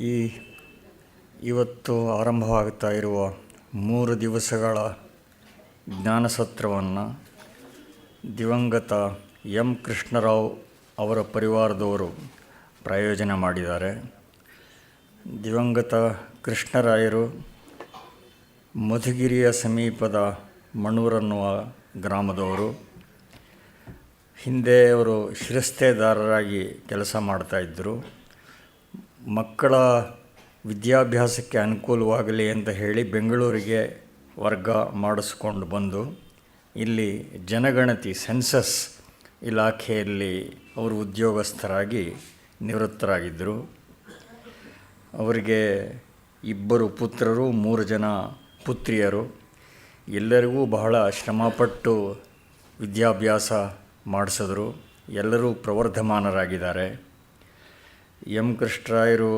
ಈ ಇವತ್ತು ಆರಂಭವಾಗ್ತಾ ಇರುವ 3 ದಿವಸಗಳ ಜ್ಞಾನಸತ್ರವನ್ನು ದಿವಂಗತ ಎಂ ಕೃಷ್ಣರಾವ್ ಅವರ ಪರಿವಾರದವರು ಪ್ರಾಯೋಜನೆ ಮಾಡಿದ್ದಾರೆ. ದಿವಂಗತ ಕೃಷ್ಣರಾಯರು ಮಧುಗಿರಿಯ ಸಮೀಪದ ಮಣೂರನ್ನುವ ಗ್ರಾಮದವರು. ಹಿಂದೆ ಅವರು ಶಿರಸ್ತೇದಾರರಾಗಿ ಕೆಲಸ ಮಾಡ್ತಾಯಿದ್ದರು. ಮಕ್ಕಳ ವಿದ್ಯಾಭ್ಯಾಸಕ್ಕೆ ಅನುಕೂಲವಾಗಲಿ ಅಂತ ಹೇಳಿ ಬೆಂಗಳೂರಿಗೆ ವರ್ಗ ಮಾಡಿಸ್ಕೊಂಡು ಬಂದು ಇಲ್ಲಿ ಜನಗಣತಿ ಸೆನ್ಸಸ್ ಇಲಾಖೆಯಲ್ಲಿ ಅವರು ಉದ್ಯೋಗಸ್ಥರಾಗಿ ನಿವೃತ್ತರಾಗಿದ್ದರು. ಅವರಿಗೆ 2 ಪುತ್ರರು 3 ಜನ ಪುತ್ರಿಯರು. ಎಲ್ಲರಿಗೂ ಬಹಳ ಶ್ರಮಪಟ್ಟು ವಿದ್ಯಾಭ್ಯಾಸ ಮಾಡಿಸಿದ್ರು. ಎಲ್ಲರೂ ಪ್ರವರ್ಧಮಾನರಾಗಿದ್ದಾರೆ. ಎಂ ಕೃಷ್ಣರಾಯರು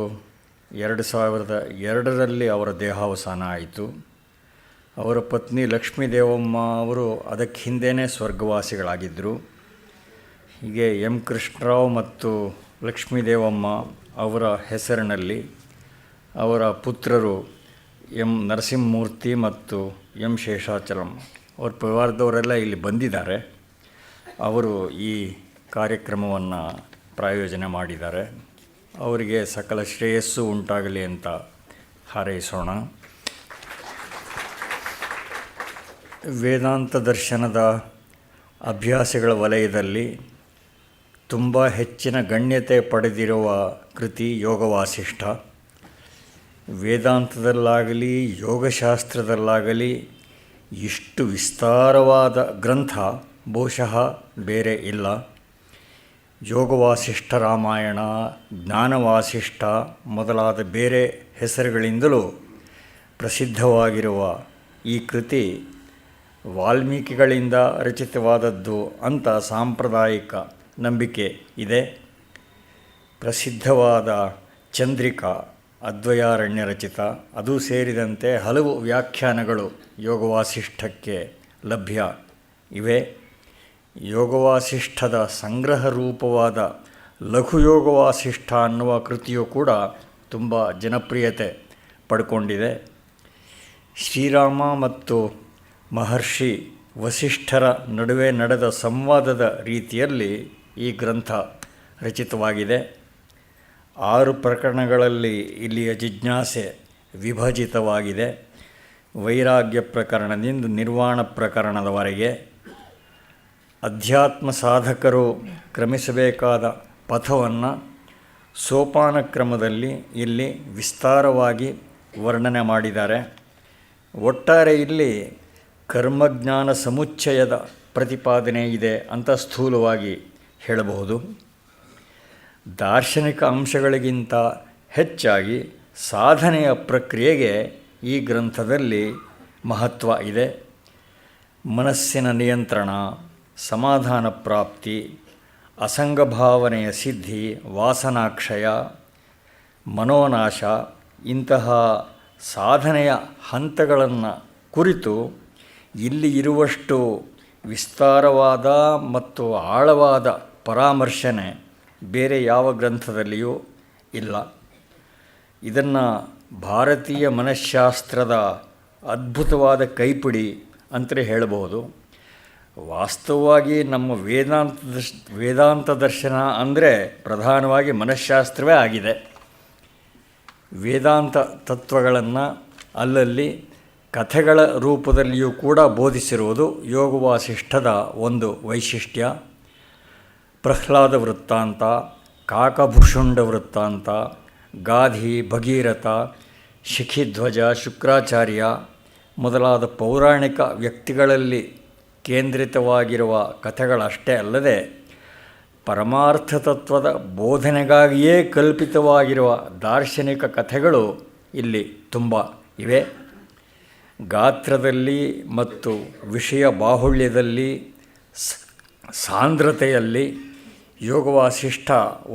2002ರಲ್ಲಿ ಅವರ ದೇಹಾವಸಾನ ಆಯಿತು. ಅವರ ಪತ್ನಿ ಲಕ್ಷ್ಮೀದೇವಮ್ಮ ಅವರು ಅದಕ್ಕೆ ಹಿಂದೆಯೇ ಸ್ವರ್ಗವಾಸಿಗಳಾಗಿದ್ದರು. ಹೀಗೆ ಎಂ ಕೃಷ್ಣರಾವ್ ಮತ್ತು ಲಕ್ಷ್ಮೀದೇವಮ್ಮ ಅವರ ಹೆಸರಿನಲ್ಲಿ ಅವರ ಪುತ್ರರು ಎಂ ನರಸಿಂಹಮೂರ್ತಿ ಮತ್ತು ಎಂ ಶೇಷಾಚಲಂ ಅವ್ರ ಪರಿವಾರದವರೆಲ್ಲ ಇಲ್ಲಿ ಬಂದಿದ್ದಾರೆ. ಅವರು ಈ ಕಾರ್ಯಕ್ರಮವನ್ನು ಪ್ರಾಯೋಜನೆ ಮಾಡಿದ್ದಾರೆ. ಅವರಿಗೆ ಸಕಲ ಶ್ರೇಯಸ್ಸು ಉಂಟಾಗಲಿ ಅಂತ ಹಾರೈಸೋಣ. ವೇದಾಂತ ದರ್ಶನದ ಅಭ್ಯಾಸಗಳ ವಲಯದಲ್ಲಿ ತುಂಬ ಹೆಚ್ಚಿನ ಗಣ್ಯತೆ ಪಡೆದಿರುವ ಕೃತಿ ಯೋಗವಾಸಿಷ್ಠ. ವೇದಾಂತದಲ್ಲಾಗಲಿ ಯೋಗಶಾಸ್ತ್ರದಲ್ಲಾಗಲಿ ಇಷ್ಟು ವಿಸ್ತಾರವಾದ ಗ್ರಂಥ ಬಹುಶಃ ಬೇರೆ ಇಲ್ಲ. ಯೋಗವಾಸಿಷ್ಠ ರಾಮಾಯಣ, ಜ್ಞಾನವಾಸಿಷ್ಠ ಮೊದಲಾದ ಬೇರೆ ಹೆಸರುಗಳಿಂದಲೂ ಪ್ರಸಿದ್ಧವಾಗಿರುವ ಈ ಕೃತಿ ವಾಲ್ಮೀಕಿಗಳಿಂದ ರಚಿತವಾದದ್ದು ಅಂತ ಸಾಂಪ್ರದಾಯಿಕ ನಂಬಿಕೆ ಇದೆ. ಪ್ರಸಿದ್ಧವಾದ ಚಂದ್ರಿಕಾ ಅದ್ವಯಾರಣ್ಯ ರಚಿತ, ಅದು ಸೇರಿದಂತೆ ಹಲವು ವ್ಯಾಖ್ಯಾನಗಳು ಯೋಗವಾಸಿಷ್ಠಕ್ಕೆ ಲಭ್ಯ ಇವೆ. ಯೋಗವಾಸಿಷ್ಠದ ಸಂಗ್ರಹ ರೂಪವಾದ ಲಘು ಯೋಗವಾಸಿಷ್ಠ ಅನ್ನುವ ಕೃತಿಯು ಕೂಡ ತುಂಬ ಜನಪ್ರಿಯತೆ ಪಡ್ಕೊಂಡಿದೆ. ಶ್ರೀರಾಮ ಮತ್ತು ಮಹರ್ಷಿ ವಸಿಷ್ಠರ ನಡುವೆ ನಡೆದ ಸಂವಾದದ ರೀತಿಯಲ್ಲಿ ಈ ಗ್ರಂಥ ರಚಿತವಾಗಿದೆ. 6 ಪ್ರಕರಣಗಳಲ್ಲಿ ಇಲ್ಲಿಯ ಜಿಜ್ಞಾಸೆ ವಿಭಜಿತವಾಗಿದೆ. ವೈರಾಗ್ಯ ಪ್ರಕರಣದಿಂದ ನಿರ್ವಾಣ ಪ್ರಕರಣದವರೆಗೆ ಅಧ್ಯಾತ್ಮ ಸಾಧಕರು ಕ್ರಮಿಸಬೇಕಾದ ಪಥವನ್ನು ಸೋಪಾನ ಕ್ರಮದಲ್ಲಿ ಇಲ್ಲಿ ವಿಸ್ತಾರವಾಗಿ ವರ್ಣನೆ ಮಾಡಿದ್ದಾರೆ. ಒಟ್ಟಾರೆ ಇಲ್ಲಿ ಕರ್ಮಜ್ಞಾನ ಸಮುಚ್ಚಯದ ಪ್ರತಿಪಾದನೆ ಇದೆ ಅಂತ ಸ್ಥೂಲವಾಗಿ ಹೇಳಬಹುದು. ದಾರ್ಶನಿಕ ಅಂಶಗಳಿಗಿಂತ ಹೆಚ್ಚಾಗಿ ಸಾಧನೆಯ ಪ್ರಕ್ರಿಯೆಗೆ ಈ ಗ್ರಂಥದಲ್ಲಿ ಮಹತ್ವ ಇದೆ. ಮನಸ್ಸಿನ ನಿಯಂತ್ರಣ, ಸಮಾಧಾನ ಪ್ರಾಪ್ತಿ, ಅಸಂಗಭಾವನೆಯ ಸಿದ್ಧಿ, ವಾಸನಾಕ್ಷಯ, ಮನೋನಾಶ ಇಂತಹ ಸಾಧನೆಯ ಹಂತಗಳನ್ನು ಕುರಿತು ಇಲ್ಲಿ ಇರುವಷ್ಟು ವಿಸ್ತಾರವಾದ ಮತ್ತು ಆಳವಾದ ಪರಾಮರ್ಶನೆ ಬೇರೆ ಯಾವ ಗ್ರಂಥದಲ್ಲಿಯೂ ಇಲ್ಲ. ಇದನ್ನು ಭಾರತೀಯ ಮನಃಶಾಸ್ತ್ರದ ಅದ್ಭುತವಾದ ಕೈಪಿಡಿ ಅಂತಲೇ ಹೇಳಬಹುದು. ವಾಸ್ತವವಾಗಿ ನಮ್ಮ ವೇದಾಂತ ದರ್ಶನ ಅಂದರೆ ಪ್ರಧಾನವಾಗಿ ಮನಃಶಾಸ್ತ್ರವೇ ಆಗಿದೆ. ವೇದಾಂತ ತತ್ವಗಳನ್ನು ಅಲ್ಲಲ್ಲಿ ಕಥೆಗಳ ರೂಪದಲ್ಲಿಯೂ ಕೂಡ ಬೋಧಿಸಿರುವುದು ಯೋಗವಾಸಿಷ್ಠದ ಒಂದು ವೈಶಿಷ್ಟ್ಯ. ಪ್ರಹ್ಲಾದ ವೃತ್ತಾಂತ, ಕಾಕಭುಷುಂಡ ವೃತ್ತಾಂತ, ಗಾಧಿ, ಭಗೀರಥ, ಶಿಖಿಧ್ವಜ, ಶುಕ್ರಾಚಾರ್ಯ ಮೊದಲಾದ ಪೌರಾಣಿಕ ವ್ಯಕ್ತಿಗಳಲ್ಲಿ ಕೇಂದ್ರಿತವಾಗಿರುವ ಕಥೆಗಳಷ್ಟೇ ಅಲ್ಲದೆ ಪರಮಾರ್ಥ ತತ್ವದ ಬೋಧನೆಗಾಗಿಯೇ ಕಲ್ಪಿತವಾಗಿರುವ ದಾರ್ಶನಿಕ ಕಥೆಗಳು ಇಲ್ಲಿ ತುಂಬ ಇವೆ. ಗಾತ್ರದಲ್ಲಿ ಮತ್ತು ವಿಷಯ ಬಾಹುಳ್ಯದಲ್ಲಿ, ಸಾಂದ್ರತೆಯಲ್ಲಿ ಯೋಗವಾಸಿಷ್ಠ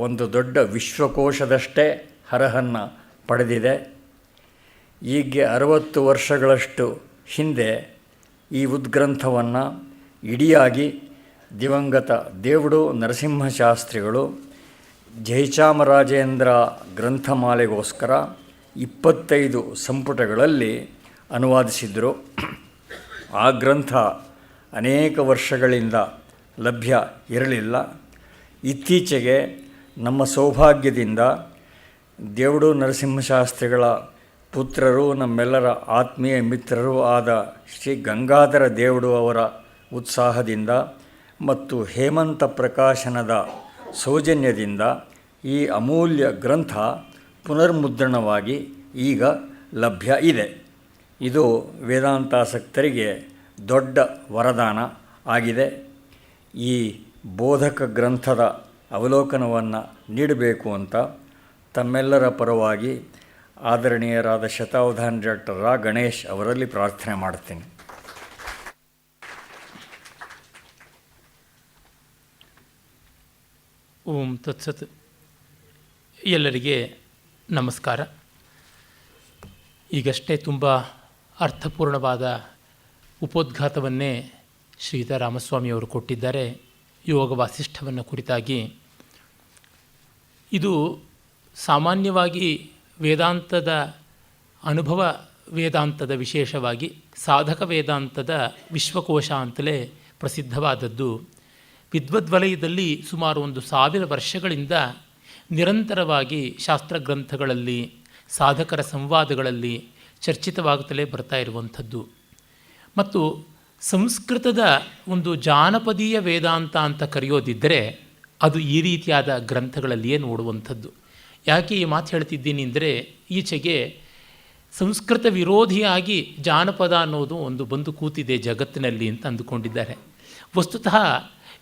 ಒಂದು ದೊಡ್ಡ ವಿಶ್ವಕೋಶದಷ್ಟೇ ಹರಹನ್ನು ಪಡೆದಿದೆ. ಈಗ 60 ವರ್ಷಗಳಷ್ಟು ಹಿಂದೆ ಈ ಉದ್ಗ್ರಂಥವನ್ನು ಇಡಿಯಾಗಿ ದಿವಂಗತ ದೇವುಡು ನರಸಿಂಹಶಾಸ್ತ್ರಿಗಳು ಜಯಚಾಮರಾಜೇಂದ್ರ ಗ್ರಂಥಮಾಲೆಗೋಸ್ಕರ 25 ಸಂಪುಟಗಳಲ್ಲಿ ಅನುವಾದಿಸಿದರು. ಆ ಗ್ರಂಥ ಅನೇಕ ವರ್ಷಗಳಿಂದ ಲಭ್ಯ ಇರಲಿಲ್ಲ. ಇತ್ತೀಚೆಗೆ ನಮ್ಮ ಸೌಭಾಗ್ಯದಿಂದ ದೇವಡು ನರಸಿಂಹಶಾಸ್ತ್ರಿಗಳ ಪುತ್ರರು, ನಮ್ಮೆಲ್ಲರ ಆತ್ಮೀಯ ಮಿತ್ರರೂ ಆದ ಶ್ರೀ ಗಂಗಾಧರ ದೇವಡು ಅವರ ಉತ್ಸಾಹದಿಂದ ಮತ್ತು ಹೇಮಂತ ಪ್ರಕಾಶನದ ಸೌಜನ್ಯದಿಂದ ಈ ಅಮೂಲ್ಯ ಗ್ರಂಥ ಪುನರ್ಮುದ್ರಣವಾಗಿ ಈಗ ಲಭ್ಯ ಇದೆ. ಇದು ವೇದಾಂತಾಸಕ್ತರಿಗೆ ದೊಡ್ಡ ವರದಾನ ಆಗಿದೆ. ಈ ಬೋಧಕ ಗ್ರಂಥದ ಅವಲೋಕನವನ್ನು ನೀಡಬೇಕು ಅಂತ ತಮ್ಮೆಲ್ಲರ ಪರವಾಗಿ ಆದರಣೀಯರಾದ ಶತಾವಧಾನಿ ಡಾಕ್ಟರ್ ರಾ ಗಣೇಶ್ ಅವರಲ್ಲಿ ಪ್ರಾರ್ಥನೆ ಮಾಡ್ತೀನಿ. ಓಂ ತತ್ಸತ್. ಎಲ್ಲರಿಗೆ ನಮಸ್ಕಾರ. ಈಗಷ್ಟೇ ತುಂಬ ಅರ್ಥಪೂರ್ಣವಾದ ಉಪೋದ್ಘಾತವನ್ನೇ ಶ್ರೀಧರಾಮಸ್ವಾಮಿಯವರು ಕೊಟ್ಟಿದ್ದಾರೆ ಯೋಗ ವಾಸಿಷ್ಠವನ್ನು ಕುರಿತಾಗಿ. ಇದು ಸಾಮಾನ್ಯವಾಗಿ ವೇದಾಂತದ ಅನುಭವ ವೇದಾಂತದ, ವಿಶೇಷವಾಗಿ ಸಾಧಕ ವೇದಾಂತದ ವಿಶ್ವಕೋಶ ಅಂತಲೇ ಪ್ರಸಿದ್ಧವಾದದ್ದು. ವಿದ್ವದ್ವಲಯದಲ್ಲಿ ಸುಮಾರು 1000 ವರ್ಷಗಳಿಂದ ನಿರಂತರವಾಗಿ ಶಾಸ್ತ್ರಗ್ರಂಥಗಳಲ್ಲಿ, ಸಾಧಕರ ಸಂವಾದಗಳಲ್ಲಿ ಚರ್ಚಿತವಾಗುತ್ತಲೇ ಬರ್ತಾ ಇರುವಂಥದ್ದು. ಮತ್ತು ಸಂಸ್ಕೃತದ ಒಂದು ಜಾನಪದೀಯ ವೇದಾಂತ ಅಂತ ಕರೆಯೋದಿದ್ದರೆ ಅದು ಈ ರೀತಿಯಾದ ಗ್ರಂಥಗಳಲ್ಲಿಯೇ ನೋಡುವಂಥದ್ದು. ಯಾಕೆ ಈ ಮಾತು ಹೇಳ್ತಿದ್ದೀನಿ ಅಂದರೆ, ಈಚೆಗೆ ಸಂಸ್ಕೃತ ವಿರೋಧಿಯಾಗಿ ಜಾನಪದ ಅನ್ನೋದು ಒಂದು ಬಂದು ಕೂತಿದೆ ಜಗತ್ತಿನಲ್ಲಿ ಅಂತ ಅಂದುಕೊಂಡಿದ್ದಾರೆ. ವಸ್ತುತಃ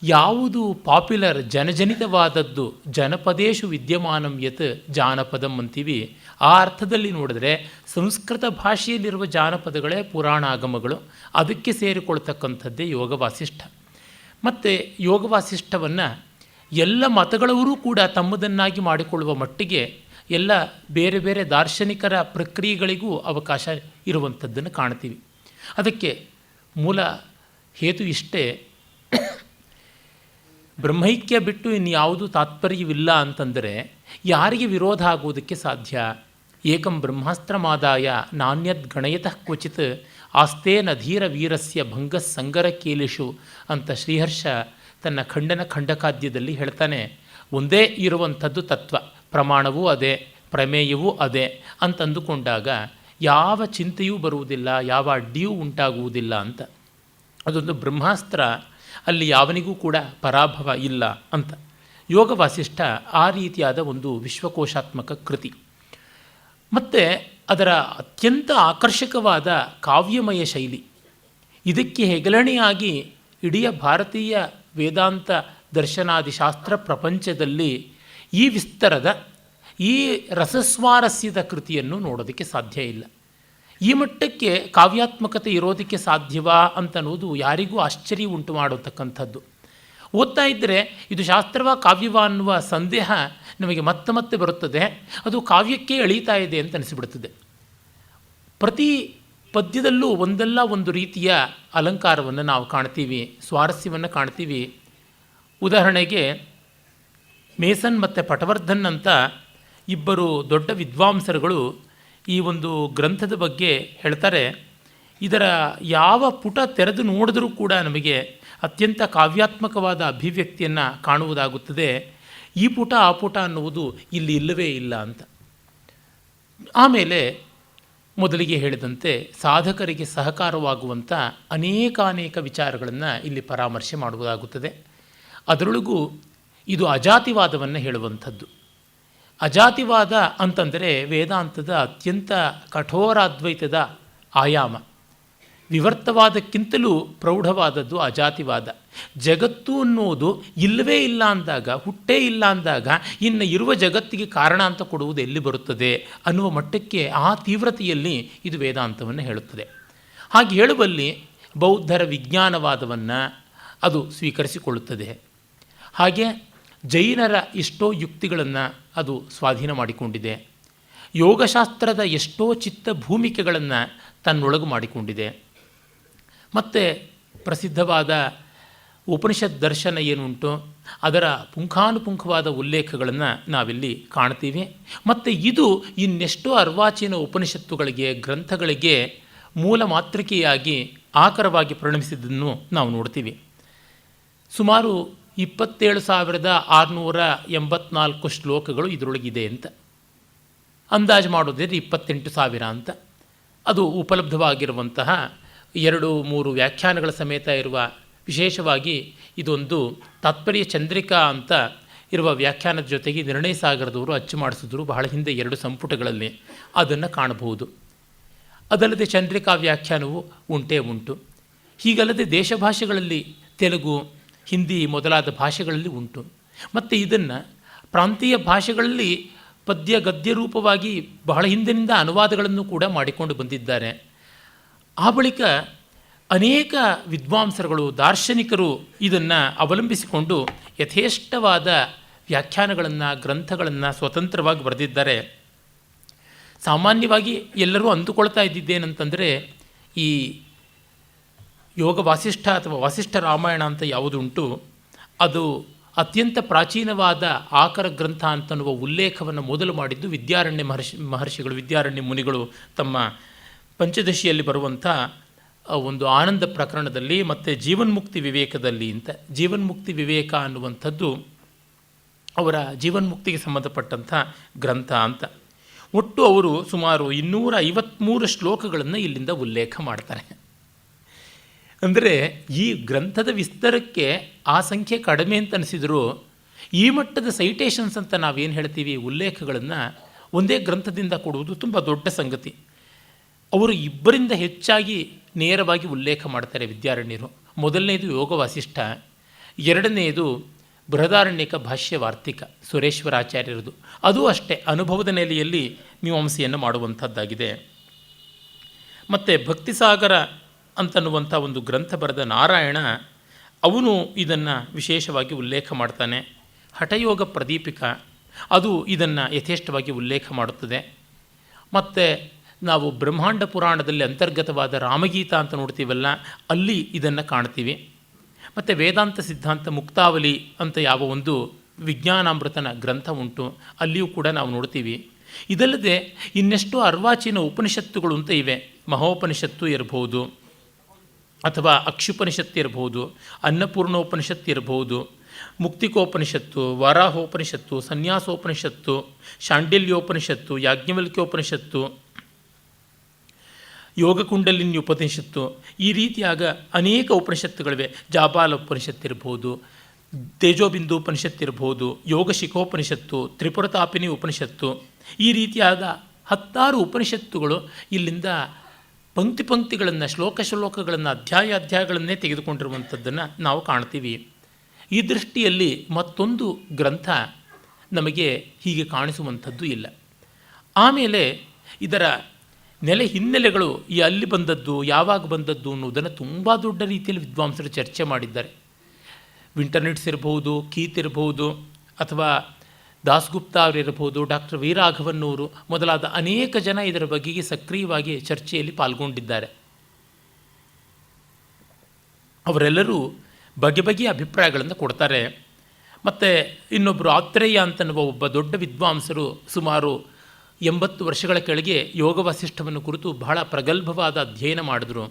ಯಾವುದು ಪಾಪ್ಯುಲರ್, ಜನಜನಿತವಾದದ್ದು, ಜನಪದೇಶು ವಿದ್ಯಮಾನಂ ಯತ್ ಜಾನಪದಂ ಅಂತೀವಿ, ಆ ಅರ್ಥದಲ್ಲಿ ನೋಡಿದ್ರೆ ಸಂಸ್ಕೃತ ಭಾಷೆಯಲ್ಲಿರುವ ಜಾನಪದಗಳೇ ಪುರಾಣಾಗಮಗಳು. ಅದಕ್ಕೆ ಸೇರಿಕೊಳ್ತಕ್ಕಂಥದ್ದೇ ಯೋಗ ವಾಸಿಷ್ಠ. ಮತ್ತು ಯೋಗ ವಾಸಿಷ್ಠವನ್ನು ಎಲ್ಲ ಮತಗಳವರೂ ಕೂಡ ತಮ್ಮದನ್ನಾಗಿ ಮಾಡಿಕೊಳ್ಳುವ ಮಟ್ಟಿಗೆ ಎಲ್ಲ ಬೇರೆ ಬೇರೆ ದಾರ್ಶನಿಕರ ಪ್ರಕ್ರಿಯೆಗಳಿಗೂ ಅವಕಾಶ ಇರುವಂಥದ್ದನ್ನು ಕಾಣ್ತೀವಿ. ಅದಕ್ಕೆ ಮೂಲ ಹೇತು ಇಷ್ಟೇ, ಬ್ರಹ್ಮೈಕ್ಯ ಬಿಟ್ಟು ಇನ್ಯಾವುದೂ ತಾತ್ಪರ್ಯವಿಲ್ಲ ಅಂತಂದರೆ ಯಾರಿಗೆ ವಿರೋಧ ಆಗುವುದಕ್ಕೆ ಸಾಧ್ಯ? ಏಕಂ ಬ್ರಹ್ಮಾಸ್ತ್ರಮಾದಾಯ ನಾಣ್ಯದ್ ಗಣಯತಃ ಕ್ವಚಿತ್ ಆಸ್ತೇನ ಧೀರ ವೀರಸ್ಯ ಭಂಗ ಸಂಗರ ಕೇಲಿಷು ಅಂತ ಶ್ರೀಹರ್ಷ ತನ್ನ ಖಂಡಕಾದ್ಯದಲ್ಲಿ ಹೇಳ್ತಾನೆ. ಒಂದೇ ಇರುವಂಥದ್ದು ತತ್ವ, ಪ್ರಮಾಣವೂ ಅದೇ, ಪ್ರಮೇಯವೂ ಅದೇ ಅಂತಂದುಕೊಂಡಾಗ ಯಾವ ಚಿಂತೆಯೂ ಬರುವುದಿಲ್ಲ, ಯಾವ ಅಡ್ಡಿಯೂ ಉಂಟಾಗುವುದಿಲ್ಲ ಅಂತ. ಅದೊಂದು ಬ್ರಹ್ಮಾಸ್ತ್ರ, ಅಲ್ಲಿ ಯಾವನಿಗೂ ಕೂಡ ಪರಾಭವ ಇಲ್ಲ ಅಂತ. ಯೋಗ ವಾಸಿಷ್ಠ ಆ ರೀತಿಯಾದ ಒಂದು ವಿಶ್ವಕೋಶಾತ್ಮಕ ಕೃತಿ. ಮತ್ತು ಅದರ ಅತ್ಯಂತ ಆಕರ್ಷಕವಾದ ಕಾವ್ಯಮಯ ಶೈಲಿ, ಇದಕ್ಕೆ ಹೆಗಲಣೆಯಾಗಿ ಇಡೀ ಭಾರತೀಯ ವೇದಾಂತ ದರ್ಶನಾದಿ ಶಾಸ್ತ್ರ ಪ್ರಪಂಚದಲ್ಲಿ ಈ ವಿಸ್ತರದ, ಈ ರಸಸ್ವಾರಸ್ಯದ ಕೃತಿಯನ್ನು ನೋಡೋದಕ್ಕೆ ಸಾಧ್ಯ ಇಲ್ಲ. ಈ ಮಟ್ಟಕ್ಕೆ ಕಾವ್ಯಾತ್ಮಕತೆ ಇರೋದಕ್ಕೆ ಸಾಧ್ಯವಾ ಅಂತನ್ನುವುದು ಯಾರಿಗೂ ಆಶ್ಚರ್ಯ ಉಂಟು ಮಾಡತಕ್ಕಂಥದ್ದು. ಓದ್ತಾ ಇದ್ದರೆ ಇದು ಶಾಸ್ತ್ರವ ಕಾವ್ಯವ ಅನ್ನುವ ಸಂದೇಹ ನಮಗೆ ಮತ್ತೆ ಮತ್ತೆ ಬರುತ್ತದೆ. ಅದು ಕಾವ್ಯಕ್ಕೆ ಎಳೀತಾ ಇದೆ ಅಂತ ಅನಿಸಿಬಿಡುತ್ತದೆ. ಪ್ರತಿ ಪದ್ಯದಲ್ಲೂ ಒಂದಲ್ಲ ಒಂದು ರೀತಿಯ ಅಲಂಕಾರವನ್ನು ನಾವು ಕಾಣ್ತೀವಿ, ಸ್ವಾರಸ್ಯವನ್ನು ಕಾಣ್ತೀವಿ. ಉದಾಹರಣೆಗೆ ಮೇಸನ್ ಮತ್ತು ಪಟವರ್ಧನ್ ಅಂತ ಇಬ್ಬರು ದೊಡ್ಡ ವಿದ್ವಾಂಸರುಗಳು ಈ ಒಂದು ಗ್ರಂಥದ ಬಗ್ಗೆ ಹೇಳ್ತಾರೆ. ಇದರ ಯಾವ ಪುಟ ತೆರೆದು ನೋಡಿದ್ರೂ ಕೂಡ ನಮಗೆ ಅತ್ಯಂತ ಕಾವ್ಯಾತ್ಮಕವಾದ ಅಭಿವ್ಯಕ್ತಿಯನ್ನು ಕಾಣುವುದಾಗುತ್ತದೆ. ಈ ಪುಟ ಆ ಪುಟ ಅನ್ನುವುದು ಇಲ್ಲಿ ಇಲ್ಲವೇ ಇಲ್ಲ ಅಂತ. ಆಮೇಲೆ ಮೊದಲಿಗೆ ಹೇಳಿದಂತೆ ಸಾಧಕರಿಗೆ ಸಹಕಾರವಾಗುವಂಥ ಅನೇಕಾನೇಕ ವಿಚಾರಗಳನ್ನು ಇಲ್ಲಿ ಪರಾಮರ್ಶೆ ಮಾಡುವುದಾಗುತ್ತದೆ. ಅದರೊಳಗೂ ಇದು ಅಜಾತಿವಾದವನ್ನು ಹೇಳುವಂಥದ್ದು. ಅಜಾತಿವಾದ ಅಂತಂದರೆ ವೇದಾಂತದ ಅತ್ಯಂತ ಕಠೋರಾದ್ವೈತದ ಆಯಾಮ. ವಿವರ್ತವಾದಕ್ಕಿಂತಲೂ ಪ್ರೌಢವಾದದ್ದು ಅಜಾತಿವಾದ. ಜಗತ್ತು ಅನ್ನೋದು ಇಲ್ಲವೇ ಇಲ್ಲ ಅಂದಾಗ, ಹುಟ್ಟೇ ಇಲ್ಲ ಅಂದಾಗ ಇನ್ನು ಇರುವ ಜಗತ್ತಿಗೆ ಕಾರಣ ಅಂತ ಕೊಡುವುದು ಎಲ್ಲಿ ಬರುತ್ತದೆ ಅನ್ನುವ ಮಟ್ಟಕ್ಕೆ ಆ ತೀವ್ರತೆಯಲ್ಲಿ ಇದು ವೇದಾಂತವನ್ನು ಹೇಳುತ್ತದೆ. ಹಾಗೆ ಹೇಳುವಲ್ಲಿ ಬೌದ್ಧರ ವಿಜ್ಞಾನವಾದವನ್ನು ಅದು ಸ್ವೀಕರಿಸಿಕೊಳ್ಳುತ್ತದೆ. ಹಾಗೆ ಜೈನರ ಎಷ್ಟೋ ಯುಕ್ತಿಗಳನ್ನು ಅದು ಸ್ವಾಧೀನ ಮಾಡಿಕೊಂಡಿದೆ. ಯೋಗಶಾಸ್ತ್ರದ ಎಷ್ಟೋ ಚಿತ್ತ ಭೂಮಿಕೆಗಳನ್ನು ತನ್ನೊಳಗು ಮಾಡಿಕೊಂಡಿದೆ. ಮತ್ತು ಪ್ರಸಿದ್ಧವಾದ ಉಪನಿಷತ್ ದರ್ಶನ ಏನುಂಟು ಅದರ ಪುಂಖಾನುಪುಂಖವಾದ ಉಲ್ಲೇಖಗಳನ್ನು ನಾವಿಲ್ಲಿ ಕಾಣ್ತೀವಿ. ಮತ್ತು ಇದು ಇನ್ನೆಷ್ಟೋ ಅರ್ವಾಚೀನ ಉಪನಿಷತ್ತುಗಳಿಗೆ, ಗ್ರಂಥಗಳಿಗೆ ಮೂಲ ಮಾತೃಕೆಯಾಗಿ ಆಕರವಾಗಿ ಪರಿಣಮಿಸಿದ್ದನ್ನು ನಾವು ನೋಡ್ತೀವಿ. ಸುಮಾರು 27,684 ಶ್ಲೋಕಗಳು ಇದರೊಳಗಿದೆ ಅಂತ ಅಂದಾಜು ಮಾಡೋದಿದ್ರೆ 28,000 ಅಂತ. ಅದು ಉಪಲಬ್ಧವಾಗಿರುವಂತಹ 2-3 ವ್ಯಾಖ್ಯಾನಗಳ ಸಮೇತ ಇರುವ, ವಿಶೇಷವಾಗಿ ಇದೊಂದು ತಾತ್ಪರ್ಯ ಚಂದ್ರಿಕಾ ಅಂತ ಇರುವ ವ್ಯಾಖ್ಯಾನದ ಜೊತೆಗೆ ನಿರ್ಣಯ ಸಾಗರದವರು ಅಚ್ಚು ಮಾಡಿಸಿದ್ರು ಬಹಳ ಹಿಂದೆ 2 ಸಂಪುಟಗಳಲ್ಲಿ, ಅದನ್ನು ಕಾಣಬಹುದು. ಅದಲ್ಲದೆ ಚಂದ್ರಿಕಾ ವ್ಯಾಖ್ಯಾನವು ಉಂಟು. ಹೀಗಲ್ಲದೆ ದೇಶ ಭಾಷೆಗಳಲ್ಲಿ ತೆಲುಗು, ಹಿಂದಿ ಮೊದಲಾದ ಭಾಷೆಗಳಲ್ಲಿ ಉಂಟು. ಮತ್ತು ಇದನ್ನು ಪ್ರಾಂತೀಯ ಭಾಷೆಗಳಲ್ಲಿ ಪದ್ಯ ಗದ್ಯ ರೂಪವಾಗಿ ಬಹಳ ಹಿಂದಿನಿಂದ ಅನುವಾದಗಳನ್ನು ಕೂಡ ಮಾಡಿಕೊಂಡು ಬಂದಿದ್ದಾರೆ. ಆ ಬಳಿಕ ಅನೇಕ ವಿದ್ವಾಂಸರುಗಳು, ದಾರ್ಶನಿಕರು ಇದನ್ನು ಅವಲಂಬಿಸಿಕೊಂಡು ಯಥೇಷ್ಟವಾದ ವ್ಯಾಖ್ಯಾನಗಳನ್ನು, ಗ್ರಂಥಗಳನ್ನು ಸ್ವತಂತ್ರವಾಗಿ ಬರೆದಿದ್ದಾರೆ. ಸಾಮಾನ್ಯವಾಗಿ ಎಲ್ಲರೂ ಅಂದುಕೊಳ್ತಾ ಇದ್ದಿದ್ದೇನಂತಂದರೆ, ಈ ಯೋಗ ವಾಸಿಷ್ಠ ಅಥವಾ ವಾಸಿಷ್ಠ ರಾಮಾಯಣ ಅಂತ ಯಾವುದುಂಟು ಅದು ಅತ್ಯಂತ ಪ್ರಾಚೀನವಾದ ಆಕರ ಗ್ರಂಥ ಅಂತನ್ನುವ ಉಲ್ಲೇಖವನ್ನು ಮೊದಲು ಮಾಡಿದ್ದು ವಿದ್ಯಾರಣ್ಯ ಮಹರ್ಷಿಗಳು, ವಿದ್ಯಾರಣ್ಯ ಮುನಿಗಳು ತಮ್ಮ ಪಂಚದಶಿಯಲ್ಲಿ ಬರುವಂಥ ಒಂದು ಆನಂದ ಪ್ರಕರಣದಲ್ಲಿ ಮತ್ತು ಜೀವನ್ಮುಕ್ತಿ ವಿವೇಕದಲ್ಲಿ ಅಂತ. ಜೀವನ್ಮುಕ್ತಿ ವಿವೇಕ ಅನ್ನುವಂಥದ್ದು ಅವರ ಜೀವನ್ಮುಕ್ತಿಗೆ ಸಂಬಂಧಪಟ್ಟಂಥ ಗ್ರಂಥ ಅಂತ. ಒಟ್ಟು ಅವರು ಸುಮಾರು 253 ಶ್ಲೋಕಗಳನ್ನು ಇಲ್ಲಿಂದ ಉಲ್ಲೇಖ ಮಾಡ್ತಾರೆ. ಅಂದರೆ ಈ ಗ್ರಂಥದ ವಿಸ್ತಾರಕ್ಕೆ ಆ ಸಂಖ್ಯೆ ಕಡಿಮೆ ಅಂತ ಅನಿಸಿದರೂ, ಈ ಮಟ್ಟದ ಸೈಟೇಷನ್ಸ್ ಅಂತ ನಾವೇನು ಹೇಳ್ತೀವಿ, ಉಲ್ಲೇಖಗಳನ್ನು ಒಂದೇ ಗ್ರಂಥದಿಂದ ಕೊಡುವುದು ತುಂಬ ದೊಡ್ಡ ಸಂಗತಿ. ಅವರು 2 ಹೆಚ್ಚಾಗಿ ನೇರವಾಗಿ ಉಲ್ಲೇಖ ಮಾಡ್ತಾರೆ ವಿದ್ಯಾರಣ್ಯರು. ಮೊದಲನೇದು ಯೋಗ ವಾಸಿಷ್ಠ, 2ನೇದು ಬೃಹದಾರಣ್ಯಕ ಭಾಷ್ಯ ವಾರ್ತಿಕ ಸುರೇಶ್ವರಾಚಾರ್ಯರದು. ಅದು ಅಷ್ಟೇ ಅನುಭವದ ನೆಲೆಯಲ್ಲಿ ಮೀಮಾಂಸೆಯನ್ನು ಮಾಡುವಂಥದ್ದಾಗಿದೆ. ಮತ್ತು ಭಕ್ತಿಸಾಗರ ಅಂತನ್ನುವಂಥ ಒಂದು ಗ್ರಂಥ ಬರೆದ ನಾರಾಯಣ, ಅವನು ಇದನ್ನು ವಿಶೇಷವಾಗಿ ಉಲ್ಲೇಖ ಮಾಡ್ತಾನೆ. ಹಠಯೋಗ ಪ್ರದೀಪಿಕ ಅದು ಇದನ್ನು ಯಥೇಷ್ಟವಾಗಿ ಉಲ್ಲೇಖ ಮಾಡುತ್ತದೆ. ಮತ್ತು ನಾವು ಬ್ರಹ್ಮಾಂಡ ಪುರಾಣದಲ್ಲಿ ಅಂತರ್ಗತವಾದ ರಾಮಗೀತಾ ಅಂತ ನೋಡ್ತೀವಲ್ಲ, ಅಲ್ಲಿ ಇದನ್ನು ಕಾಣ್ತೀವಿ. ಮತ್ತು ವೇದಾಂತ ಸಿದ್ಧಾಂತ ಮುಕ್ತಾವಲಿ ಅಂತ ಯಾವ ಒಂದು ವಿಜ್ಞಾನಾಮೃತನ ಗ್ರಂಥ ಉಂಟು, ಅಲ್ಲಿಯೂ ಕೂಡ ನಾವು ನೋಡ್ತೀವಿ. ಇದಲ್ಲದೆ ಇನ್ನೆಷ್ಟೋ ಅರ್ವಾಚೀನ ಉಪನಿಷತ್ತುಗಳು ಅಂತ ಇವೆ. ಮಹೋಪನಿಷತ್ತು ಇರಬಹುದು, ಅಥವಾ ಅಕ್ಷುಪನಿಷತ್ತು ಇರಬಹುದು, ಅನ್ನಪೂರ್ಣೋಪನಿಷತ್ತು ಇರಬಹುದು, ಮುಕ್ತಿಕೋಪನಿಷತ್ತು, ವಾರಾಹೋಪನಿಷತ್ತು, ಸನ್ಯಾಸೋಪನಿಷತ್ತು, ಶಾಂಡಿಲ್ಯೋಪನಿಷತ್ತು, ಯಾಜ್ಞವಲ್ಕ್ಯೋಪನಿಷತ್ತು, ಯೋಗಕುಂಡಲಿನಿ ಉಪನಿಷತ್ತು, ಈ ರೀತಿಯಾಗ ಅನೇಕ ಉಪನಿಷತ್ತುಗಳಿವೆ. ಜಾಬಾಲ ಉಪನಿಷತ್ತಿರ್ಬೋದು, ತೇಜೋಬಿಂದು ಉಪನಿಷತ್ತಿರ್ಬೋದು, ಯೋಗ ಶಿಖೋಪನಿಷತ್ತು, ತ್ರಿಪುರತಾಪಿನಿ ಉಪನಿಷತ್ತು, ಈ ರೀತಿಯಾದ 10 ಉಪನಿಷತ್ತುಗಳು ಇಲ್ಲಿಂದ ಪಂಕ್ತಿಗಳನ್ನು, ಶ್ಲೋಕಗಳನ್ನು, ಅಧ್ಯಾಯಗಳನ್ನೇ ತೆಗೆದುಕೊಂಡಿರುವಂಥದ್ದನ್ನು ನಾವು ಕಾಣ್ತೀವಿ. ಈ ದೃಷ್ಟಿಯಲ್ಲಿ ಮತ್ತೊಂದು ಗ್ರಂಥ ನಮಗೆ ಹೀಗೆ ಕಾಣಿಸುವಂಥದ್ದು ಇಲ್ಲ. ಆಮೇಲೆ ಇದರ ಹಿನ್ನೆಲೆಗಳು, ಈ ಅಲ್ಲಿ ಬಂದದ್ದು, ಯಾವಾಗ ಬಂದದ್ದು ಅನ್ನೋದನ್ನು ತುಂಬ ದೊಡ್ಡ ರೀತಿಯಲ್ಲಿ ವಿದ್ವಾಂಸರು ಚರ್ಚೆ ಮಾಡಿದ್ದಾರೆ. ವಿಂಟರ್ನಿಟ್ಸ್ ಇರಬಹುದು, ಕೀತ್ ಇರಬಹುದು, ಅಥವಾ ದಾಸ್ಗುಪ್ತಾ ಅವರಿರಬಹುದು, ಡಾಕ್ಟರ್ ವಿ ರಾಘವನ್ನವರು ಮೊದಲಾದ ಅನೇಕ ಜನ ಇದರ ಬಗೆಗೆ ಸಕ್ರಿಯವಾಗಿ ಚರ್ಚೆಯಲ್ಲಿ ಪಾಲ್ಗೊಂಡಿದ್ದಾರೆ. ಅವರೆಲ್ಲರೂ ಬಗೆ ಬಗೆಯ ಅಭಿಪ್ರಾಯಗಳನ್ನು ಕೊಡ್ತಾರೆ. ಮತ್ತು ಇನ್ನೊಬ್ಬರು ಆತ್ರೇಯ ಅಂತನ್ನುವ ಒಬ್ಬ ದೊಡ್ಡ ವಿದ್ವಾಂಸರು ಸುಮಾರು 80 ವರ್ಷಗಳ ಕೆಳಗೆ ಯೋಗ ವಾಸಿಷ್ಠವನ್ನು ಕುರಿತು ಬಹಳ ಪ್ರಗಲ್ಭವಾದ ಅಧ್ಯಯನ ಮಾಡಿದ್ರು.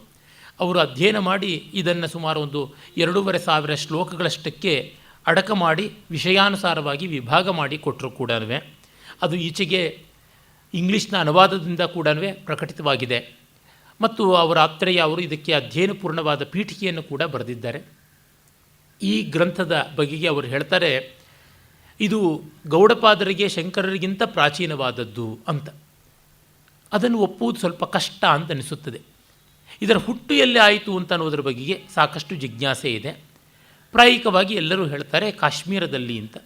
ಅವರು ಅಧ್ಯಯನ ಮಾಡಿ ಇದನ್ನು ಸುಮಾರು ಒಂದು 2,500 ಶ್ಲೋಕಗಳಷ್ಟಕ್ಕೆ ಅಡಕ ಮಾಡಿ ವಿಷಯಾನುಸಾರವಾಗಿ ವಿಭಾಗ ಮಾಡಿ ಕೊಟ್ಟರು ಕೂಡ. ಅದು ಈಚೆಗೆ ಇಂಗ್ಲೀಷ್ನ ಅನುವಾದದಿಂದ ಕೂಡ ಪ್ರಕಟಿತವಾಗಿದೆ. ಮತ್ತು ಅವರ ಆತ್ರೇಯ ಅವರು ಇದಕ್ಕೆ ಅಧ್ಯಯನಪೂರ್ಣವಾದ ಪೀಠಿಕೆಯನ್ನು ಕೂಡ ಬರೆದಿದ್ದಾರೆ. ಈ ಗ್ರಂಥದ ಬಗೆಗೆ ಅವರು ಹೇಳ್ತಾರೆ, ಇದು ಗೌಡಪಾದರಿಗೆ ಶಂಕರರಿಗಿಂತ ಪ್ರಾಚೀನವಾದದ್ದು ಅಂತ. ಅದನ್ನು ಒಪ್ಪುವುದು ಸ್ವಲ್ಪ ಕಷ್ಟ ಅಂತ ಅನಿಸುತ್ತದೆ. ಇದರ ಹುಟ್ಟು ಎಲ್ಲಿ ಆಯಿತು ಅಂತ ಅನ್ನೋದ್ರ ಬಗೆಗೆ ಸಾಕಷ್ಟು ಜಿಜ್ಞಾಸೆ ಇದೆ. ಪ್ರಾಯಿಕವಾಗಿ ಎಲ್ಲರೂ ಹೇಳ್ತಾರೆ ಕಾಶ್ಮೀರದಲ್ಲಿ ಅಂತ.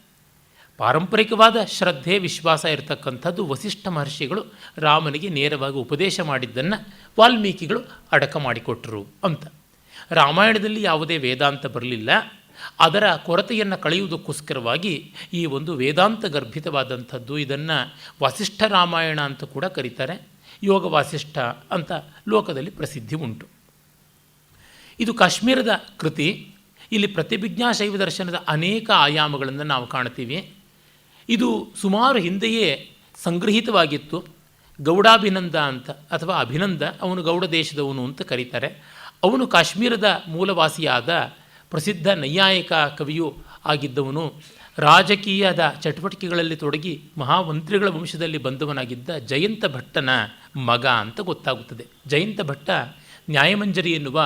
ಪಾರಂಪರಿಕವಾದ ಶ್ರದ್ಧೆ ವಿಶ್ವಾಸ ಇರತಕ್ಕಂಥದ್ದು ವಸಿಷ್ಠ ಮಹರ್ಷಿಗಳು ರಾಮನಿಗೆ ನೇರವಾಗಿ ಉಪದೇಶ ಮಾಡಿದ್ದನ್ನು ವಾಲ್ಮೀಕಿಗಳು ಅಡಕ ಮಾಡಿಕೊಟ್ರು ಅಂತ. ರಾಮಾಯಣದಲ್ಲಿ ಯಾವುದೇ ವೇದಾಂತ ಬರಲಿಲ್ಲ. ಅದರ ಕೊರತೆಯನ್ನು ಕಳೆಯುವುದಕ್ಕೋಸ್ಕರವಾಗಿ ಈ ಒಂದು ವೇದಾಂತ ಗರ್ಭಿತವಾದಂಥದ್ದು, ಇದನ್ನು ವಾಸಿಷ್ಠ ರಾಮಾಯಣ ಅಂತ ಕೂಡ ಕರೀತಾರೆ. ಯೋಗ ವಾಸಿಷ್ಠ ಅಂತ ಲೋಕದಲ್ಲಿ ಪ್ರಸಿದ್ಧಿ ಉಂಟು. ಇದು ಕಾಶ್ಮೀರದ ಕೃತಿ. ಇಲ್ಲಿ ಪ್ರತಿಭಿಜ್ಞಾ ಶೈವ ದರ್ಶನದ ಅನೇಕ ಆಯಾಮಗಳನ್ನು ನಾವು ಕಾಣ್ತೀವಿ. ಇದು ಸುಮಾರು ಹಿಂದೆಯೇ ಸಂಗ್ರಹಿತವಾಗಿತ್ತು. ಗೌಡಾಭಿನಂದ ಅಂತ ಅಥವಾ ಅಭಿನಂದ, ಅವನು ಗೌಡ ದೇಶದವನು ಅಂತ ಕರೀತಾರೆ. ಅವನು ಕಾಶ್ಮೀರದ ಮೂಲವಾಸಿಯಾದ ಪ್ರಸಿದ್ಧ ನೈಯಾಯಿಕ ಕವಿಯೂ ಆಗಿದ್ದವನು. ರಾಜಕೀಯದ ಚಟುವಟಿಕೆಗಳಲ್ಲಿ ತೊಡಗಿ ಮಹಾಮಂತ್ರಿಗಳ ವಂಶದಲ್ಲಿ ಬಂದವನಾಗಿದ್ದ ಜಯಂತ ಭಟ್ಟನ ಮಗ ಅಂತ ಗೊತ್ತಾಗುತ್ತದೆ. ಜಯಂತ ಭಟ್ಟ ನ್ಯಾಯಮಂಜರಿ ಎನ್ನುವ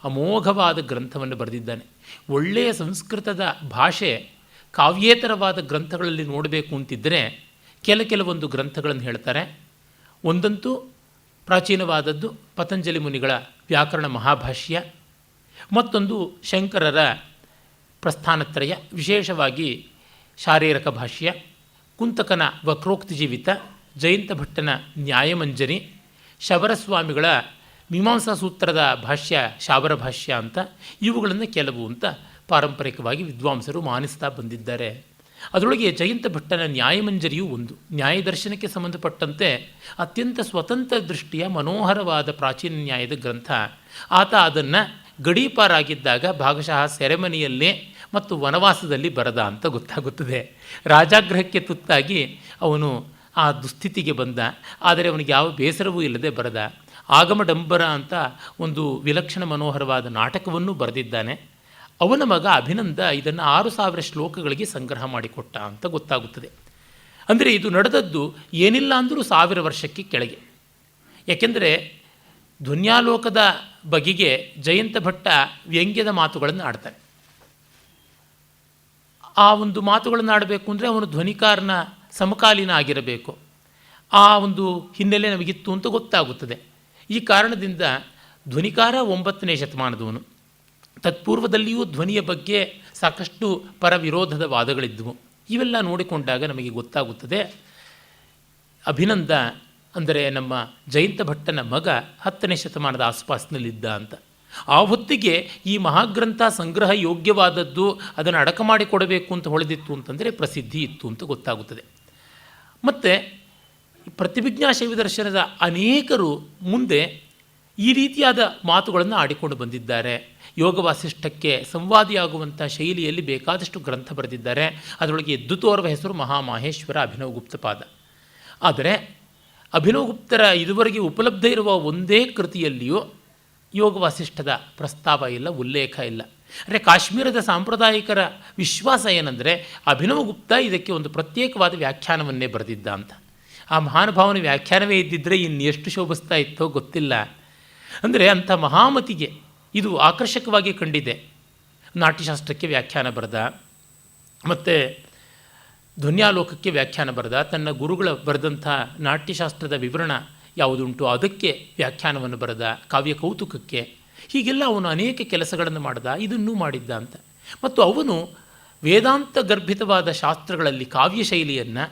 ಅಮೋಘವಾದ ಗ್ರಂಥವನ್ನು ಬರೆದಿದ್ದಾನೆ. ಒಳ್ಳೆಯ ಸಂಸ್ಕೃತದ ಭಾಷೆ ಕಾವ್ಯೇತರವಾದ ಗ್ರಂಥಗಳಲ್ಲಿ ನೋಡಬೇಕು ಅಂತಿದ್ದರೆ ಕೆಲವೊಂದು ಗ್ರಂಥಗಳನ್ನು ಹೇಳ್ತಾರೆ. ಒಂದಂತೂ ಪ್ರಾಚೀನವಾದದ್ದು ಪತಂಜಲಿ ಮುನಿಗಳ ವ್ಯಾಕರಣ ಮಹಾಭಾಷ್ಯ, ಮತ್ತೊಂದು ಶಂಕರರ ಪ್ರಸ್ಥಾನತ್ರಯ, ವಿಶೇಷವಾಗಿ ಶಾರೀರಕ ಭಾಷ್ಯ, ಕುಂತಕನ ವಕ್ರೋಕ್ತಿ ಜೀವಿತ, ಜಯಂತ ಭಟ್ಟನ ನ್ಯಾಯಮಂಜರಿ, ಶಬರಸ್ವಾಮಿಗಳ ಮೀಮಾಂಸಾ ಸೂತ್ರದ ಭಾಷ್ಯ ಶಾಬರ ಭಾಷ್ಯ ಅಂತ, ಇವುಗಳನ್ನು ಕೆಲವು ಅಂತ ಪಾರಂಪರಿಕವಾಗಿ ವಿದ್ವಾಂಸರು ಮಾನಿಸ್ತಾ ಬಂದಿದ್ದಾರೆ. ಅದರೊಳಗೆ ಜಯಂತ ಭಟ್ಟನ ನ್ಯಾಯಮಂಜರಿಯೂ ಒಂದು. ನ್ಯಾಯದರ್ಶನಕ್ಕೆ ಸಂಬಂಧಪಟ್ಟಂತೆ ಅತ್ಯಂತ ಸ್ವತಂತ್ರ ದೃಷ್ಟಿಯ ಮನೋಹರವಾದ ಪ್ರಾಚೀನ ನ್ಯಾಯದ ಗ್ರಂಥ. ಆತ ಅದನ್ನು ಗಡೀಪಾರಾಗಿದ್ದಾಗ ಭಾಗಶಃ ಸೆರೆಮನಿಯಲ್ಲೇ ಮತ್ತು ವನವಾಸದಲ್ಲಿ ಬರದ ಅಂತ ಗೊತ್ತಾಗುತ್ತದೆ. ರಾಜಾಗ್ರಹಕ್ಕೆ ತುತ್ತಾಗಿ ಅವನು ಆ ದುಸ್ಥಿತಿಗೆ ಬಂದ. ಆದರೆ ಅವನಿಗೆ ಯಾವ ಬೇಸರವೂ ಇಲ್ಲದೆ ಬರೆದ. ಆಗಮಡಂಬರ ಅಂತ ಒಂದು ವಿಲಕ್ಷಣ ಮನೋಹರವಾದ ನಾಟಕವನ್ನು ಬರೆದಿದ್ದಾನೆ. ಅವನ ಮಗ ಅಭಿನಂದ ಇದನ್ನು 6000 ಶ್ಲೋಕಗಳಿಗೆ ಸಂಗ್ರಹ ಮಾಡಿಕೊಟ್ಟ ಅಂತ ಗೊತ್ತಾಗುತ್ತದೆ. ಅಂದರೆ ಇದು ನಡೆದದ್ದು ಏನಿಲ್ಲ ಅಂದರೂ 1000 ವರ್ಷಕ್ಕೆ ಕೆಳಗೆ. ಯಾಕೆಂದರೆ ಧ್ವನ್ಯಾಲೋಕದ ಬಗೆಗೆ ಜಯಂತ ಭಟ್ಟ ವ್ಯಂಗ್ಯದ ಮಾತುಗಳನ್ನು ಆಡ್ತಾನೆ. ಆ ಒಂದು ಮಾತುಗಳನ್ನು ಆಡಬೇಕು ಅಂದರೆ ಅವನು ಧ್ವನಿಕಾರನ ಸಮಕಾಲೀನ ಆಗಿರಬೇಕು. ಆ ಒಂದು ಹಿನ್ನೆಲೆ ನಮಗಿತ್ತು ಅಂತ ಗೊತ್ತಾಗುತ್ತದೆ. ಈ ಕಾರಣದಿಂದ ಧ್ವನಿಕಾರ 9ನೇ ಶತಮಾನದವನು. ತತ್ಪೂರ್ವದಲ್ಲಿಯೂ ಧ್ವನಿಯ ಬಗ್ಗೆ ಸಾಕಷ್ಟು ಪರವಿರೋಧದ ವಾದಗಳಿದ್ದವು. ಇವೆಲ್ಲ ನೋಡಿಕೊಂಡಾಗ ನಮಗೆ ಗೊತ್ತಾಗುತ್ತದೆ ಅಭಿನಂದ ಅಂದರೆ ನಮ್ಮ ಜಯಂತ ಭಟ್ಟನ ಮಗ 10ನೇ ಶತಮಾನದ ಆಸ್ಪಾಸ್ನಲ್ಲಿದ್ದ ಅಂತ. ಆ ಹೊತ್ತಿಗೆ ಈ ಮಹಾಗ್ರಂಥ ಸಂಗ್ರಹ ಯೋಗ್ಯವಾದದ್ದು, ಅದನ್ನು ಅಡಕ ಮಾಡಿಕೊಡಬೇಕು ಅಂತ ಹೊಳೆದಿತ್ತು ಅಂತಂದರೆ ಪ್ರಸಿದ್ಧಿ ಇತ್ತು ಅಂತ ಗೊತ್ತಾಗುತ್ತದೆ. ಮತ್ತು ಪ್ರತಿಭಿಜ್ಞಾ ಶೈವ ದರ್ಶನದ ಅನೇಕರು ಮುಂದೆ ಈ ರೀತಿಯಾದ ಮಾತುಗಳನ್ನು ಆಡಿಕೊಂಡು ಬಂದಿದ್ದಾರೆ. ಯೋಗ ವಾಸಿಷ್ಠಕ್ಕೆ ಸಂವಾದಿಯಾಗುವಂಥ ಶೈಲಿಯಲ್ಲಿ ಬೇಕಾದಷ್ಟು ಗ್ರಂಥ ಬರೆದಿದ್ದಾರೆ. ಅದರೊಳಗೆ ಎದ್ದು ತೋರುವ ಹೆಸರು ಮಹಾಮಾಹೇಶ್ವರ ಅಭಿನವಗುಪ್ತಪಾದ. ಆದರೆ ಅಭಿನವಗುಪ್ತರ ಇದುವರೆಗೆ ಉಪಲಬ್ಧ ಇರುವ ಒಂದೇ ಕೃತಿಯಲ್ಲಿಯೂ ಯೋಗ ವಾಸಿಷ್ಠದ ಪ್ರಸ್ತಾವ ಇಲ್ಲ, ಉಲ್ಲೇಖ ಇಲ್ಲ. ಅಂದರೆ ಕಾಶ್ಮೀರದ ಸಾಂಪ್ರದಾಯಿಕರ ವಿಶ್ವಾಸ ಏನಂದರೆ ಅಭಿನವಗುಪ್ತ ಇದಕ್ಕೆ ಒಂದು ಪ್ರತ್ಯೇಕವಾದ ವ್ಯಾಖ್ಯಾನವನ್ನೇ ಬರೆದಿದ್ದ ಅಂತ. ಆ ಮಹಾನುಭಾವನ ವ್ಯಾಖ್ಯಾನವೇ ಇದ್ದಿದ್ದರೆ ಇನ್ನೆಷ್ಟು ಶೋಭಿಸ್ತಾ ಇತ್ತೋ ಗೊತ್ತಿಲ್ಲ. ಅಂದರೆ ಅಂಥ ಮಹಾಮತಿಗೆ ಇದು ಆಕರ್ಷಕವಾಗಿ ಕಂಡಿದೆ. ನಾಟ್ಯಶಾಸ್ತ್ರಕ್ಕೆ ವ್ಯಾಖ್ಯಾನ ಬರೆದ, ಮತ್ತು ಧ್ವನ್ಯಾಲೋಕಕ್ಕೆ ವ್ಯಾಖ್ಯಾನ ಬರೆದ, ತನ್ನ ಗುರುಗಳ ಬರೆದಂಥ ನಾಟ್ಯಶಾಸ್ತ್ರದ ವಿವರಣ ಯಾವುದುಂಟು ಅದಕ್ಕೆ ವ್ಯಾಖ್ಯಾನವನ್ನು ಬರೆದ, ಕಾವ್ಯ ಕೌತುಕಕ್ಕೆ, ಹೀಗೆಲ್ಲ ಅವನು ಅನೇಕ ಕೆಲಸಗಳನ್ನು ಮಾಡಿದ, ಇದನ್ನೂ ಮಾಡಿದ್ದ ಅಂತ. ಮತ್ತು ಅವನು ವೇದಾಂತ ಗರ್ಭಿತವಾದ ಶಾಸ್ತ್ರಗಳಲ್ಲಿ ಕಾವ್ಯ ಶೈಲಿಯನ್ನು,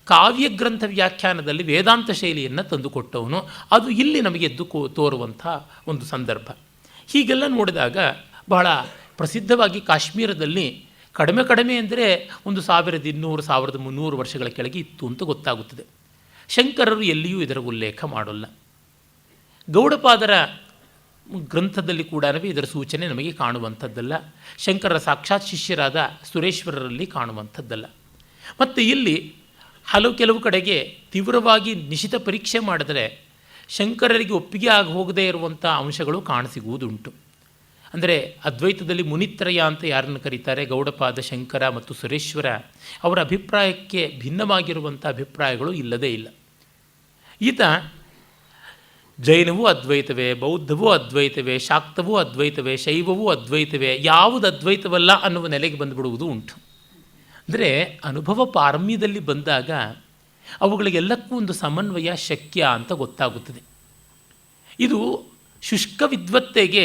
ಕಾವ್ಯಗ್ರಂಥ ವ್ಯಾಖ್ಯಾನದಲ್ಲಿ ವೇದಾಂತ ಶೈಲಿಯನ್ನು ತಂದುಕೊಟ್ಟವನು. ಅದು ಇಲ್ಲಿ ನಮಗೆ ಎದ್ದು ತೋರುವಂಥ ಒಂದು ಸಂದರ್ಭ. ಹೀಗೆಲ್ಲ ನೋಡಿದಾಗ ಬಹಳ ಪ್ರಸಿದ್ಧವಾಗಿ ಕಾಶ್ಮೀರದಲ್ಲಿ ಕಡಿಮೆ ಅಂದರೆ ಒಂದು 1200 1300 ವರ್ಷಗಳ ಕೆಳಗೆ ಇತ್ತು ಅಂತ ಗೊತ್ತಾಗುತ್ತದೆ. ಶಂಕರರು ಎಲ್ಲಿಯೂ ಇದರ ಉಲ್ಲೇಖ ಮಾಡೋಲ್ಲ. ಗೌಡಪಾದರ ಗ್ರಂಥದಲ್ಲಿ ಕೂಡ ಇದರ ಸೂಚನೆ ನಮಗೆ ಕಾಣುವಂಥದ್ದಲ್ಲ. ಶಂಕರರ ಸಾಕ್ಷಾತ್ ಶಿಷ್ಯರಾದ ಸುರೇಶ್ವರರಲ್ಲಿ ಕಾಣುವಂಥದ್ದಲ್ಲ. ಮತ್ತು ಇಲ್ಲಿ ಕೆಲವು ಕಡೆಗೆ ತೀವ್ರವಾಗಿ ನಿಶಿತ ಪರೀಕ್ಷೆ ಮಾಡಿದರೆ ಶಂಕರರಿಗೆ ಒಪ್ಪಿಗೆ ಆಗಿ ಹೋಗದೇ ಇರುವಂಥ ಅಂಶಗಳು ಕಾಣಸಿಗುವುದುಂಟು. ಅಂದರೆ ಅದ್ವೈತದಲ್ಲಿ ಮುನಿತ್ರಯ ಅಂತ ಯಾರನ್ನು ಕರೀತಾರೆ, ಗೌಡಪಾದ, ಶಂಕರ ಮತ್ತು ಸುರೇಶ್ವರ, ಅವರ ಅಭಿಪ್ರಾಯಕ್ಕೆ ಭಿನ್ನವಾಗಿರುವಂಥ ಅಭಿಪ್ರಾಯಗಳು ಇಲ್ಲದೇ ಇಲ್ಲ. ಈತ ಜೈನವೂ ಅದ್ವೈತವೇ, ಬೌದ್ಧವೂ ಅದ್ವೈತವೇ, ಶಾಕ್ತವೂ ಅದ್ವೈತವೇ, ಶೈವವೂ ಅದ್ವೈತವೇ, ಯಾವುದು ಅದ್ವೈತವಲ್ಲ ಅನ್ನುವ ನೆಲೆಗೆ ಬಂದುಬಿಡುವುದು ಉಂಟು. ಅಂದರೆ ಅನುಭವ ಪಾರಮ್ಯದಲ್ಲಿ ಬಂದಾಗ ಅವುಗಳಿಗೆಲ್ಲಕ್ಕೂ ಒಂದು ಸಮನ್ವಯ ಶಕ್ಯ ಅಂತ ಗೊತ್ತಾಗುತ್ತದೆ. ಇದು ಶುಷ್ಕ ವಿದ್ವತ್ತೆಗೆ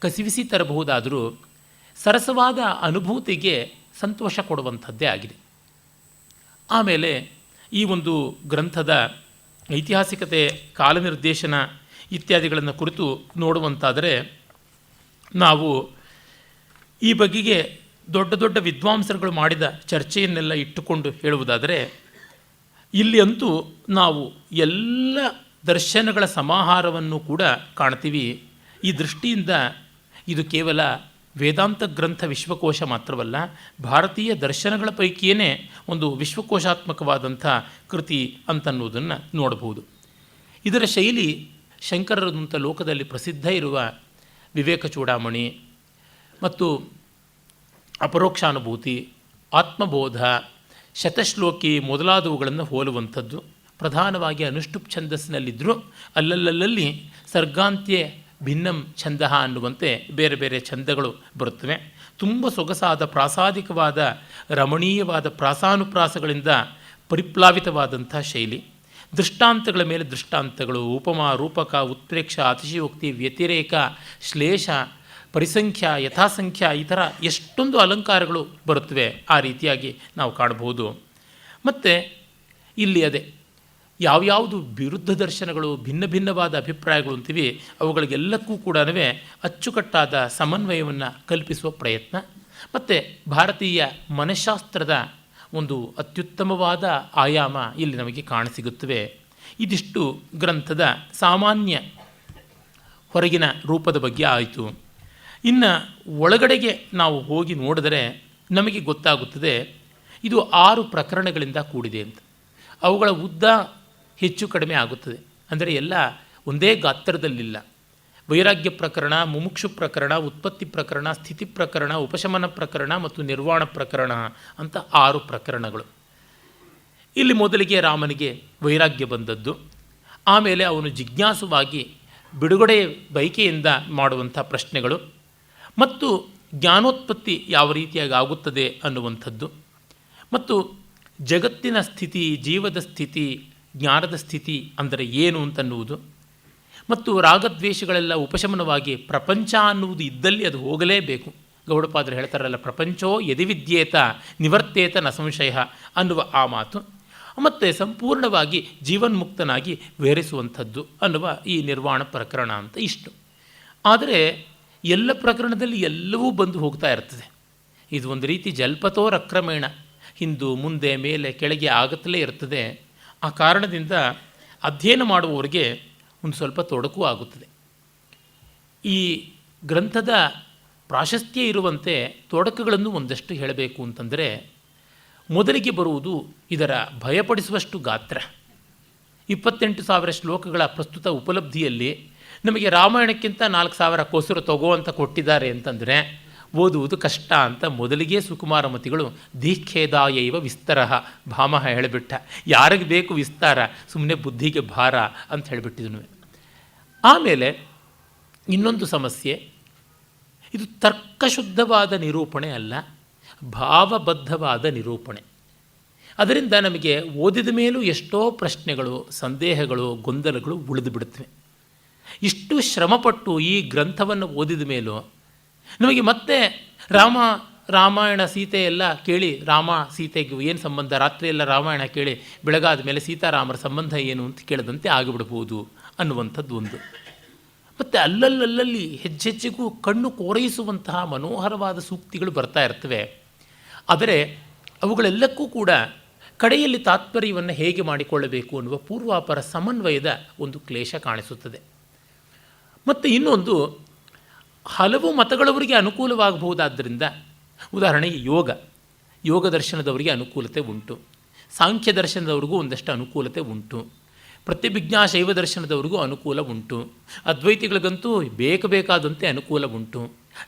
ಕಸಿವಿಸಿ ತರಬಹುದಾದರೂ ಸರಸವಾದ ಅನುಭೂತಿಗೆ ಸಂತೋಷ ಕೊಡುವಂಥದ್ದೇ ಆಗಿದೆ. ಆಮೇಲೆ ಈ ಒಂದು ಗ್ರಂಥದ ಐತಿಹಾಸಿಕತೆ, ಕಾಲನಿರ್ದೇಶನ ಇತ್ಯಾದಿಗಳನ್ನು ಕುರಿತು ನೋಡುವಂತಾದರೆ ನಾವು ಈ ಬಗೆಗೆ ದೊಡ್ಡ ವಿದ್ವಾಂಸರುಗಳು ಮಾಡಿದ ಚರ್ಚೆಯನ್ನೆಲ್ಲ ಇಟ್ಟುಕೊಂಡು ಹೇಳುವುದಾದರೆ, ಇಲ್ಲಿ ಅಂತೂ ನಾವು ಎಲ್ಲ ದರ್ಶನಗಳ ಸಮಾಹಾರವನ್ನು ಕೂಡ ಕಾಣ್ತೀವಿ. ಈ ದೃಷ್ಟಿಯಿಂದ ಇದು ಕೇವಲ ವೇದಾಂತ ಗ್ರಂಥ ವಿಶ್ವಕೋಶ ಮಾತ್ರವಲ್ಲ, ಭಾರತೀಯ ದರ್ಶನಗಳ ಪೈಕಿಯೇ ಒಂದು ವಿಶ್ವಕೋಶಾತ್ಮಕವಾದಂಥ ಕೃತಿ ಅಂತನ್ನುವುದನ್ನು ನೋಡಬಹುದು. ಇದರ ಶೈಲಿ ಶಂಕರರಂಥ ಲೋಕದಲ್ಲಿ ಪ್ರಸಿದ್ಧ ಇರುವ ವಿವೇಕ ಚೂಡಾಮಣಿ ಮತ್ತು ಅಪರೋಕ್ಷಾನುಭೂತಿ, ಆತ್ಮಬೋಧ, ಶತಶ್ಲೋಕಿ ಮೊದಲಾದವುಗಳನ್ನು ಹೋಲುವಂಥದ್ದು. ಪ್ರಧಾನವಾಗಿ ಅನುಷ್ಠುಪ್ ಛಂದಸ್ಸಿನಲ್ಲಿದ್ದರೂ ಅಲ್ಲಲ್ಲಿ ಸರ್ಗಾಂತ್ಯೆ ಭಿನ್ನಂ ಛಂದ ಅನ್ನುವಂತೆ ಬೇರೆ ಬೇರೆ ಛಂದಗಳು ಬರುತ್ತವೆ. ತುಂಬ ಸೊಗಸಾದ ಪ್ರಾಸಾದಿಕವಾದ ರಮಣೀಯವಾದ ಪ್ರಾಸಾನುಪ್ರಾಸಗಳಿಂದ ಪರಿಪ್ಲಾವಿತವಾದಂಥ ಶೈಲಿ. ದೃಷ್ಟಾಂತಗಳ ಮೇಲೆ ದೃಷ್ಟಾಂತಗಳು, ಉಪಮಾ, ರೂಪಕ, ಉತ್ಪ್ರೇಕ್ಷ, ಅತಿಶಯೋಕ್ತಿ, ವ್ಯತಿರೇಕ, ಶ್ಲೇಷ, ಪರಿಸಂಖ್ಯಾ, ಯಥಾಸಂಖ್ಯಾ, ಈ ಥರ ಎಷ್ಟೊಂದು ಅಲಂಕಾರಗಳು ಬರುತ್ತವೆ. ಆ ರೀತಿಯಾಗಿ ನಾವು ಕಾಣಬಹುದು. ಮತ್ತು ಇಲ್ಲಿ ಅದೇ ಯಾವ್ಯಾವುದು ವಿರುದ್ಧ ದರ್ಶನಗಳು, ಭಿನ್ನ ಭಿನ್ನವಾದ ಅಭಿಪ್ರಾಯಗಳು ಅಂತೀವಿ, ಅವುಗಳಿಗೆಲ್ಲಕ್ಕೂ ಕೂಡ ಅಚ್ಚುಕಟ್ಟಾದ ಸಮನ್ವಯವನ್ನು ಕಲ್ಪಿಸುವ ಪ್ರಯತ್ನ. ಮತ್ತು ಭಾರತೀಯ ಮನಃಶಾಸ್ತ್ರದ ಒಂದು ಅತ್ಯುತ್ತಮವಾದ ಆಯಾಮ ಇಲ್ಲಿ ನಮಗೆ ಕಾಣಸಿಗುತ್ತವೆ. ಇದಿಷ್ಟು ಗ್ರಂಥದ ಸಾಮಾನ್ಯ ಹೊರಗಿನ ರೂಪದ ಬಗ್ಗೆ ಆಯಿತು. ಇನ್ನು ಒಳಗಡೆಗೆ ನಾವು ಹೋಗಿ ನೋಡಿದರೆ ನಮಗೆ ಗೊತ್ತಾಗುತ್ತದೆ ಇದು 6 ಪ್ರಕರಣಗಳಿಂದ ಕೂಡಿದೆ ಅಂತ. ಅವುಗಳ ಉದ್ದ ಹೆಚ್ಚು ಕಡಿಮೆ ಆಗುತ್ತದೆ. ಅಂದರೆ ಎಲ್ಲ ಒಂದೇ ಗಾತ್ರದಲ್ಲಿಲ್ಲ. ವೈರಾಗ್ಯ ಪ್ರಕರಣ, ಮುಮುಕ್ಷು ಪ್ರಕರಣ, ಉತ್ಪತ್ತಿ ಪ್ರಕರಣ, ಸ್ಥಿತಿ ಪ್ರಕರಣ, ಉಪಶಮನ ಪ್ರಕರಣ ಮತ್ತು ನಿರ್ವಾಣ ಪ್ರಕರಣ ಅಂತ 6 ಪ್ರಕರಣಗಳು. ಇಲ್ಲಿ ಮೊದಲಿಗೆ ರಾಮನಿಗೆ ವೈರಾಗ್ಯ ಬಂದದ್ದು, ಆಮೇಲೆ ಅವನು ಜಿಜ್ಞಾಸುವಾಗಿ ಬಿಡುಗಡೆ ಬಯಕೆಯಿಂದ ಮಾಡುವಂಥ ಪ್ರಶ್ನೆಗಳು ಮತ್ತು ಜ್ಞಾನೋತ್ಪತ್ತಿ ಯಾವ ರೀತಿಯಾಗಿ ಆಗುತ್ತದೆ ಅನ್ನುವಂಥದ್ದು, ಮತ್ತು ಜಗತ್ತಿನ ಸ್ಥಿತಿ, ಜೀವದ ಸ್ಥಿತಿ, ಜ್ಞಾನದ ಸ್ಥಿತಿ ಅಂದರೆ ಏನು ಅಂತನ್ನುವುದು, ಮತ್ತು ರಾಗದ್ವೇಷಗಳೆಲ್ಲ ಉಪಶಮನವಾಗಿ ಪ್ರಪಂಚ ಅನ್ನುವುದು ಇದ್ದಲ್ಲಿ ಅದು ಹೋಗಲೇಬೇಕು. ಗೌಡಪಾದರು ಹೇಳ್ತಾರಲ್ಲ, ಪ್ರಪಂಚೋ ಯದಿ ವಿದ್ಯೇತ ನಿವರ್ತೇತ ನ ಸಂಶಯ ಅನ್ನುವ ಆ ಮಾತು. ಮತ್ತು ಸಂಪೂರ್ಣವಾಗಿ ಜೀವನ್ಮುಕ್ತನಾಗಿ ವಿಹರಿಸುವಂಥದ್ದು ಅನ್ನುವ ಈ ನಿರ್ವಾಣ ಪ್ರಕರಣ ಅಂತ ಇಷ್ಟು. ಆದರೆ ಎಲ್ಲ ಪ್ರಕರಣದಲ್ಲಿ ಎಲ್ಲವೂ ಬಂದು ಹೋಗ್ತಾ ಇರ್ತದೆ. ಇದು ಒಂದು ರೀತಿ ಜಲ್ಪತೋರಕ್ರಮೇಣ ಹಿಂದು ಮುಂದೆ ಮೇಲೆ ಕೆಳಗೆ ಆಗುತ್ತಲೇ ಇರ್ತದೆ. ಆ ಕಾರಣದಿಂದ ಅಧ್ಯಯನ ಮಾಡುವವರಿಗೆ ಒಂದು ಸ್ವಲ್ಪ ತೊಡಕು ಆಗುತ್ತದೆ. ಈ ಗ್ರಂಥದ ಪ್ರಾಶಸ್ತ್ಯ ಇರುವಂತೆ ತೊಡಕುಗಳನ್ನು ಒಂದಷ್ಟು ಹೇಳಬೇಕು ಅಂತಂದರೆ, ಮೊದಲಿಗೆ ಬರುವುದು ಇದರ ಭಯಪಡಿಸುವಷ್ಟು ಗಾತ್ರ. 28,000 ಶ್ಲೋಕಗಳ ಪ್ರಸ್ತುತ ಉಪಲಬ್ಧಿಯಲ್ಲಿ ನಮಗೆ ರಾಮಾಯಣಕ್ಕಿಂತ 4,000 ಕೋಸರು ತಗೋ ಅಂತ ಕೊಟ್ಟಿದ್ದಾರೆ ಅಂತಂದರೆ ಓದುವುದು ಕಷ್ಟ ಅಂತ ಮೊದಲಿಗೆ ಸುಕುಮಾರಮತಿಗಳು ದೀಖೇದಾಯೈವ ವಿಸ್ತಾರ ಭಾಮಹ ಹೇಳಿಬಿಟ್ಟ. ಯಾರಿಗೆ ಬೇಕು ವಿಸ್ತಾರ, ಸುಮ್ಮನೆ ಬುದ್ಧಿಗೆ ಭಾರ ಅಂತ ಹೇಳಿಬಿಟ್ಟಿದ್ನು. ಆಮೇಲೆ ಇನ್ನೊಂದು ಸಮಸ್ಯೆ, ಇದು ತರ್ಕಶುದ್ಧವಾದ ನಿರೂಪಣೆ ಅಲ್ಲ, ಭಾವಬದ್ಧವಾದ ನಿರೂಪಣೆ. ಅದರಿಂದ ನಮಗೆ ಓದಿದ ಮೇಲೂ ಎಷ್ಟೋ ಪ್ರಶ್ನೆಗಳು, ಸಂದೇಹಗಳು, ಗೊಂದಲಗಳು ಉಳಿದು ಬಿಡುತ್ತವೆ. ಇಷ್ಟು ಶ್ರಮಪಟ್ಟು ಈ ಗ್ರಂಥವನ್ನು ಓದಿದ ಮೇಲೂ ನಮಗೆ ಮತ್ತೆ ರಾಮಾಯಣ ಸೀತೆ ಎಲ್ಲ ಕೇಳಿ, ರಾಮ ಸೀತೆಗೆ ಏನು ಸಂಬಂಧ, ರಾತ್ರಿಯೆಲ್ಲ ರಾಮಾಯಣ ಕೇಳಿ ಬೆಳಗಾದ ಮೇಲೆ ಸೀತಾರಾಮರ ಸಂಬಂಧ ಏನು ಅಂತ ಕೇಳದಂತೆ ಆಗಿಬಿಡ್ಬೋದು ಅನ್ನುವಂಥದ್ದು ಒಂದು. ಮತ್ತು ಅಲ್ಲಲ್ಲಿ ಹೆಜ್ಜೆಜ್ಜೆಗೂ ಕಣ್ಣು ಕೋರೈಸುವಂತಹ ಮನೋಹರವಾದ ಸೂಕ್ತಿಗಳು ಬರ್ತಾ ಇರ್ತವೆ. ಆದರೆ ಅವುಗಳೆಲ್ಲಕ್ಕೂ ಕೂಡ ಕಡೆಯಲ್ಲಿ ತಾತ್ಪರ್ಯವನ್ನು ಹೇಗೆ ಮಾಡಿಕೊಳ್ಳಬೇಕು ಅನ್ನುವ ಪೂರ್ವಾಪರ ಸಮನ್ವಯದ ಒಂದು ಕ್ಲೇಶ ಕಾಣಿಸುತ್ತದೆ. ಮತ್ತು ಇನ್ನೊಂದು, ಹಲವು ಮತಗಳವರಿಗೆ ಅನುಕೂಲವಾಗಬಹುದಾದ್ದರಿಂದ, ಉದಾಹರಣೆಗೆ ಯೋಗ ದರ್ಶನದವರಿಗೆ ಅನುಕೂಲತೆ ಉಂಟು, ಸಾಂಖ್ಯ ದರ್ಶನದವ್ರಿಗೂ ಒಂದಷ್ಟು ಅನುಕೂಲತೆ ಉಂಟು, ಪ್ರತಿಭಿಜ್ಞಾ ಶೈವ ದರ್ಶನದವ್ರಿಗೂ ಅನುಕೂಲ ಉಂಟು, ಅದ್ವೈತಿಗಳಿಗಂತೂ ಬೇಕಾದಂತೆ ಅನುಕೂಲ ಉಂಟು,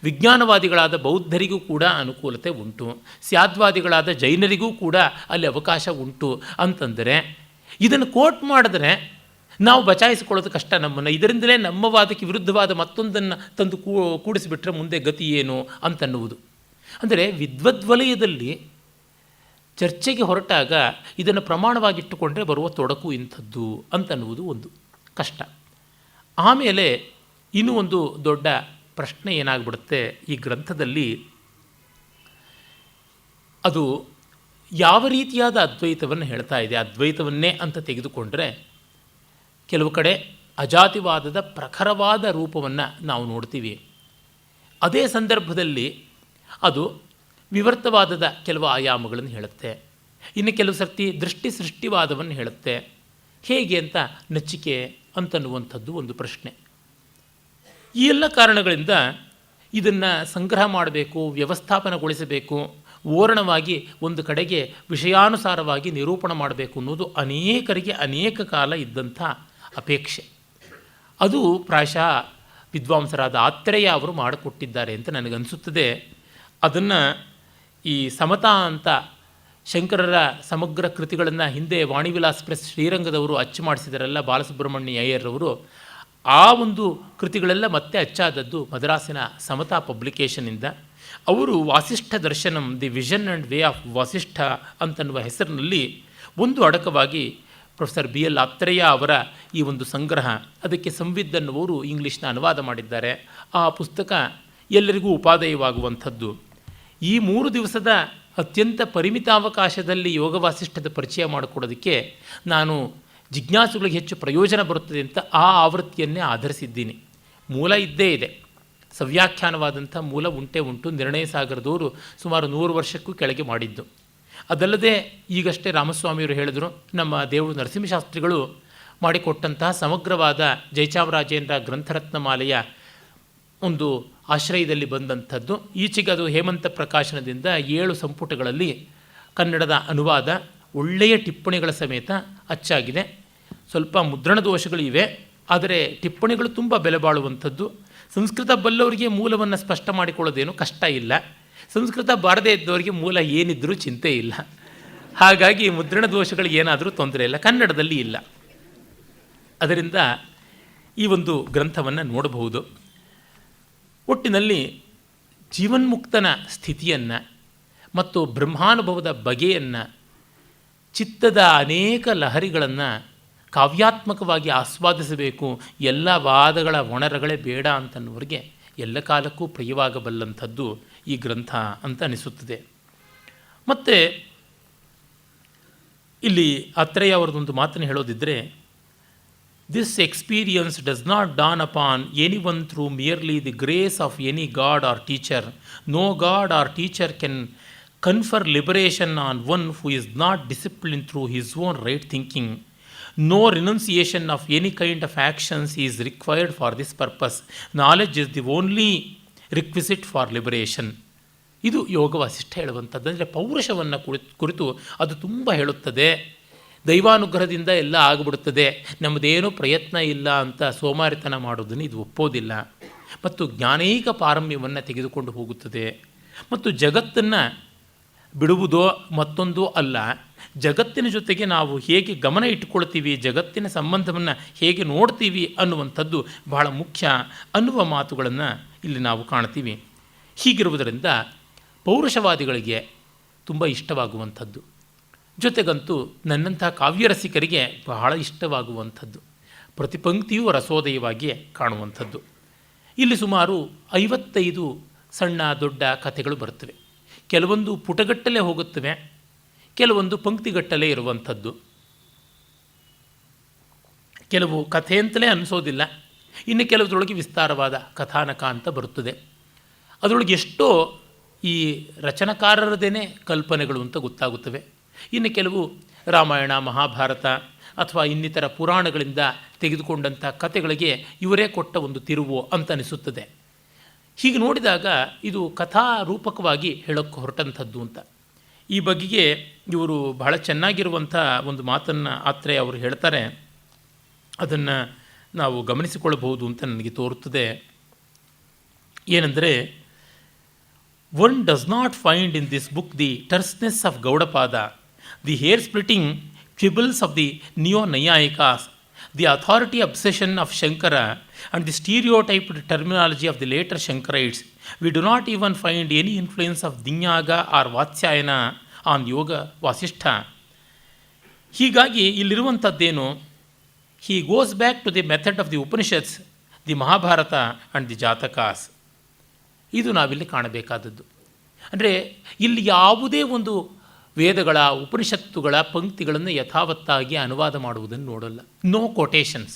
ವಿಜ್ಞಾನವಾದಿಗಳಾದ ಬೌದ್ಧರಿಗೂ ಕೂಡ ಅನುಕೂಲತೆ ಉಂಟು, ಸ್ಯಾದ್ವಾದಿಗಳಾದ ಜೈನರಿಗೂ ಕೂಡ ಅಲ್ಲಿ ಅವಕಾಶ ಉಂಟು ಅಂತಂದರೆ, ಇದನ್ನು ಕೋಟ್ ಮಾಡಿದ್ರೆ ನಾವು ಬಚಾಯಿಸಿಕೊಳ್ಳೋದು ಕಷ್ಟ ನಮ್ಮನ್ನು. ಇದರಿಂದಲೇ ನಮ್ಮ ವಾದಕ್ಕೆ ವಿರುದ್ಧವಾದ ಮತ್ತೊಂದನ್ನು ತಂದು ಕೂಡಿಸಿಬಿಟ್ರೆ ಮುಂದೆ ಗತಿ ಏನು ಅಂತನ್ನುವುದು. ಅಂದರೆ ವಿದ್ವದ್ವಲಯದಲ್ಲಿ ಚರ್ಚೆಗೆ ಹೊರಟಾಗ ಇದನ್ನು ಪ್ರಮಾಣವಾಗಿಟ್ಟುಕೊಂಡ್ರೆ ಬರುವ ತೊಡಕು ಇಂಥದ್ದು ಅಂತನ್ನುವುದು ಒಂದು ಕಷ್ಟ. ಆಮೇಲೆ ಇನ್ನೂ ಒಂದು ದೊಡ್ಡ ಪ್ರಶ್ನೆ ಏನಾಗ್ಬಿಡುತ್ತೆ, ಈ ಗ್ರಂಥದಲ್ಲಿ ಅದು ಯಾವ ರೀತಿಯಾದ ಅದ್ವೈತವನ್ನು ಹೇಳ್ತಾ ಇದೆ. ಅದ್ವೈತವನ್ನೇ ಅಂತ ತೆಗೆದುಕೊಂಡ್ರೆ ಕೆಲವು ಕಡೆ ಅಜಾತಿವಾದದ ಪ್ರಖರವಾದ ರೂಪವನ್ನು ನಾವು ನೋಡ್ತೀವಿ. ಅದೇ ಸಂದರ್ಭದಲ್ಲಿ ಅದು ವಿವರ್ತವಾದದ ಕೆಲವು ಆಯಾಮಗಳನ್ನು ಹೇಳುತ್ತೆ. ಇನ್ನು ಕೆಲವು ಸರ್ತಿ ದೃಷ್ಟಿ ಸೃಷ್ಟಿವಾದವನ್ನು ಹೇಳುತ್ತೆ. ಹೇಗೆ ಅಂತ ನಚಿಕೆ ಅಂತನ್ನುವಂಥದ್ದು ಒಂದು ಪ್ರಶ್ನೆ. ಈ ಎಲ್ಲ ಕಾರಣಗಳಿಂದ ಇದನ್ನು ಸಂಗ್ರಹ ಮಾಡಬೇಕು, ವ್ಯವಸ್ಥಾಪನಗೊಳಿಸಬೇಕು, ಓರಣವಾಗಿ ಒಂದು ಕಡೆಗೆ ವಿಷಯಾನುಸಾರವಾಗಿ ನಿರೂಪಣ ಮಾಡಬೇಕು ಅನ್ನೋದು ಅನೇಕರಿಗೆ ಅನೇಕ ಕಾಲ ಇದ್ದಂಥ ಅಪೇಕ್ಷೆ. ಅದು ಪ್ರಾಯಶಃ ವಿದ್ವಾಂಸರಾದ ಆತ್ರೇಯ ಅವರು ಮಾಡಿಕೊಟ್ಟಿದ್ದಾರೆ ಅಂತ ನನಗನ್ನಿಸುತ್ತದೆ. ಅದನ್ನು ಈ ಸಮತಾ ಅಂತ ಶಂಕರರ ಸಮಗ್ರ ಕೃತಿಗಳನ್ನು ಹಿಂದೆ ವಾಣಿವಿಲಾಸ್ ಪ್ರೆಸ್ ಶ್ರೀರಂಗದವರು ಅಚ್ಚು ಮಾಡಿಸಿದರಲ್ಲ, ಬಾಲಸುಬ್ರಹ್ಮಣ್ಯ ಅಯ್ಯರ್ರವರು, ಆ ಒಂದು ಕೃತಿಗಳೆಲ್ಲ ಮತ್ತೆ ಅಚ್ಚಾದದ್ದು ಮದ್ರಾಸಿನ ಸಮತಾ ಪಬ್ಲಿಕೇಶನಿಂದ. ಅವರು Vasishtha Darshanam, the vision and way of Vasishtha ಅಂತನ್ನುವ ಹೆಸರಿನಲ್ಲಿ ಒಂದು ಅಡಕವಾಗಿ ಪ್ರೊಫೆಸರ್ ಬಿ ಎಲ್ ಆತ್ರೇಯ ಅವರ ಈ ಒಂದು ಸಂಗ್ರಹ, ಅದಕ್ಕೆ ಸಂವಿದ್ ಅನ್ನುವರು ಇಂಗ್ಲೀಷ್ನ ಅನುವಾದ ಮಾಡಿದ್ದಾರೆ. ಆ ಪುಸ್ತಕ ಎಲ್ಲರಿಗೂ ಉಪಾದೇಯವಾಗುವಂಥದ್ದು. ಈ 3 ದಿವಸದ ಅತ್ಯಂತ ಪರಿಮಿತಾವಕಾಶದಲ್ಲಿ ಯೋಗ ವಾಸಿಷ್ಠದ ಪರಿಚಯ ಮಾಡಿಕೊಡೋದಕ್ಕೆ ನಾನು ಜಿಜ್ಞಾಸುಗಳಿಗೆ ಹೆಚ್ಚು ಪ್ರಯೋಜನ ಬರುತ್ತದೆ ಅಂತ ಆ ಆವೃತ್ತಿಯನ್ನೇ ಆಧರಿಸಿದ್ದೀನಿ. ಮೂಲ ಇದ್ದೇ ಇದೆ, ಸವ್ಯಾಖ್ಯಾನವಾದಂಥ ಮೂಲ ಉಂಟು. ನಿರ್ಣಯ ಸಾಗರದವರು ಸುಮಾರು 100 ವರ್ಷಕ್ಕೂ ಕೆಳಗೆ ಮಾಡಿದ್ದು. ಅದಲ್ಲದೆ ಈಗಷ್ಟೇ ರಾಮಸ್ವಾಮಿಯವರು ಹೇಳಿದರು, ನಮ್ಮ ದೇವರು ನರಸಿಂಹಶಾಸ್ತ್ರಿಗಳು ಮಾಡಿಕೊಟ್ಟಂತಹ ಸಮಗ್ರವಾದ ಜಯಚಾಮರಾಜೇಂದ್ರ ಗ್ರಂಥರತ್ನಮಾಲೆಯ ಒಂದು ಆಶ್ರಯದಲ್ಲಿ ಬಂದಂಥದ್ದು. ಈಚೆಗೆ ಅದು ಹೇಮಂತ ಪ್ರಕಾಶನದಿಂದ 7 ಸಂಪುಟಗಳಲ್ಲಿ ಕನ್ನಡದ ಅನುವಾದ, ಒಳ್ಳೆಯ ಟಿಪ್ಪಣಿಗಳ ಸಮೇತ ಅಚ್ಚಾಗಿದೆ. ಸ್ವಲ್ಪ ಮುದ್ರಣ ದೋಷಗಳು ಇವೆ, ಆದರೆ ಟಿಪ್ಪಣಿಗಳು ತುಂಬ ಬೆಲೆ ಬಾಳುವಂಥದ್ದು. ಸಂಸ್ಕೃತ ಬಲ್ಲವರಿಗೆ ಮೂಲವನ್ನು ಸ್ಪಷ್ಟ ಮಾಡಿಕೊಳ್ಳೋದೇನು ಕಷ್ಟ ಇಲ್ಲ, ಸಂಸ್ಕೃತ ಬಾರದೇ ಇದ್ದವರಿಗೆ ಮೂಲ ಏನಿದ್ರೂ ಚಿಂತೆ ಇಲ್ಲ. ಹಾಗಾಗಿ ಮುದ್ರಣ ದೋಷಗಳು ಏನಾದರೂ ತೊಂದರೆ ಇಲ್ಲ, ಕನ್ನಡದಲ್ಲಿ ಇಲ್ಲ. ಅದರಿಂದ ಈ ಒಂದು ಗ್ರಂಥವನ್ನು ನೋಡಬಹುದು. ಒಟ್ಟಿನಲ್ಲಿ ಜೀವನ್ಮುಕ್ತನ ಸ್ಥಿತಿಯನ್ನು ಮತ್ತು ಬ್ರಹ್ಮಾನುಭವದ ಬಗೆಯನ್ನು, ಚಿತ್ತದ ಅನೇಕ ಲಹರಿಗಳನ್ನು ಕಾವ್ಯಾತ್ಮಕವಾಗಿ ಆಸ್ವಾದಿಸಬೇಕು, ಎಲ್ಲ ವಾದಗಳ ಒಣರಗಳೇ ಬೇಡ ಅಂತನ್ನುವರಿಗೆ ಎಲ್ಲ ಕಾಲಕ್ಕೂ ಪ್ರಿಯವಾಗಬಲ್ಲಂಥದ್ದು ಈ ಗ್ರಂಥ ಅಂತ ಅನಿಸುತ್ತದೆ. ಮತ್ತು ಇಲ್ಲಿ ಆತ್ರೇಯ ಅವರದೊಂದು ಮಾತನ್ನು ಹೇಳೋದಿದ್ದರೆ, this experience does not dawn upon any one through merely the grace of any god or teacher. No god or teacher can confer liberation on one who is not discipline through his own right thinking. No renunciation of any kind of actions is required for this purpose. Knowledge is the only requisite for liberation. ಇದು ಯೋಗ ವಾಸಿಷ್ಠ ಹೇಳುವಂಥದ್ದು. ಅಂದರೆ ಪೌರುಷವನ್ನು ಕುರಿತು ಅದು ತುಂಬ ಹೇಳುತ್ತದೆ. ದೈವಾನುಗ್ರಹದಿಂದ ಎಲ್ಲ ಆಗಿಬಿಡುತ್ತದೆ, ನಮ್ಮದೇನೂ ಪ್ರಯತ್ನ ಇಲ್ಲ ಅಂತ ಸೋಮಾರಿತನ ಮಾಡೋದನ್ನು ಇದು ಒಪ್ಪೋದಿಲ್ಲ. ಮತ್ತು ಜ್ಞಾನೈಕ ಪಾರಮ್ಯವನ್ನು ತೆಗೆದುಕೊಂಡು ಹೋಗುತ್ತದೆ. ಮತ್ತು ಜಗತ್ತನ್ನು ಬಿಡುವುದೋ ಮತ್ತೊಂದೋ ಅಲ್ಲ, ಜಗತ್ತಿನ ಜೊತೆಗೆ ನಾವು ಹೇಗೆ ಗಮನ ಇಟ್ಟುಕೊಳ್ತೀವಿ, ಜಗತ್ತಿನ ಸಂಬಂಧವನ್ನು ಹೇಗೆ ನೋಡ್ತೀವಿ ಅನ್ನುವಂಥದ್ದು ಬಹಳ ಮುಖ್ಯ ಅನ್ನುವ ಮಾತುಗಳನ್ನು ಇಲ್ಲಿ ನಾವು ಕಾಣ್ತೀವಿ. ಹೀಗಿರುವುದರಿಂದ ಪೌರುಷವಾದಿಗಳಿಗೆ ತುಂಬ ಇಷ್ಟವಾಗುವಂಥದ್ದು, ಜೊತೆಗಂತೂ ನನ್ನಂಥ ಕಾವ್ಯರಸಿಕರಿಗೆ ಬಹಳ ಇಷ್ಟವಾಗುವಂಥದ್ದು, ಪ್ರತಿ ಪಂಕ್ತಿಯೂ ರಸೋದಯವಾಗಿ ಕಾಣುವಂಥದ್ದು. ಇಲ್ಲಿ ಸುಮಾರು 55 ಸಣ್ಣ ದೊಡ್ಡ ಕಥೆಗಳು ಬರುತ್ತವೆ. ಕೆಲವೊಂದು ಪುಟಗಟ್ಟಲೆ ಹೋಗುತ್ತವೆ, ಕೆಲವೊಂದು ಪಂಕ್ತಿಗಟ್ಟಲೆ ಇರುವಂಥದ್ದು. ಕೆಲವು ಕಥೆ ಅಂತಲೇ ಅನಿಸೋದಿಲ್ಲ, ಇನ್ನು ಕೆಲವರೊಳಗೆ ವಿಸ್ತಾರವಾದ ಕಥಾನಕ ಅಂತ ಬರುತ್ತದೆ. ಅದರೊಳಗೆ ಎಷ್ಟೋ ಈ ರಚನಕಾರರದೇನೆ ಕಲ್ಪನೆಗಳು ಅಂತ ಗೊತ್ತಾಗುತ್ತವೆ. ಇನ್ನು ಕೆಲವು ರಾಮಾಯಣ, ಮಹಾಭಾರತ ಅಥವಾ ಇನ್ನಿತರ ಪುರಾಣಗಳಿಂದ ತೆಗೆದುಕೊಂಡಂಥ ಕಥೆಗಳಿಗೆ ಇವರೇ ಕೊಟ್ಟ ಒಂದು ತಿರುವು ಅಂತ ಅನಿಸುತ್ತದೆ. ಹೀಗೆ ನೋಡಿದಾಗ ಇದು ಕಥಾರೂಪಕವಾಗಿ ಹೇಳೋಕ್ಕೆ ಹೊರಟಂಥದ್ದು ಅಂತ. ಈ ಬಗೆಗೆ ಇವರು ಬಹಳ ಚೆನ್ನಾಗಿರುವಂಥ ಒಂದು ಮಾತನ್ನು ಆತ್ರೇಯ ಅವರು ಹೇಳ್ತಾರೆ. ಅದನ್ನು ನಾವು ಗಮನಿಸಿಕೊಳ್ಳಬಹುದು ಅಂತ ನನಗೆ ತೋರುತ್ತದೆ. ಏನೆಂದರೆ, one does not find in this book the terseness of Gaudapada, the hair splitting quibbles of the ನಿಯೋ-ನೈಯಾಯಿಕಾಸ್, the authority obsession of Shankara and the stereotyped terminology of the later Shankarites. We do not even find any influence of Dinyaga or Vatsyayana on Yoga Vasishtha. ಹೀಗಾಗಿ ಇಲ್ಲಿರುವಂಥದ್ದೇನು, he goes back to the method of the Upanishads, the Mahabharata and the Jatakas. ಇದು ನಾವಿಲ್ಲಿ ಕಾಣಬೇಕಾದದ್ದು. ಅಂದರೆ ಇಲ್ಲಿ ಯಾವುದೇ ಒಂದು ವೇದಗಳ ಉಪನಿಷತ್ತುಗಳ ಪಂಕ್ತಿಗಳನ್ನು ಯಥಾವತ್ತಾಗಿ ಅನುವಾದ ಮಾಡುವುದನ್ನು ನೋಡಲ್ಲ. No quotations.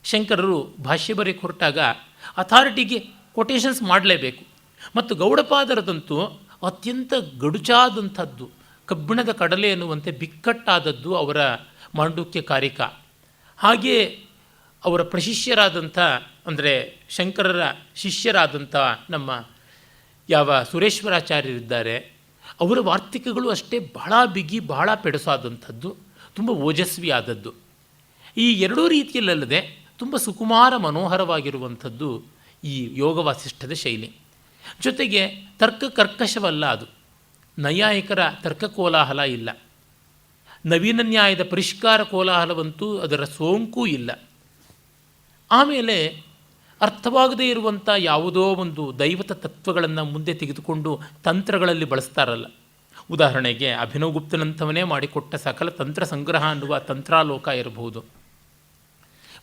ಶಂಕರರು ಭಾಷ್ಯ ಬರೆಯಕ್ಕೆ ಹೊರಟಾಗ ಅಥಾರಿಟಿಗೆ ಕೊಟೇಶನ್ಸ್ ಮಾಡಲೇಬೇಕು. ಮತ್ತು ಗೌಡಪಾದರದಂತೂ ಅತ್ಯಂತ ಗಡುಚಾದಂಥದ್ದು, ಕಬ್ಬಿಣದ ಕಡಲೆ ಎನ್ನುವಂತೆ ಬಿಕ್ಕಟ್ಟಾದದ್ದು ಅವರ ಮಾಂಡುಕ್ಯ ಕಾರಿಕ. ಹಾಗೆ ಅವರ ಪ್ರಶಿಷ್ಯರಾದಂಥ, ಅಂದರೆ ಶಂಕರರ ಶಿಷ್ಯರಾದಂಥ ನಮ್ಮ ಯಾವ ಸುರೇಶ್ವರಾಚಾರ್ಯರಿದ್ದಾರೆ, ಅವರ ವಾರ್ತಿಕಗಳು ಅಷ್ಟೇ ಬಹಳ ಬಿಗಿ, ಬಹಳ ಪೆಡಸಾದಂಥದ್ದು, ತುಂಬ ಓಜಸ್ವಿಯಾದದ್ದು. ಈ ಎರಡೂ ರೀತಿಯಲ್ಲದೆ ತುಂಬ ಸುಕುಮಾರ ಮನೋಹರವಾಗಿರುವಂಥದ್ದು ಈ ಯೋಗ ವಾಸಿಷ್ಠದ ಶೈಲಿ. ಜೊತೆಗೆ ತರ್ಕ ಕರ್ಕಶವಲ್ಲ ಅದು, ನೈಯಾಯಿಕರ ತರ್ಕ ಕೋಲಾಹಲ ಇಲ್ಲ, ನವೀನ ನ್ಯಾಯದ ಪರಿಷ್ಕಾರ ಕೋಲಾಹಲವಂತೂ ಅದರ ಸೋಂಕೂ ಇಲ್ಲ. ಆಮೇಲೆ ಅರ್ಥವಾಗದೇ ಇರುವಂಥ ಯಾವುದೋ ಒಂದು ದೈವತ ತತ್ವಗಳನ್ನು ಮುಂದೆ ತೆಗೆದುಕೊಂಡು ತಂತ್ರಗಳಲ್ಲಿ ಬಳಸ್ತಾರಲ್ಲ. ಉದಾಹರಣೆಗೆ ಅಭಿನವ್ ಗುಪ್ತನಂಥವನೇ ಮಾಡಿಕೊಟ್ಟ ಸಕಲ ತಂತ್ರ ಸಂಗ್ರಹ ಅನ್ನುವ ತಂತ್ರಾಲೋಕ ಇರಬಹುದು,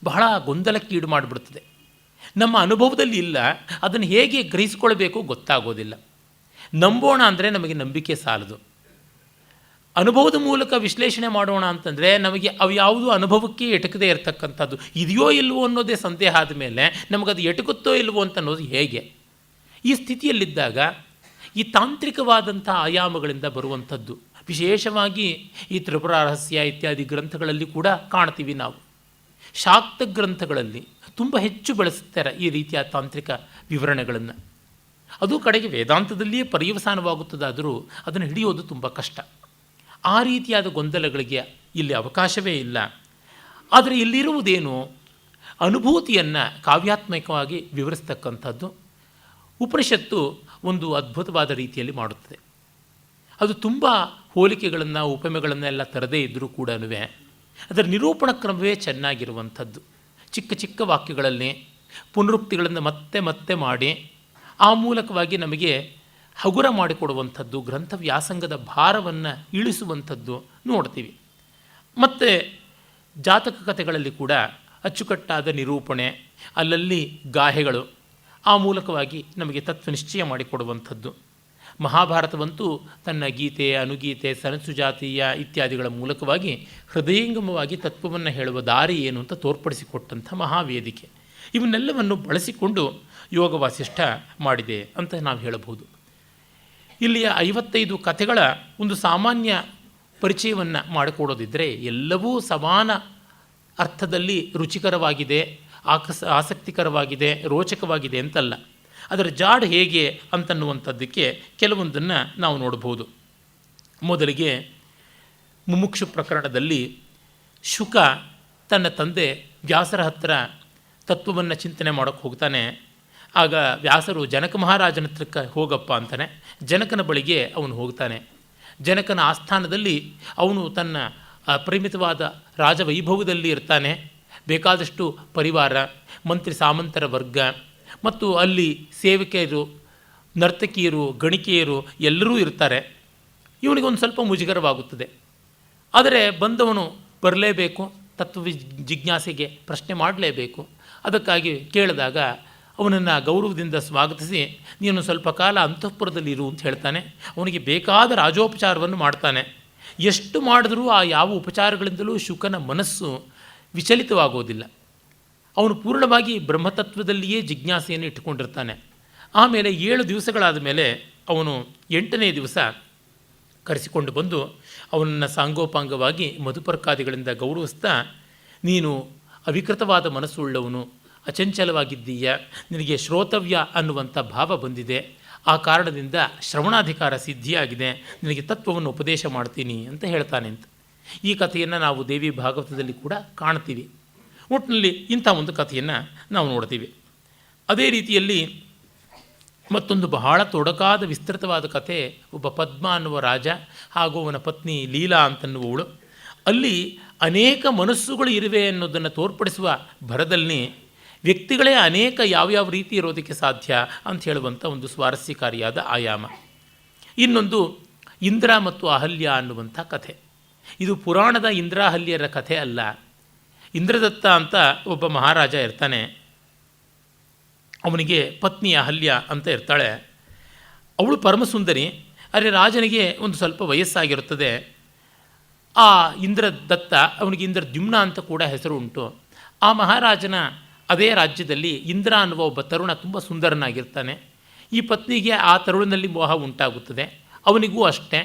ಬಹಳ ಗೊಂದಲಕ್ಕೀಡು ಮಾಡಿಬಿಡ್ತದೆ. ನಮ್ಮ ಅನುಭವದಲ್ಲಿ ಇಲ್ಲ, ಅದನ್ನು ಹೇಗೆ ಗ್ರಹಿಸಿಕೊಳ್ಬೇಕು ಗೊತ್ತಾಗೋದಿಲ್ಲ. ನಂಬೋಣ ಅಂದರೆ ನಮಗೆ ನಂಬಿಕೆ ಸಾಲದು. ಅನುಭವದ ಮೂಲಕ ವಿಶ್ಲೇಷಣೆ ಮಾಡೋಣ ಅಂತಂದರೆ ನಮಗೆ ಅವು ಯಾವುದೂ ಅನುಭವಕ್ಕೆ ಎಟಕದೇ ಇರತಕ್ಕಂಥದ್ದು. ಇದೆಯೋ ಇಲ್ವೋ ಅನ್ನೋದೇ ಸಂದೇಹ ಆದಮೇಲೆ ನಮಗದು ಎಟಕುತ್ತೋ ಇಲ್ವೋ ಅಂತ ಅನ್ನೋದು ಹೇಗೆ? ಈ ಸ್ಥಿತಿಯಲ್ಲಿದ್ದಾಗ ಈ ತಾಂತ್ರಿಕವಾದಂಥ ಆಯಾಮಗಳಿಂದ ಬರುವಂಥದ್ದು ವಿಶೇಷವಾಗಿ ಈ ತ್ರಿಪುರ ರಹಸ್ಯ ಇತ್ಯಾದಿ ಗ್ರಂಥಗಳಲ್ಲಿ ಕೂಡ ಕಾಣ್ತೀವಿ ನಾವು. ಶಾಕ್ತ ಗ್ರಂಥಗಳಲ್ಲಿ ತುಂಬ ಹೆಚ್ಚು ಬಳಸುತ್ತಾರೆ ಈ ರೀತಿಯ ತಾಂತ್ರಿಕ ವಿವರಣೆಗಳನ್ನು. ಅದು ಕಡೆಗೆ ವೇದಾಂತದಲ್ಲಿಯೇ ಪರ್ಯವಸಾನವಾಗುತ್ತದಾದರೂ ಅದನ್ನು ಹಿಡಿಯೋದು ತುಂಬ ಕಷ್ಟ. ಆ ರೀತಿಯಾದ ಗೊಂದಲಗಳಿಗೆ ಇಲ್ಲಿ ಅವಕಾಶವೇ ಇಲ್ಲ. ಆದರೆ ಇಲ್ಲಿರುವುದೇನು, ಅನುಭೂತಿಯನ್ನು ಕಾವ್ಯಾತ್ಮಕವಾಗಿ ವಿವರಿಸ್ತಕ್ಕಂಥದ್ದು ಉಪನಿಷತ್ತು ಒಂದು ಅದ್ಭುತವಾದ ರೀತಿಯಲ್ಲಿ ಮಾಡುತ್ತದೆ. ಅದು ತುಂಬ ಹೋಲಿಕೆಗಳನ್ನು ಉಪಮೆಗಳನ್ನೆಲ್ಲ ತರದೇ ಇದ್ದರೂ ಕೂಡ ಅದರ ನಿರೂಪಣ ಕ್ರಮವೇ ಚೆನ್ನಾಗಿರುವಂಥದ್ದು. ಚಿಕ್ಕ ಚಿಕ್ಕ ವಾಕ್ಯಗಳಲ್ಲಿ ಪುನರುಕ್ತಿಗಳನ್ನು ಮತ್ತೆ ಮತ್ತೆ ಮಾಡಿ ಆ ಮೂಲಕವಾಗಿ ನಮಗೆ ಹಗುರ ಮಾಡಿಕೊಡುವಂಥದ್ದು, ಗ್ರಂಥ ವ್ಯಾಸಂಗದ ಭಾರವನ್ನು ಇಳಿಸುವಂಥದ್ದು ನೋಡ್ತೀವಿ. ಮತ್ತು ಜಾತಕ ಕಥೆಗಳಲ್ಲಿ ಕೂಡ ಅಚ್ಚುಕಟ್ಟಾದ ನಿರೂಪಣೆ, ಅಲ್ಲಲ್ಲಿ ಗಾಹೆಗಳು, ಆ ಮೂಲಕವಾಗಿ ನಮಗೆ ತತ್ವನಿಶ್ಚಯ ಮಾಡಿಕೊಡುವಂಥದ್ದು. ಮಹಾಭಾರತವಂತೂ ತನ್ನ ಗೀತೆ, ಅನುಗೀತೆ, ಸನಸುಜಾತೀಯ ಇತ್ಯಾದಿಗಳ ಮೂಲಕವಾಗಿ ಹೃದಯಂಗಮವಾಗಿ ತತ್ವವನ್ನು ಹೇಳುವ ದಾರಿ ಏನು ಅಂತ ತೋರ್ಪಡಿಸಿಕೊಟ್ಟಂಥ ಮಹಾವೇದಿಕೆ. ಇವನ್ನೆಲ್ಲವನ್ನು ಬಳಸಿಕೊಂಡು ಯೋಗ ವಾಸಿಷ್ಠ ಮಾಡಿದೆ ಅಂತ ನಾವು ಹೇಳಬಹುದು. ಇಲ್ಲಿಯ 55 ಕಥೆಗಳ ಒಂದು ಸಾಮಾನ್ಯ ಪರಿಚಯವನ್ನು ಮಾಡಿಕೊಡೋದಿದ್ದರೆ ಎಲ್ಲವೂ ಸಮಾನ ಅರ್ಥದಲ್ಲಿ ರುಚಿಕರವಾಗಿದೆ, ಆಸಕ್ತಿಕರವಾಗಿದೆ, ರೋಚಕವಾಗಿದೆ ಅಂತಲ್ಲ. ಅದರ ಜಾಡು ಹೇಗೆ ಅಂತನ್ನುವಂಥದ್ದಕ್ಕೆ ಕೆಲವೊಂದನ್ನು ನಾವು ನೋಡಬಹುದು. ಮೊದಲಿಗೆ ಮುಮುಕ್ಷು ಪ್ರಕರಣದಲ್ಲಿ ಶುಕ ತನ್ನ ತಂದೆ ವ್ಯಾಸರ ಹತ್ತಿರ ತತ್ವವನ್ನು ಚಿಂತನೆ ಮಾಡೋಕ್ಕೆ ಹೋಗ್ತಾನೆ. ಆಗ ವ್ಯಾಸರು ಜನಕ ಮಹಾರಾಜನ ಹತ್ರಕ್ಕೆ ಹೋಗಪ್ಪ ಅಂತಾನೆ. ಜನಕನ ಬಳಿಗೆ ಅವನು ಹೋಗ್ತಾನೆ. ಜನಕನ ಆಸ್ಥಾನದಲ್ಲಿ ಅವನು ತನ್ನ ಅಪರಿಮಿತವಾದ ರಾಜವೈಭವದಲ್ಲಿ ಇರ್ತಾನೆ. ಬೇಕಾದಷ್ಟು ಪರಿವಾರ, ಮಂತ್ರಿ ಸಾಮಂತರ ವರ್ಗ ಮತ್ತು ಅಲ್ಲಿ ಸೇವಕಿಯರು, ನರ್ತಕಿಯರು, ಗಣಿಕೆಯರು ಎಲ್ಲರೂ ಇರ್ತಾರೆ. ಇವನಿಗೊಂದು ಸ್ವಲ್ಪ ಮುಜುಗರವಾಗುತ್ತದೆ. ಆದರೆ ಬಂದವನು ಬರಲೇಬೇಕು, ತತ್ವ ಜಿಜ್ಞಾಸೆಗೆ ಪ್ರಶ್ನೆ ಮಾಡಲೇಬೇಕು. ಅದಕ್ಕಾಗಿ ಕೇಳಿದಾಗ ಅವನನ್ನು ಗೌರವದಿಂದ ಸ್ವಾಗತಿಸಿ ನೀನು ಸ್ವಲ್ಪ ಕಾಲ ಅಂತಃಪುರದಲ್ಲಿ ಇರು ಅಂತ ಹೇಳ್ತಾನೆ. ಅವನಿಗೆ ಬೇಕಾದ ರಾಜೋಪಚಾರವನ್ನು ಮಾಡ್ತಾನೆ. ಎಷ್ಟು ಮಾಡಿದ್ರೂ ಆ ಯಾವ ಉಪಚಾರಗಳಿಂದಲೂ ಶುಕನ ಮನಸ್ಸು ವಿಚಲಿತವಾಗೋದಿಲ್ಲ. ಅವನು ಪೂರ್ಣವಾಗಿ ಬ್ರಹ್ಮತತ್ವದಲ್ಲಿಯೇ ಜಿಜ್ಞಾಸೆಯನ್ನು ಇಟ್ಟುಕೊಂಡಿರ್ತಾನೆ. ಆಮೇಲೆ 7 ದಿವಸಗಳಾದ ಮೇಲೆ ಅವನು 8ನೇ ದಿವಸ ಕರೆಸಿಕೊಂಡು ಬಂದು ಅವನನ್ನು ಸಾಂಗೋಪಾಂಗವಾಗಿ ಮಧುಪರ್ಕಾದಿಗಳಿಂದ ಗೌರವಿಸ್ತಾ, ನೀನು ಅವಿಕೃತವಾದ ಮನಸ್ಸುಳ್ಳವನು, ಅಚಂಚಲವಾಗಿದ್ದೀಯ, ನಿನಗೆ ಶ್ರೋತವ್ಯ ಅನ್ನುವಂಥ ಭಾವ ಬಂದಿದೆ, ಆ ಕಾರಣದಿಂದ ಶ್ರವಣಾಧಿಕಾರ ಸಿದ್ಧಿಯಾಗಿದೆ, ನಿನಗೆ ತತ್ವವನ್ನು ಉಪದೇಶ ಮಾಡ್ತೀನಿ ಅಂತ ಹೇಳ್ತಾನೆ ಅಂತ. ಈ ಕಥೆಯನ್ನು ನಾವು ದೇವಿ ಭಾಗವತದಲ್ಲಿ ಕೂಡ ಕಾಣ್ತೀವಿ. ಒಟ್ಟಿನಲ್ಲಿ ಇಂಥ ಒಂದು ಕಥೆಯನ್ನು ನಾವು ನೋಡ್ತೀವಿ. ಅದೇ ರೀತಿಯಲ್ಲಿ ಮತ್ತೊಂದು ಬಹಳ ತೊಡಕಾದ ವಿಸ್ತೃತವಾದ ಕಥೆ, ಒಬ್ಬ ಪದ್ಮ ಅನ್ನುವ ರಾಜ ಹಾಗೂ ಅವನ ಪತ್ನಿ ಲೀಲಾ ಅಂತನ್ನುವವಳು. ಅಲ್ಲಿ ಅನೇಕ ಮನಸ್ಸುಗಳು ಇರುವೆ ಅನ್ನೋದನ್ನು ತೋರ್ಪಡಿಸುವ ಭರದಲ್ಲಿ ವ್ಯಕ್ತಿಗಳೇ ಅನೇಕ ಯಾವ್ಯಾವ ರೀತಿ ಇರೋದಕ್ಕೆ ಸಾಧ್ಯ ಅಂತ ಹೇಳುವಂಥ ಒಂದು ಸ್ವಾರಸ್ಯಕಾರಿಯಾದ ಆಯಾಮ. ಇನ್ನೊಂದು ಇಂದ್ರ ಮತ್ತು ಅಹಲ್ಯ ಅನ್ನುವಂಥ ಕಥೆ. ಇದು ಪುರಾಣದ ಇಂದ್ರಾಹಲ್ಯರ ಕಥೆ ಅಲ್ಲ. ಇಂದ್ರದತ್ತ ಅಂತ ಒಬ್ಬ ಮಹಾರಾಜ ಇರ್ತಾನೆ. ಅವನಿಗೆ ಪತ್ನಿ ಅಹಲ್ಯ ಅಂತ ಇರ್ತಾಳೆ. ಅವಳು ಪರಮಸುಂದರಿ. ಆದರೆ ರಾಜನಿಗೆ ಒಂದು ಸ್ವಲ್ಪ ವಯಸ್ಸಾಗಿರುತ್ತದೆ. ಆ ಇಂದ್ರದತ್ತ, ಅವನಿಗೆ ಇಂದ್ರದ್ಯುಮ್ನ ಅಂತ ಕೂಡ ಹೆಸರು ಉಂಟು. ಆ ಮಹಾರಾಜನ ಅದೇ ರಾಜ್ಯದಲ್ಲಿ ಇಂದ್ರ ಅನ್ನುವ ಒಬ್ಬ ತರುಣ ತುಂಬ ಸುಂದರನಾಗಿರ್ತಾನೆ. ಈ ಪತ್ನಿಗೆ ಆ ತರುಣನಲ್ಲಿ ಮೋಹ ಉಂಟಾಗುತ್ತದೆ, ಅವನಿಗೂ ಅಷ್ಟೇ.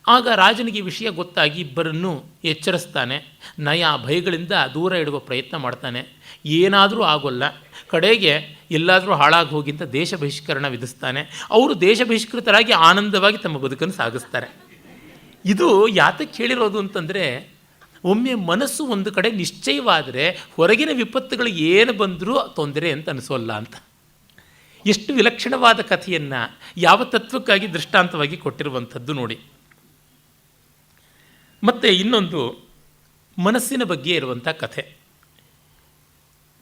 ಆಗ ರಾಜನಿಗೆ ವಿಷಯ ಗೊತ್ತಾಗಿ ಇಬ್ಬರನ್ನು ಎಚ್ಚರಿಸ್ತಾನೆ. ನಯ ಭಯಗಳಿಂದ ದೂರ ಇಡುವ ಪ್ರಯತ್ನ ಮಾಡ್ತಾನೆ. ಏನಾದರೂ ಆಗೋಲ್ಲ. ಕಡೆಗೆ ಎಲ್ಲಾದರೂ ಹಾಳಾಗಿ ಹೋಗಿಂತ ದೇಶ ಬಹಿಷ್ಕರಣ ವಿಧಿಸ್ತಾನೆ. ಅವರು ದೇಶ ಬಹಿಷ್ಕೃತರಾಗಿ ಆನಂದವಾಗಿ ತಮ್ಮ ಬದುಕನ್ನು ಸಾಗಿಸ್ತಾರೆ. ಇದು ಯಾತಕ್ಕೆ ಹೇಳಿರೋದು ಅಂತಂದರೆ, ಒಮ್ಮೆ ಮನಸ್ಸು ಒಂದು ಕಡೆ ನಿಶ್ಚಯವಾದರೆ ಹೊರಗಿನ ವಿಪತ್ತುಗಳು ಏನು ಬಂದರೂ ತೊಂದರೆ ಅಂತ ಅನಿಸೋಲ್ಲ ಅಂತ. ಎಷ್ಟು ವಿಲಕ್ಷಣವಾದ ಕಥೆಯನ್ನು ಯಾವ ತತ್ವಕ್ಕಾಗಿ ದೃಷ್ಟಾಂತವಾಗಿ ಕೊಟ್ಟಿರುವಂಥದ್ದು ನೋಡಿ. ಮತ್ತು ಇನ್ನೊಂದು ಮನಸ್ಸಿನ ಬಗ್ಗೆ ಇರುವಂಥ ಕಥೆ.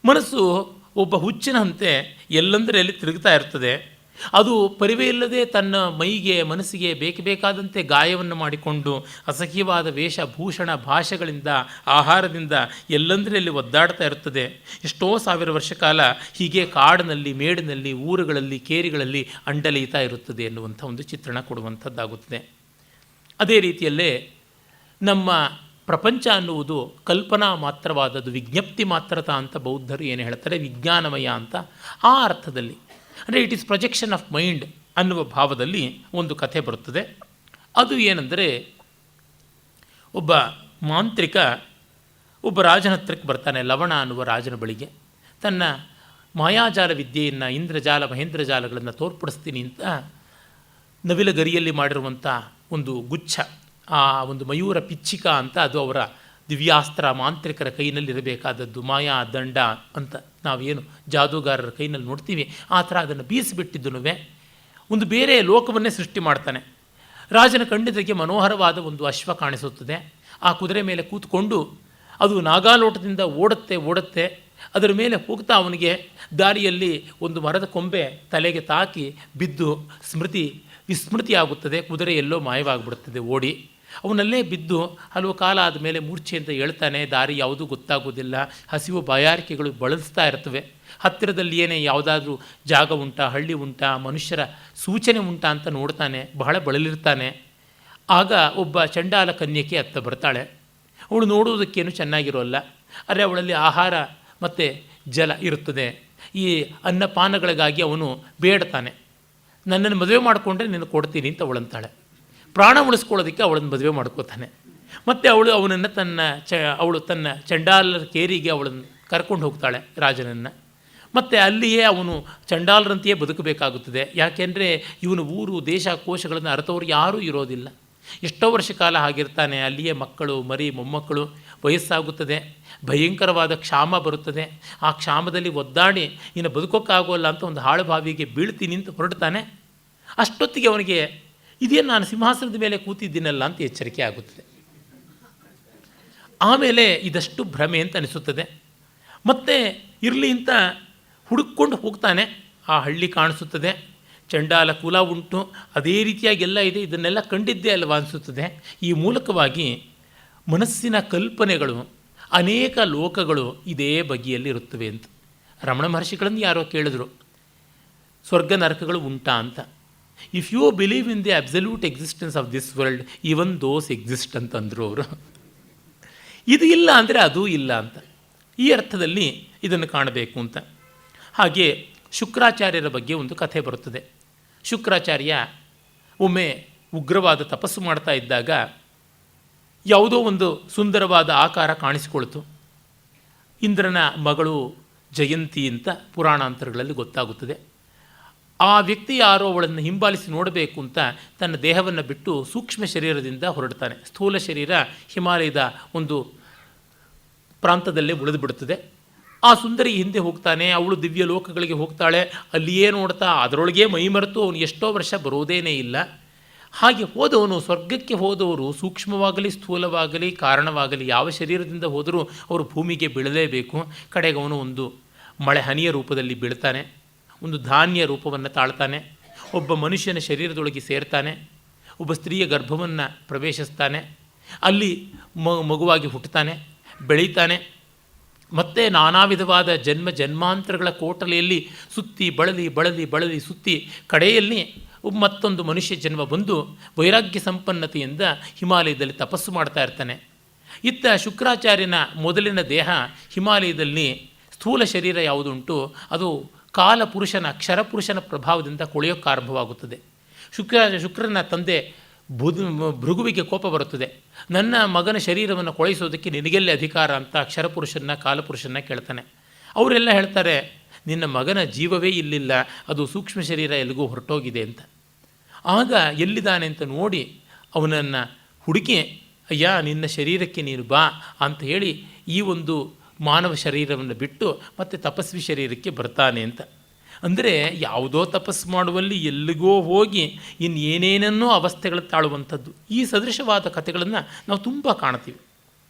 ಮನಸ್ಸು ಒಬ್ಬ ಹುಚ್ಚಿನಂತೆ ಎಲ್ಲಂದರಲ್ಲಿ ತಿರುಗ್ತಾ ಇರ್ತದೆ. ಅದು ಪರಿವೇ ಇಲ್ಲದೆ ತನ್ನ ಮೈಗೆ ಮನಸ್ಸಿಗೆ ಬೇಕಾದಂತೆ ಗಾಯವನ್ನು ಮಾಡಿಕೊಂಡು ಅಸಹ್ಯವಾದ ವೇಷಭೂಷಣ ಭಾಷೆಗಳಿಂದ ಆಹಾರದಿಂದ ಎಲ್ಲಂದರಲ್ಲಿ ಒದ್ದಾಡ್ತಾ ಇರ್ತದೆ. ಎಷ್ಟೋ ಸಾವಿರ ವರ್ಷ ಕಾಲ ಹೀಗೆ ಕಾಡಿನಲ್ಲಿ ಮೇಡಿನಲ್ಲಿ ಊರುಗಳಲ್ಲಿ ಕೇರಿಗಳಲ್ಲಿ ಅಂಡಲೀತಾ ಇರುತ್ತದೆ ಎನ್ನುವಂಥ ಒಂದು ಚಿತ್ರಣ ಕೊಡುವಂಥದ್ದಾಗುತ್ತದೆ. ಅದೇ ರೀತಿಯಲ್ಲೇ ನಮ್ಮ ಪ್ರಪಂಚ ಅನ್ನುವುದು ಕಲ್ಪನಾ ಮಾತ್ರವಾದದ್ದು, ವಿಜ್ಞಪ್ತಿ ಮಾತ್ರತ ಅಂತ ಬೌದ್ಧರು ಏನು ಹೇಳ್ತಾರೆ, ವಿಜ್ಞಾನಮಯ ಅಂತ. ಆ ಅರ್ಥದಲ್ಲಿ ಅಂದರೆ it is projection of mind ಅನ್ನುವ ಭಾವದಲ್ಲಿ ಒಂದು ಕಥೆ ಬರುತ್ತದೆ. ಅದು ಏನೆಂದರೆ, ಒಬ್ಬ ಮಾಂತ್ರಿಕ ಒಬ್ಬ ರಾಜನ ಹತ್ರಕ್ಕೆ ಬರ್ತಾನೆ. ಲವಣ ಅನ್ನುವ ರಾಜನ ಬಳಿಗೆ ತನ್ನ ಮಾಯಾಜಾಲ ವಿದ್ಯೆಯನ್ನು, ಇಂದ್ರಜಾಲ ಮಹೇಂದ್ರಜಾಲಗಳನ್ನು ತೋರ್ಪಡಿಸ್ತೀನಿ ಅಂತ ನವಿಲ ಗರಿಯಲ್ಲಿ ಮಾಡಿರುವಂಥ ಒಂದು ಗುಚ್ಛ, ಆ ಒಂದು ಮಯೂರ ಪಿಚ್ಚಿಕ ಅಂತ, ಅದು ಅವರ ದಿವ್ಯಾಸ್ತ್ರ ಮಾಂತ್ರಿಕರ ಕೈನಲ್ಲಿರಬೇಕಾದದ್ದು. ಮಾಯಾ ದಂಡ ಅಂತ ನಾವೇನು ಜಾದೂಗಾರರ ಕೈನಲ್ಲಿ ನೋಡ್ತೀವಿ, ಆ ಥರ ಅದನ್ನು ಬೀಸಿಬಿಟ್ಟಿದ್ದನು ಒಂದು ಬೇರೆ ಲೋಕವನ್ನೇ ಸೃಷ್ಟಿ ಮಾಡ್ತಾನೆ. ರಾಜನ ಕಣ್ಣೆದುರಿಗೆ ಮನೋಹರವಾದ ಒಂದು ಅಶ್ವ ಕಾಣಿಸುತ್ತದೆ. ಆ ಕುದುರೆ ಮೇಲೆ ಕೂತ್ಕೊಂಡು ಅದು ನಾಗಾಲೋಟದಿಂದ ಓಡುತ್ತೆ. ಅದರ ಮೇಲೆ ಹೋಗ್ತಾ ಅವನಿಗೆ ದಾರಿಯಲ್ಲಿ ಒಂದು ಮರದ ಕೊಂಬೆ ತಲೆಗೆ ತಾಕಿ ಬಿದ್ದು ವಿಸ್ಮೃತಿ ಆಗುತ್ತದೆ. ಕುದುರೆ ಎಲ್ಲೋ ಮಾಯವಾಗಿಬಿಡುತ್ತದೆ ಓಡಿ. ಅವನಲ್ಲೇ ಬಿದ್ದು ಹಲವು ಕಾಲ ಆದಮೇಲೆ ಮೂರ್ಛೆಯಿಂದ ಹೇಳ್ತಾನೆ. ದಾರಿ ಯಾವುದೂ ಗೊತ್ತಾಗೋದಿಲ್ಲ. ಹಸಿವು ಬಾಯಾರಿಕೆಗಳು ಬಳಸ್ತಾ ಇರ್ತವೆ. ಹತ್ತಿರದಲ್ಲಿ ಏನೇ ಯಾವುದಾದ್ರೂ ಜಾಗ ಉಂಟಾ, ಹಳ್ಳಿ ಉಂಟಾ, ಮನುಷ್ಯರ ಸೂಚನೆ ಉಂಟಾ ಅಂತ ನೋಡ್ತಾನೆ. ಬಹಳ ಬಳಲಿರ್ತಾನೆ. ಆಗ ಒಬ್ಬ ಚಂಡಾಲ ಕನ್ಯಕೆ ಅತ್ತ ಬರ್ತಾಳೆ. ಅವಳು ನೋಡುವುದಕ್ಕೇನು ಚೆನ್ನಾಗಿರೋಲ್ಲ. ಆದರೆ ಅವಳಲ್ಲಿ ಆಹಾರ ಮತ್ತು ಜಲ ಇರುತ್ತದೆ. ಈ ಅನ್ನಪಾನಗಳಿಗಾಗಿ ಅವನು ಬೇಡ್ತಾನೆ. ನನ್ನನ್ನು ಮದುವೆ ಮಾಡಿಕೊಂಡ್ರೆ ನಿನಗೆ ಕೊಡ್ತೀನಿ ಅಂತ ಅವಳಂತಾಳೆ. ಪ್ರಾಣ ಉಳಿಸ್ಕೊಳ್ಳೋದಕ್ಕೆ ಅವಳನ್ನು ಮದುವೆ ಮಾಡ್ಕೋತಾನೆ. ಮತ್ತು ಅವನನ್ನು ಅವಳು ತನ್ನ ಚಂಡಾಲರ ಕೇರಿಗೆ ಅವಳನ್ನು ಕರ್ಕೊಂಡು ಹೋಗ್ತಾಳೆ ರಾಜನನ್ನು. ಮತ್ತು ಅಲ್ಲಿಯೇ ಅವನು ಚಂಡಾಲರಂತೆಯೇ ಬದುಕಬೇಕಾಗುತ್ತದೆ. ಯಾಕೆಂದರೆ ಇವನು ಊರು ದೇಶ ಕೋಶಗಳನ್ನು ಅರ್ಥವ್ರು ಯಾರೂ ಇರೋದಿಲ್ಲ. ಎಷ್ಟೋ ವರ್ಷ ಕಾಲ ಆಗಿರ್ತಾನೆ. ಅಲ್ಲಿಯೇ ಮಕ್ಕಳು ಮರಿ ಮೊಮ್ಮಕ್ಕಳು, ವಯಸ್ಸಾಗುತ್ತದೆ. ಭಯಂಕರವಾದ ಕ್ಷಾಮ ಬರುತ್ತದೆ. ಆ ಕ್ಷಾಮದಲ್ಲಿ ಒದ್ದಾಡಿ ಇನ್ನು ಬದುಕೋಕ್ಕಾಗೋಲ್ಲ ಅಂತ ಒಂದು ಹಾಳು ಬಾವಿಗೆ ಬೀಳ್ತೀನಿ ಅಂತ ಹೊರಡ್ತಾನೆ. ಅಷ್ಟೊತ್ತಿಗೆ ಅವನಿಗೆ ಇದೇನು ನಾನು ಸಿಂಹಾಸನದ ಮೇಲೆ ಕೂತಿದ್ದೀನಲ್ಲ ಅಂತ ಎಚ್ಚರಿಕೆ ಆಗುತ್ತದೆ. ಆಮೇಲೆ ಇದಷ್ಟು ಭ್ರಮೆ ಅಂತ ಅನಿಸುತ್ತದೆ. ಮತ್ತೆ ಇರಲಿ ಅಂತ ಹುಡುಕೊಂಡು ಹೋಗ್ತಾನೆ. ಆ ಹಳ್ಳಿ ಕಾಣಿಸುತ್ತದೆ. ಚಂಡಾಲ ಕುಲ ಉಂಟು, ಅದೇ ರೀತಿಯಾಗಿ ಎಲ್ಲ ಇದೆ. ಇದನ್ನೆಲ್ಲ ಕಂಡಿದ್ದೇ ಅಲ್ವಾ ಅನಿಸುತ್ತದೆ. ಈ ಮೂಲಕವಾಗಿ ಮನಸ್ಸಿನ ಕಲ್ಪನೆಗಳು, ಅನೇಕ ಲೋಕಗಳು ಇದೇ ಬಗೆಯಲ್ಲಿ ಇರುತ್ತವೆ ಅಂತ. ರಮಣ ಮಹರ್ಷಿಗಳನ್ನು ಯಾರೋ ಕೇಳಿದ್ರು, ಸ್ವರ್ಗ ನರಕಗಳು ಉಂಟಾ ಅಂತ. If you believe in the absolute existence of this world, even those exist ಅಂತಂದರು ಅವರು. ಇದು ಇಲ್ಲ ಅಂದರೆ ಅದೂ ಇಲ್ಲ ಅಂತ. ಈ ಅರ್ಥದಲ್ಲಿ ಇದನ್ನು ಕಾಣಬೇಕು ಅಂತ. ಹಾಗೆ ಶುಕ್ರಾಚಾರ್ಯರ ಬಗ್ಗೆ ಒಂದು ಕಥೆ ಬರುತ್ತದೆ. ಶುಕ್ರಾಚಾರ್ಯ ಒಮ್ಮೆ ಉಗ್ರವಾದ ತಪಸ್ಸು ಮಾಡ್ತಾ ಇದ್ದಾಗ ಯಾವುದೋ ಒಂದು ಸುಂದರವಾದ ಆಕಾರ ಕಾಣಿಸಿಕೊಳ್ತು. ಇಂದ್ರನ ಮಗಳು ಜಯಂತಿ ಅಂತ ಪುರಾಣಾಂತರಗಳಲ್ಲಿ ಗೊತ್ತಾಗುತ್ತದೆ. ಆ ವ್ಯಕ್ತಿ ಯಾರೋ ಅವಳನ್ನು ಹಿಂಬಾಲಿಸಿ ನೋಡಬೇಕು ಅಂತ ತನ್ನ ದೇಹವನ್ನು ಬಿಟ್ಟು ಸೂಕ್ಷ್ಮ ಶರೀರದಿಂದ ಹೊರಡ್ತಾನೆ. ಸ್ಥೂಲ ಶರೀರ ಹಿಮಾಲಯದ ಒಂದು ಪ್ರಾಂತದಲ್ಲೇ ಉಳಿದು ಬಿಡುತ್ತದೆ. ಆ ಸುಂದರಿ ಹಿಂದೆ ಹೋಗ್ತಾನೆ. ಅವಳು ದಿವ್ಯ ಲೋಕಗಳಿಗೆ ಹೋಗ್ತಾಳೆ. ಅಲ್ಲಿಯೇ ನೋಡ್ತಾ ಅದರೊಳಗೆ ಮೈಮರೆತು ಅವನು ಎಷ್ಟೋ ವರ್ಷ ಬರೋದೇನೇ ಇಲ್ಲ. ಹಾಗೆ ಹೋದವನು, ಸ್ವರ್ಗಕ್ಕೆ ಹೋದವರು ಸೂಕ್ಷ್ಮವಾಗಲಿ ಸ್ಥೂಲವಾಗಲಿ ಕಾರಣವಾಗಲಿ ಯಾವ ಶರೀರದಿಂದ ಹೋದರೂ ಅವರು ಭೂಮಿಗೆ ಬೀಳಲೇಬೇಕು. ಕಡೆಗೆ ಅವನು ಒಂದು ಮಳೆ ಹನಿಯ ರೂಪದಲ್ಲಿ ಬೀಳ್ತಾನೆ. ಒಂದು ಧಾನ್ಯ ರೂಪವನ್ನು ತಾಳ್ತಾನೆ. ಒಬ್ಬ ಮನುಷ್ಯನ ಶರೀರದೊಳಗೆ ಸೇರ್ತಾನೆ. ಒಬ್ಬ ಸ್ತ್ರೀಯ ಗರ್ಭವನ್ನು ಪ್ರವೇಶಿಸ್ತಾನೆ. ಅಲ್ಲಿ ಮಗುವಾಗಿ ಹುಟ್ಟುತ್ತಾನೆ, ಬೆಳೀತಾನೆ. ಮತ್ತೆ ನಾನಾ ವಿಧವಾದ ಜನ್ಮಾಂತರಗಳ ಕೋಟಲೆಯಲ್ಲಿ ಸುತ್ತಿ ಬಳಲಿ ಸುತ್ತಿ ಕಡೆಯಲ್ಲಿ ಮತ್ತೊಂದು ಮನುಷ್ಯ ಜನ್ಮ ಬಂದು ವೈರಾಗ್ಯ ಸಂಪನ್ನತೆಯಿಂದ ಹಿಮಾಲಯದಲ್ಲಿ ತಪಸ್ಸು ಮಾಡ್ತಾ ಇರ್ತಾನೆ. ಇತ್ತ ಶುಕ್ರಾಚಾರ್ಯನ ಮೊದಲಿನ ದೇಹ ಹಿಮಾಲಯದಲ್ಲಿ ಸ್ಥೂಲ ಶರೀರ ಯಾವುದುಂಟು ಅದು ಕಾಲಪುರುಷನ ಕ್ಷರಪುರುಷನ ಪ್ರಭಾವದಿಂದ ಕೊಳೆಯೋಕ್ಕೆ ಆರಂಭವಾಗುತ್ತದೆ. ಶುಕ್ರನ ತಂದೆ ಭೃಗುವಿಗೆ ಕೋಪ ಬರುತ್ತದೆ. ನನ್ನ ಮಗನ ಶರೀರವನ್ನು ಕೊಳೆಸೋದಕ್ಕೆ ನಿನಗೆಲ್ಲೇ ಅಧಿಕಾರ ಅಂತ ಅಕ್ಷರಪುರುಷನ ಕಾಲಪುರುಷನ ಕೇಳ್ತಾನೆ. ಅವರೆಲ್ಲ ಹೇಳ್ತಾರೆ, ನಿನ್ನ ಮಗನ ಜೀವವೇ ಇಲ್ಲಿಲ್ಲ, ಅದು ಸೂಕ್ಷ್ಮ ಶರೀರ ಎಲ್ಲಿಗೂ ಹೊರಟೋಗಿದೆ ಅಂತ. ಆಗ ಎಲ್ಲಿದ್ದಾನೆ ಅಂತ ನೋಡಿ ಅವನನ್ನು ಹುಡುಕಿ, ಅಯ್ಯ ನಿನ್ನ ಶರೀರಕ್ಕೆ ನೀನು ಬಾ ಅಂತ ಹೇಳಿ ಈ ಒಂದು ಮಾನವ ಶರೀರವನ್ನು ಬಿಟ್ಟು ಮತ್ತೆ ತಪಸ್ವಿ ಶರೀರಕ್ಕೆ ಬರ್ತಾನೆ ಅಂತ. ಅಂದರೆ ಯಾವುದೋ ತಪಸ್ಸು ಮಾಡುವಲ್ಲಿ ಎಲ್ಲಿಗೋ ಹೋಗಿ ಇನ್ನೇನೇನನ್ನೋ ಅವಸ್ಥೆಗಳು ತಾಳುವಂಥದ್ದು. ಈ ಸದೃಶವಾದ ಕಥೆಗಳನ್ನು ನಾವು ತುಂಬ ಕಾಣ್ತೀವಿ.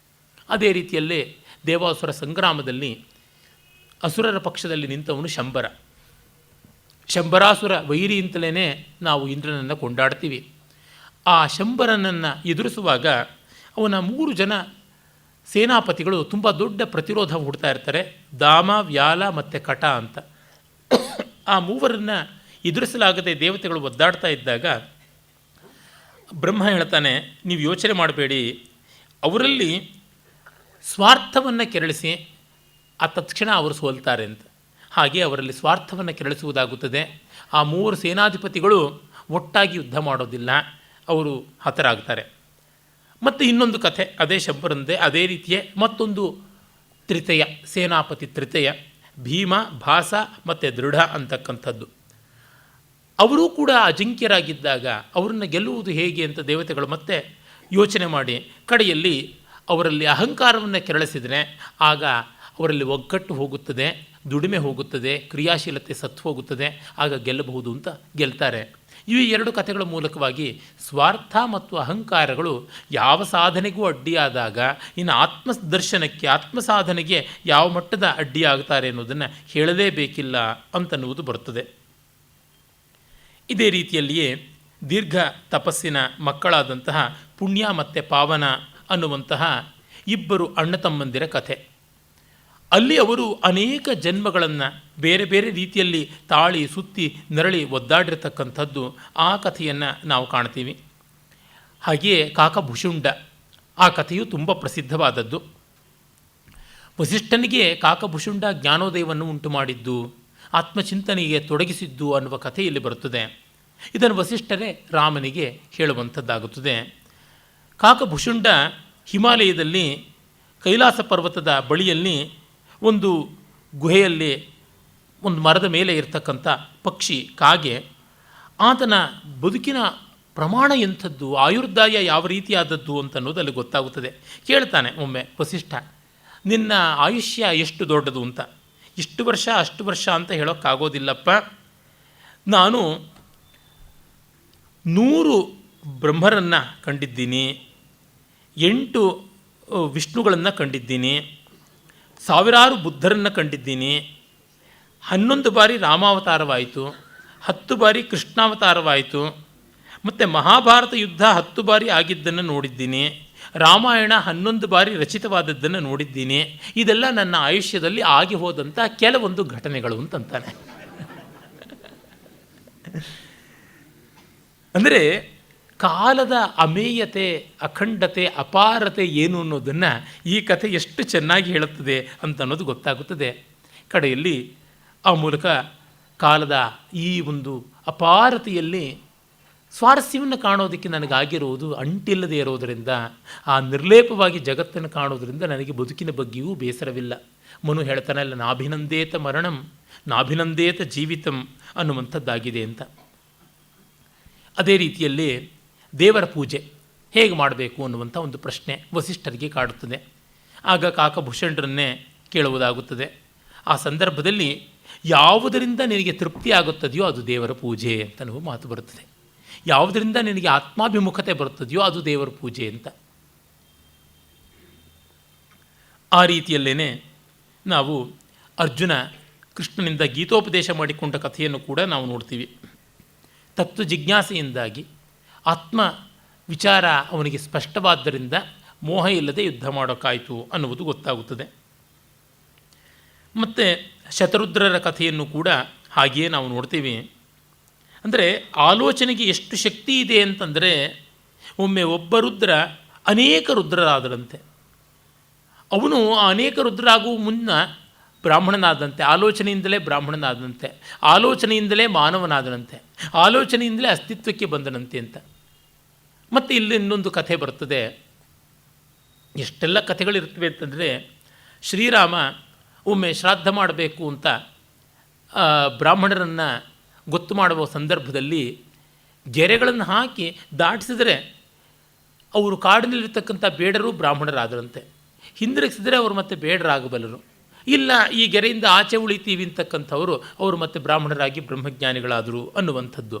ಅದೇ ರೀತಿಯಲ್ಲೇ ದೇವಾಸುರ ಸಂಗ್ರಾಮದಲ್ಲಿ ಅಸುರರ ಪಕ್ಷದಲ್ಲಿ ನಿಂತವನು ಶಂಬರ. ಶಂಬರಾಸುರ ವೈರಿ ಅಂತಲೇ ನಾವು ಇಂದ್ರನನ್ನು ಕೊಂಡಾಡ್ತೀವಿ. ಆ ಶಂಬರನನ್ನು ಎದುರಿಸುವಾಗ ಅವನ 3 ಜನ ಸೇನಾಪತಿಗಳು ತುಂಬ ದೊಡ್ಡ ಪ್ರತಿರೋಧ ಹುಡ್ತಾ ಇರ್ತಾರೆ. ದಾಮ, ವ್ಯಾಲ ಮತ್ತು ಕಟ ಅಂತ. ಆ 3 ಎದುರಿಸಲಾಗದೆ ದೇವತೆಗಳು ಒದ್ದಾಡ್ತಾ ಇದ್ದಾಗ ಬ್ರಹ್ಮ ಹೇಳ್ತಾನೆ, ನೀವು ಯೋಚನೆ ಮಾಡಬೇಡಿ, ಅವರಲ್ಲಿ ಸ್ವಾರ್ಥವನ್ನು ಕೆರಳಿಸಿ ಆ ತತ್ಕ್ಷಣ ಅವರು ಸೋಲ್ತಾರೆ ಅಂತ. ಹಾಗೆ ಅವರಲ್ಲಿ ಸ್ವಾರ್ಥವನ್ನು ಕೆರಳಿಸುವುದಾಗುತ್ತದೆ. ಆ 3 ಸೇನಾಧಿಪತಿಗಳು ಒಟ್ಟಾಗಿ ಯುದ್ಧ ಮಾಡೋದಿಲ್ಲ, ಅವರು ಹತರಾಗ್ತಾರೆ. ಮತ್ತು ಇನ್ನೊಂದು ಕಥೆ ಅದೇ ಶಂಬರಂದೇ, ಅದೇ ರೀತಿಯೇ ಮತ್ತೊಂದು ತ್ರಿತಯ, ಸೇನಾಪತಿ ತ್ರಿತಯ, ಭೀಮ, ಭಾಸ ಮತ್ತು ದೃಢ ಅಂತಕ್ಕಂಥದ್ದು. ಅವರೂ ಕೂಡ ಅಜಿಂಕ್ಯರಾಗಿದ್ದಾಗ ಅವರನ್ನು ಗೆಲ್ಲುವುದು ಹೇಗೆ ಅಂತ ದೇವತೆಗಳು ಮತ್ತೆ ಯೋಚನೆ ಮಾಡಿ ಕಡೆಯಲ್ಲಿ ಅವರಲ್ಲಿ ಅಹಂಕಾರವನ್ನು ಕೆರಳಿಸಿದರೆ ಆಗ ಅವರಲ್ಲಿ ಒಗ್ಗಟ್ಟು ಹೋಗುತ್ತದೆ, ದುಡಿಮೆ ಹೋಗುತ್ತದೆ, ಕ್ರಿಯಾಶೀಲತೆ ಸತ್ತು ಹೋಗುತ್ತದೆ, ಆಗ ಗೆಲ್ಲಬಹುದು ಅಂತ ಗೆಲ್ತಾರೆ. ಈ 2 ಕಥೆಗಳ ಮೂಲಕವಾಗಿ ಸ್ವಾರ್ಥ ಮತ್ತು ಅಹಂಕಾರಗಳು ಯಾವ ಸಾಧನೆಗೂ ಅಡ್ಡಿಯಾದಾಗ ಇನ್ನು ಆತ್ಮದರ್ಶನಕ್ಕೆ, ಆತ್ಮಸಾಧನೆಗೆ ಯಾವ ಮಟ್ಟದ ಅಡ್ಡಿಯಾಗ್ತಾರೆ ಅನ್ನೋದನ್ನು ಹೇಳಲೇಬೇಕಿಲ್ಲ ಅಂತನ್ನುವುದು ಬರುತ್ತದೆ. ಇದೇ ರೀತಿಯಲ್ಲಿಯೇ ದೀರ್ಘ ತಪಸ್ಸಿನ ಮಕ್ಕಳಾದಂತಹ ಪುಣ್ಯ ಮತ್ತು ಪಾವನ ಅನ್ನುವಂತಹ 2 ಅಣ್ಣ ತಮ್ಮಂದಿರ ಕಥೆ. ಅಲ್ಲಿ ಅವರು ಅನೇಕ ಜನ್ಮಗಳನ್ನು ಬೇರೆ ಬೇರೆ ರೀತಿಯಲ್ಲಿ ತಾಳಿ ಸುತ್ತಿ ನರಳಿ ಒದ್ದಾಡಿರತಕ್ಕಂಥದ್ದು ಆ ಕಥೆಯನ್ನು ನಾವು ಕಾಣ್ತೀವಿ. ಹಾಗೆಯೇ ಕಾಕಭುಷುಂಡ, ಆ ಕಥೆಯು ತುಂಬ ಪ್ರಸಿದ್ಧವಾದದ್ದು. ವಸಿಷ್ಠನಿಗೆ ಕಾಕಭುಷುಂಡ ಜ್ಞಾನೋದಯವನ್ನು ಉಂಟು ಮಾಡಿದ್ದು, ಆತ್ಮಚಿಂತನೆಗೆ ತೊಡಗಿಸಿದ್ದು ಅನ್ನುವ ಕಥೆಯಲ್ಲಿ ಬರುತ್ತದೆ. ಇದನ್ನು ವಸಿಷ್ಠರೇ ರಾಮನಿಗೆ ಹೇಳುವಂಥದ್ದಾಗುತ್ತದೆ. ಕಾಕಭುಷುಂಡ ಹಿಮಾಲಯದಲ್ಲಿ ಕೈಲಾಸ ಪರ್ವತದ ಬಳಿಯಲ್ಲಿ ಒಂದು ಗುಹೆಯಲ್ಲಿ ಒಂದು ಮರದ ಮೇಲೆ ಇರತಕ್ಕಂಥ ಪಕ್ಷಿ ಕಾಗೆ. ಆತನ ಬದುಕಿನ ಪ್ರಮಾಣ ಎಂಥದ್ದು, ಆಯುರ್ದಾಯ ಯಾವ ರೀತಿಯಾದದ್ದು ಅಂತನ್ನೋದು ಅಲ್ಲಿ ಗೊತ್ತಾಗುತ್ತದೆ. ಕೇಳ್ತಾನೆ ಒಮ್ಮೆ ವಸಿಷ್ಠ, ನಿನ್ನ ಆಯುಷ್ಯ ಎಷ್ಟು ದೊಡ್ಡದು ಅಂತ. ಇಷ್ಟು ವರ್ಷ ಅಷ್ಟು ವರ್ಷ ಅಂತ ಹೇಳೋಕ್ಕಾಗೋದಿಲ್ಲಪ್ಪ, ನಾನು 100 ಬ್ರಹ್ಮರನ್ನು ಕಂಡಿದ್ದೀನಿ, 8 ವಿಷ್ಣುಗಳನ್ನು ಕಂಡಿದ್ದೀನಿ, 1000 ಬುದ್ಧರನ್ನು ಕಂಡಿದ್ದೀನಿ, 11 ಬಾರಿ ರಾಮಾವತಾರವಾಯಿತು, 10 ಬಾರಿ ಕೃಷ್ಣಾವತಾರವಾಯಿತು, ಮತ್ತು ಮಹಾಭಾರತ ಯುದ್ಧ 10 ಬಾರಿ ಆಗಿದ್ದನ್ನು ನೋಡಿದ್ದೀನಿ, ರಾಮಾಯಣ 11 ಬಾರಿ ರಚಿತವಾದದ್ದನ್ನು ನೋಡಿದ್ದೀನಿ. ಇದೆಲ್ಲ ನನ್ನ ಆಯುಷ್ಯದಲ್ಲಿ ಆಗಿ ಹೋದಂಥ ಕೆಲವೊಂದು ಘಟನೆಗಳು ಅಂತಂತಾನೆ. ಅಂದರೆ ಕಾಲದ ಅಮೇಯತೆ, ಅಖಂಡತೆ, ಅಪಾರತೆ ಏನು ಅನ್ನೋದನ್ನು ಈ ಕಥೆ ಎಷ್ಟು ಚೆನ್ನಾಗಿ ಹೇಳುತ್ತದೆ ಅಂತ ಅನ್ನೋದು ಗೊತ್ತಾಗುತ್ತದೆ. ಕಡೆಯಲ್ಲಿ ಆ ಮೂಲಕ ಕಾಲದ ಈ ಒಂದು ಅಪಾರತೆಯಲ್ಲಿ ಸ್ವಾರಸ್ಯವನ್ನು ಕಾಣೋದಕ್ಕೆ ನನಗಾಗಿರುವುದು ಅಂಟಿಲ್ಲದೆ ಇರೋದರಿಂದ, ಆ ನಿರ್ಲೇಪವಾಗಿ ಜಗತ್ತನ್ನು ಕಾಣೋದರಿಂದ ನನಗೆ ಬದುಕಿನ ಬಗ್ಗೆಯೂ ಬೇಸರವಿಲ್ಲ. ಮನು ಹೇಳ್ತಾನಲ್ಲ, ನಾಭಿನಂದೇತ ಮರಣಂ ನಾಭಿನಂದೇತ ಜೀವಿತಂ ಅನ್ನುವಂಥದ್ದಾಗಿದೆ ಅಂತ. ಅದೇ ರೀತಿಯಲ್ಲಿ ದೇವರ ಪೂಜೆ ಹೇಗೆ ಮಾಡಬೇಕು ಅನ್ನುವಂಥ ಒಂದು ಪ್ರಶ್ನೆ ವಸಿಷ್ಠರಿಗೆ ಕಾಡುತ್ತದೆ. ಆಗ ಕಾಕಭೂಷಣರನ್ನೇ ಕೇಳುವುದಾಗುತ್ತದೆ. ಆ ಸಂದರ್ಭದಲ್ಲಿ ಯಾವುದರಿಂದ ನಿನಗೆ ತೃಪ್ತಿ ಆಗುತ್ತದೆಯೋ ಅದು ದೇವರ ಪೂಜೆ ಅಂತ ನಾವು ಮಾತು ಬರುತ್ತದೆ. ಯಾವುದರಿಂದ ನಿನಗೆ ಆತ್ಮಾಭಿಮುಖತೆ ಬರುತ್ತದೆಯೋ ಅದು ದೇವರ ಪೂಜೆ ಅಂತ. ಆ ರೀತಿಯಲ್ಲೇ ನಾವು ಅರ್ಜುನ ಕೃಷ್ಣನಿಂದ ಗೀತೋಪದೇಶ ಮಾಡಿಕೊಂಡ ಕಥೆಯನ್ನು ಕೂಡ ನಾವು ನೋಡ್ತೀವಿ. ತತ್ವ ಜಿಜ್ಞಾಸೆಯಿಂದಾಗಿ ಆತ್ಮ ವಿಚಾರ ಅವನಿಗೆ ಸ್ಪಷ್ಟವಾದ್ದರಿಂದ ಮೋಹ ಇಲ್ಲದೆ ಯುದ್ಧ ಮಾಡೋಕ್ಕಾಯಿತು ಅನ್ನುವುದು ಗೊತ್ತಾಗುತ್ತದೆ. ಮತ್ತು ಶತರುದ್ರರ ಕಥೆಯನ್ನು ಕೂಡ ಹಾಗೆಯೇ ನಾವು ನೋಡ್ತೀವಿ. ಅಂದರೆ ಆಲೋಚನೆಗೆ ಎಷ್ಟು ಶಕ್ತಿ ಇದೆ ಅಂತಂದರೆ, ಒಮ್ಮೆ ಒಬ್ಬ ರುದ್ರ ಅನೇಕ ರುದ್ರರಾದರಂತೆ. ಅವನು ಆ ಅನೇಕ ರುದ್ರರಾಗುವ ಮುನ್ನ ಬ್ರಾಹ್ಮಣನಾದಂತೆ, ಆಲೋಚನೆಯಿಂದಲೇ ಬ್ರಾಹ್ಮಣನಾದಂತೆ, ಆಲೋಚನೆಯಿಂದಲೇ ಮಾನವನಾದನಂತೆ, ಆಲೋಚನೆಯಿಂದಲೇ ಅಸ್ತಿತ್ವಕ್ಕೆ ಬಂದನಂತೆ ಅಂತ. ಮತ್ತು ಇಲ್ಲಿ ಇನ್ನೊಂದು ಕಥೆ ಬರ್ತದೆ. ಎಷ್ಟೆಲ್ಲ ಕಥೆಗಳಿರ್ತವೆ ಅಂತಂದರೆ, ಶ್ರೀರಾಮ ಒಮ್ಮೆ ಶ್ರಾದ್ದ ಮಾಡಬೇಕು ಅಂತ ಬ್ರಾಹ್ಮಣರನ್ನು ಗೊತ್ತು ಮಾಡುವ ಸಂದರ್ಭದಲ್ಲಿ ಗೆರೆಗಳನ್ನು ಹಾಕಿ ದಾಟಿಸಿದರೆ ಅವರು ಕಾಡಿನಲ್ಲಿರ್ತಕ್ಕಂಥ ಬೇಡರು ಬ್ರಾಹ್ಮಣರಾದರಂತೆ. ಹಿಂದಿರುಗಿಸಿದರೆ ಅವರು ಮತ್ತೆ ಬೇಡರಾಗಬಲ್ಲರು. ಇಲ್ಲ, ಈ ಗೆರೆಯಿಂದ ಆಚೆ ಉಳಿತೀವಿ ಅಂತಕ್ಕಂಥವರು ಅವರು ಮತ್ತೆ ಬ್ರಾಹ್ಮಣರಾಗಿ ಬ್ರಹ್ಮಜ್ಞಾನಿಗಳಾದರು ಅನ್ನುವಂಥದ್ದು.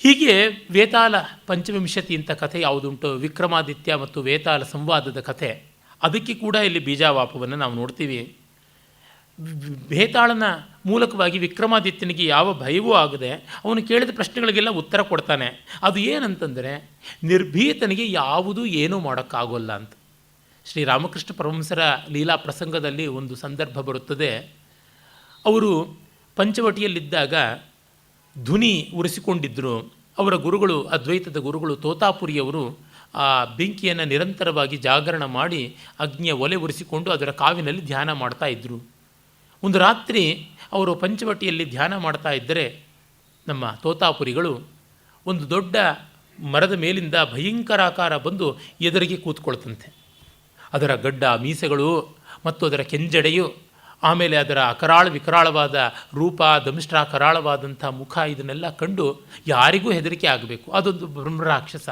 ಹೀಗೆ ವೇತಾಲ ಪಂಚವಿಂಶತಿ ಇಂಥ ಕಥೆ ಯಾವುದುಂಟು, ವಿಕ್ರಮಾದಿತ್ಯ ಮತ್ತು ವೇತಾಲ ಸಂವಾದದ ಕಥೆ, ಅದಕ್ಕೆ ಕೂಡ ಇಲ್ಲಿ ಬೀಜಾವಾಪವನ್ನು ನಾವು ನೋಡ್ತೀವಿ. ವೇತಾಳನ ಮೂಲಕವಾಗಿ ವಿಕ್ರಮಾದಿತ್ಯನಿಗೆ ಯಾವ ಭಯವೂ ಆಗದೆ ಅವನು ಕೇಳಿದ ಪ್ರಶ್ನೆಗಳಿಗೆಲ್ಲ ಉತ್ತರ ಕೊಡ್ತಾನೆ. ಅದು ಏನಂತಂದರೆ, ನಿರ್ಭೀತನಿಗೆ ಯಾವುದೂ ಏನೂ ಮಾಡೋಕ್ಕಾಗೋಲ್ಲ ಅಂತ. ಶ್ರೀರಾಮಕೃಷ್ಣ ಪರಮಹಂಸರ ಲೀಲಾ ಪ್ರಸಂಗದಲ್ಲಿ ಒಂದು ಸಂದರ್ಭ ಬರುತ್ತದೆ. ಅವರು ಪಂಚವಟಿಯಲ್ಲಿದ್ದಾಗ ಧ್ವನಿ ಉರಿಸಿಕೊಂಡಿದ್ದರು. ಅವರ ಗುರುಗಳು, ಅದ್ವೈತದ ಗುರುಗಳು ತೋತಾಪುರಿಯವರು ಆ ಬೆಂಕಿಯನ್ನು ನಿರಂತರವಾಗಿ ಜಾಗರಣ ಮಾಡಿ ಅಗ್ನಿಯ ಒಲೆ ಉರಿಸಿಕೊಂಡು ಅದರ ಕಾವಿನಲ್ಲಿ ಧ್ಯಾನ ಮಾಡ್ತಾ ಇದ್ದರು. ಒಂದು ರಾತ್ರಿ ಅವರು ಪಂಚವಟಿಯಲ್ಲಿ ಧ್ಯಾನ ಮಾಡ್ತಾ ಇದ್ದರೆ ನಮ್ಮ ತೋತಾಪುರಿಗಳು ಒಂದು ದೊಡ್ಡ ಮರದ ಮೇಲಿಂದ ಭಯಂಕರಾಕಾರ ಬಂದು ಎದುರಿಗೆ ಕೂತ್ಕೊಳ್ತಂತೆ. ಅದರ ಗಡ್ಡ ಮೀಸೆಗಳು ಮತ್ತು ಅದರ ಕೆಂಜಡೆಯು, ಆಮೇಲೆ ಅದರ ವಿಕರಾಳವಾದ ರೂಪ, ಕರಾಳವಾದಂಥ ಮುಖ, ಇದನ್ನೆಲ್ಲ ಕಂಡು ಯಾರಿಗೂ ಹೆದರಿಕೆ ಆಗಬೇಕು. ಅದೊಂದು ಬ್ರಹ್ಮರಾಕ್ಷಸ.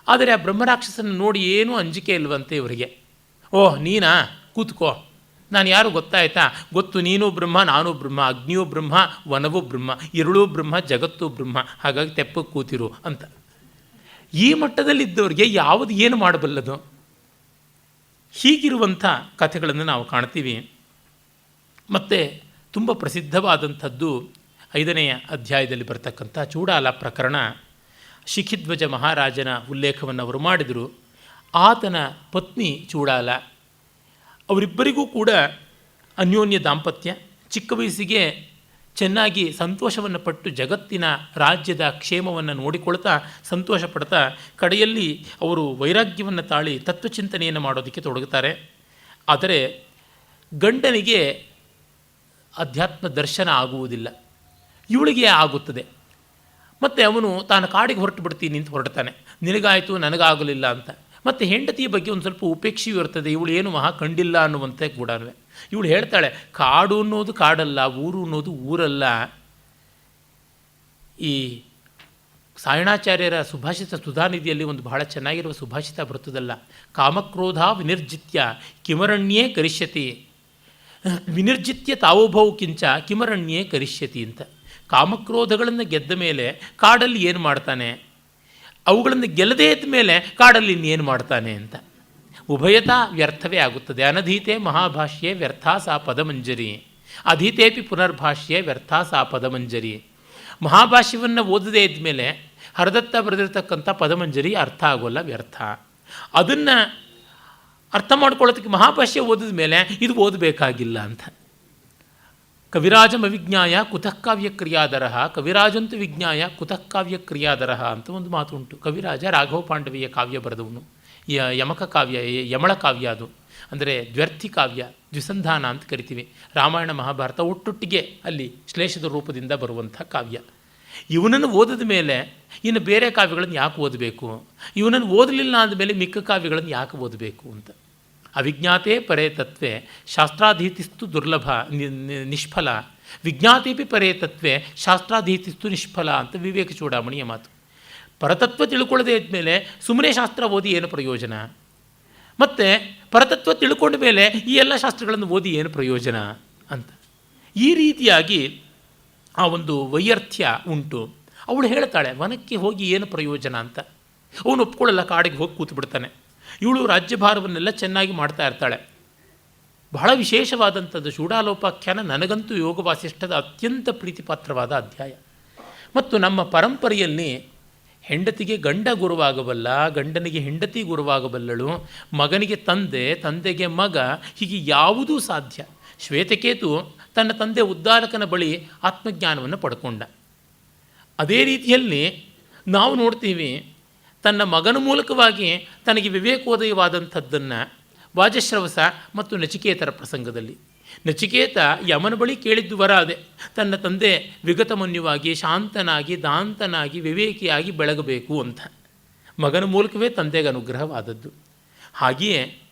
ಆದರೆ ಆ ಬ್ರಹ್ಮರಾಕ್ಷಸನ ನೋಡಿ ಏನೂ ಅಂಜಿಕೆ ಇಲ್ವಂತೆ ಇವರಿಗೆ. ಓಹ್, ನೀನಾ, ಕೂತ್ಕೋ, ನಾನು ಯಾರು ಗೊತ್ತಾಯ್ತಾ? ಗೊತ್ತು, ನೀನು ಬ್ರಹ್ಮ, ನಾನು ಬ್ರಹ್ಮ, ಅಗ್ನಿಯೂ ಬ್ರಹ್ಮ, ವನವೂ ಬ್ರಹ್ಮ, ഇരുಳೂ ಬ್ರಹ್ಮ, ಜಗತ್ತು ಬ್ರಹ್ಮ, ಹಾಗಾಗಿ ತೆಪ್ಪಕ್ಕೆ ಕೂತಿರು ಅಂತ. ಈ ಮಟ್ಟದಲ್ಲಿದ್ದವರಿಗೆ ಯಾವುದು ಏನು ಮಾಡಬಲ್ಲದು? ಹೀಗಿರುವಂಥ ಕಥೆಗಳನ್ನು ನಾವು ಕಾಣ್ತೀವಿ. ಮತ್ತು ತುಂಬ ಪ್ರಸಿದ್ಧವಾದಂಥದ್ದು 5ನೆಯ ಅಧ್ಯಾಯದಲ್ಲಿ ಬರ್ತಕ್ಕಂಥ ಚೂಡಾಲ ಪ್ರಕರಣ. ಶಿಖಿಧ್ವಜ ಮಹಾರಾಜನ ಉಲ್ಲೇಖವನ್ನು ಅವರು ಮಾಡಿದರು. ಆತನ ಪತ್ನಿ ಚೂಡಾಲ, ಅವರಿಬ್ಬರಿಗೂ ಕೂಡ ಅನ್ಯೋನ್ಯ ದಾಂಪತ್ಯ. ಚಿಕ್ಕ ವಯಸ್ಸಿಗೆ ಚೆನ್ನಾಗಿ ಸಂತೋಷವನ್ನು ಪಟ್ಟು ಜಗತ್ತಿನ ರಾಜ್ಯದ ಕ್ಷೇಮವನ್ನು ನೋಡಿಕೊಳ್ತಾ ಸಂತೋಷ ಪಡ್ತಾ ಕಡೆಯಲ್ಲಿ ಅವರು ವೈರಾಗ್ಯವನ್ನು ತಾಳಿ ತತ್ವಚಿಂತನೆಯನ್ನು ಮಾಡೋದಕ್ಕೆ ತೊಡಗುತ್ತಾರೆ. ಆದರೆ ಗಂಡನಿಗೆ ಅಧ್ಯಾತ್ಮ ದರ್ಶನ ಆಗುವುದಿಲ್ಲ, ಇವಳಿಗೆ ಆಗುತ್ತದೆ. ಮತ್ತು ಅವನು ತಾನು ಕಾಡಿಗೆ ಹೊರಟು ಬಿಡ್ತೀನಿ ಅಂತ ಹೊರಡ್ತಾನೆ. ನಿನಗಾಯಿತು, ನನಗಾಗಲಿಲ್ಲ ಅಂತ. ಮತ್ತು ಹೆಂಡತಿಯ ಬಗ್ಗೆ ಒಂದು ಸ್ವಲ್ಪ ಉಪೇಕ್ಷೆಯೂ ಇರ್ತದೆ. ಇವಳು ಏನು ಮಹಾ ಕಂಡಿಲ್ಲ ಅನ್ನುವಂತೆ ಕೂಡ. ಇವಳು ಹೇಳ್ತಾಳೆ, ಕಾಡು ಅನ್ನೋದು ಕಾಡಲ್ಲ, ಊರು ಅನ್ನೋದು ಊರಲ್ಲ. ಈ ಸಾಯಣಾಚಾರ್ಯರ ಸುಭಾಷಿತ ಸುಧಾನಿಧಿಯಲ್ಲಿ ಒಂದು ಬಹಳ ಚೆನ್ನಾಗಿರುವ ಸುಭಾಷಿತ ಬರ್ತದಲ್ಲ, ಕಾಮಕ್ರೋಧ ವಿನಿರ್ಜಿತ್ಯ ಕಿಮರಣ್ಯೇ ಕರಿಷ್ಯತಿ, ವಿನಿರ್ಜಿತ್ಯ ತಾವೋಭೌ ಕಿಂಚ ಕಿಮರಣ್ಯೇ ಕರಿಷ್ಯತಿ ಅಂತ. ಕಾಮಕ್ರೋಧಗಳನ್ನು ಗೆದ್ದ ಮೇಲೆ ಕಾಡಲ್ಲಿ ಏನು ಮಾಡ್ತಾನೆ, ಅವುಗಳನ್ನು ಗೆಲ್ಲದೇ ಇದ್ದ ಮೇಲೆ ಕಾಡಲ್ಲಿ ಇನ್ನೇನು ಮಾಡ್ತಾನೆ ಅಂತ. ಉಭಯತಾ ವ್ಯರ್ಥವೇ ಆಗುತ್ತದೆ. ಅನಧೀತೆ ಮಹಾಭಾಷ್ಯೆ ವ್ಯರ್ಥ ಸಾ ಪದಮಂಜರಿ, ಅಧೀತೇಪಿ ಪುನರ್ಭಾಷ್ಯೆ ವ್ಯರ್ಥ ಸಾ ಪದಮಂಜರಿ. ಮಹಾಭಾಷ್ಯವನ್ನು ಓದದೇ ಇದ್ಮೇಲೆ ಹರದತ್ತ ಬರೆದಿರ್ತಕ್ಕಂಥ ಪದಮಂಜರಿ ಅರ್ಥ ಆಗೋಲ್ಲ, ವ್ಯರ್ಥ. ಅದನ್ನು ಅರ್ಥ ಮಾಡ್ಕೊಳ್ಳೋದಕ್ಕೆ ಮಹಾಭಾಷ್ಯ ಓದಿದ ಮೇಲೆ ಇದು ಓದಬೇಕಾಗಿಲ್ಲ ಅಂತ. ಕವಿರಾಜಂ ಅವಿಜ್ಞಾಯ ಕುತಃ ಕಾವ್ಯ ಕ್ರಿಯಾದರ, ಕವಿರಾಜಂತು ವಿಜ್ಞಾಯ ಕುತಃ ಕಾವ್ಯ ಕ್ರಿಯಾದರ ಅಂತ ಒಂದು ಮಾತು ಉಂಟು. ಕವಿರಾಜ ರಾಘವ ಪಾಂಡವಿಯ ಕಾವ್ಯ ಬರೆದವನು. ಯಮಕ ಕಾವ್ಯ, ಯಮಳ ಕಾವ್ಯ ಅದು. ಅಂದರೆ ದ್ವ್ಯರ್ಥಿ ಕಾವ್ಯ, ದ್ವಿಸಂಧಾನ ಅಂತ ಕರಿತೀವಿ. ರಾಮಾಯಣ ಮಹಾಭಾರತ ಒಟ್ಟೊಟ್ಟಿಗೆ ಅಲ್ಲಿ ಶ್ಲೇಷದ ರೂಪದಿಂದ ಬರುವಂಥ ಕಾವ್ಯ. ಇವನನ್ನು ಓದಿದ ಮೇಲೆ ಇನ್ನು ಬೇರೆ ಕಾವ್ಯಗಳನ್ನು ಯಾಕೆ ಓದಬೇಕು, ಇವನನ್ನು ಓದಲಿಲ್ಲ ಅಂದಮೇಲೆ ಮಿಕ್ಕ ಕಾವ್ಯಗಳನ್ನು ಯಾಕೆ ಓದಬೇಕು ಅಂತ. ಅವಿಜ್ಞಾತೆ ಪರೇ ತತ್ವೇ ಶಾಸ್ತ್ರಾಧೀತಿಸ್ತು ದುರ್ಲಭ ನಿಷ್ಫಲ, ವಿಜ್ಞಾತೇಪಿ ಪರೇ ತತ್ವೇ ಶಾಸ್ತ್ರಾಧೀತಿಸ್ತು ನಿಷ್ಫಲ ಅಂತ ವಿವೇಕ ಚೂಡಾಮಣಿಯ ಮಾತು. ಪರತತ್ವ ತಿಳ್ಕೊಳ್ಳದೇ ಇದ್ಮೇಲೆ ಸುಮ್ಮನೆ ಶಾಸ್ತ್ರ ಓದಿ ಏನು ಪ್ರಯೋಜನ? ಮತ್ತು ಪರತತ್ವ ತಿಳ್ಕೊಂಡ ಮೇಲೆ ಈ ಎಲ್ಲ ಶಾಸ್ತ್ರಗಳನ್ನು ಓದಿ ಏನು ಪ್ರಯೋಜನ ಅಂತ. ಈ ರೀತಿಯಾಗಿ ಆ ಒಂದು ವೈಯರ್ಥ್ಯ ಉಂಟು. ಅವಳು ಹೇಳ್ತಾಳೆ, ವನಕ್ಕೆ ಹೋಗಿ ಏನು ಪ್ರಯೋಜನ ಅಂತ. ಅವನು ಒಪ್ಕೊಳ್ಳಲ್ಲ, ಕಾಡಿಗೆ ಹೋಗಿ ಕೂತು ಬಿಡ್ತಾನೆ. ಇವಳು ರಾಜ್ಯಭಾರವನ್ನೆಲ್ಲ ಚೆನ್ನಾಗಿ ಮಾಡ್ತಾ ಇರ್ತಾಳೆ. ಬಹಳ ವಿಶೇಷವಾದಂಥದ್ದು ಚೂಡಾಲೋಪಾಖ್ಯಾನ. ನನಗಂತೂ ಯೋಗ ವಾಸಿಷ್ಠದ ಅತ್ಯಂತ ಪ್ರೀತಿಪಾತ್ರವಾದ ಅಧ್ಯಾಯ. ಮತ್ತು ನಮ್ಮ ಪರಂಪರೆಯಲ್ಲಿ ಹೆಂಡತಿಗೆ ಗಂಡ ಗುರುವಾಗಬಲ್ಲ, ಗಂಡನಿಗೆ ಹೆಂಡತಿ ಗುರುವಾಗಬಲ್ಲಳು, ಮಗನಿಗೆ ತಂದೆ, ತಂದೆಗೆ ಮಗ, ಹೀಗೆ ಯಾವುದೂ ಸಾಧ್ಯ. ಶ್ವೇತಕೇತು ತನ್ನ ತಂದೆ ಉದ್ದಾಲಕನ ಬಳಿ ಆತ್ಮಜ್ಞಾನವನ್ನು ಪಡ್ಕೊಂಡ. ಅದೇ ರೀತಿಯಲ್ಲಿ ನಾವು ನೋಡ್ತೀವಿ, ತನ್ನ ಮಗನ ಮೂಲಕವಾಗಿ ತನಗೆ ವಿವೇಕೋದಯವಾದಂಥದ್ದನ್ನು ವಾಜಶ್ರವಸ ಮತ್ತು ನಚಿಕೇತರ ಪ್ರಸಂಗದಲ್ಲಿ ನಚಿಕೇತ ಯಮನ ಬಳಿ ಕೇಳಿದ್ದು ವರ ಅದೇ, ತನ್ನ ತಂದೆ ವಿಗತಮನ್ಯುವಾಗಿ ಶಾಂತನಾಗಿ ದಾಂತನಾಗಿ ವಿವೇಕಿಯಾಗಿ ಬೆಳಗಬೇಕು ಅಂತ. ಮಗನ ಮೂಲಕವೇ ತಂದೆಗೆ ಅನುಗ್ರಹವಾದದ್ದು. ಹಾಗೆಯೇ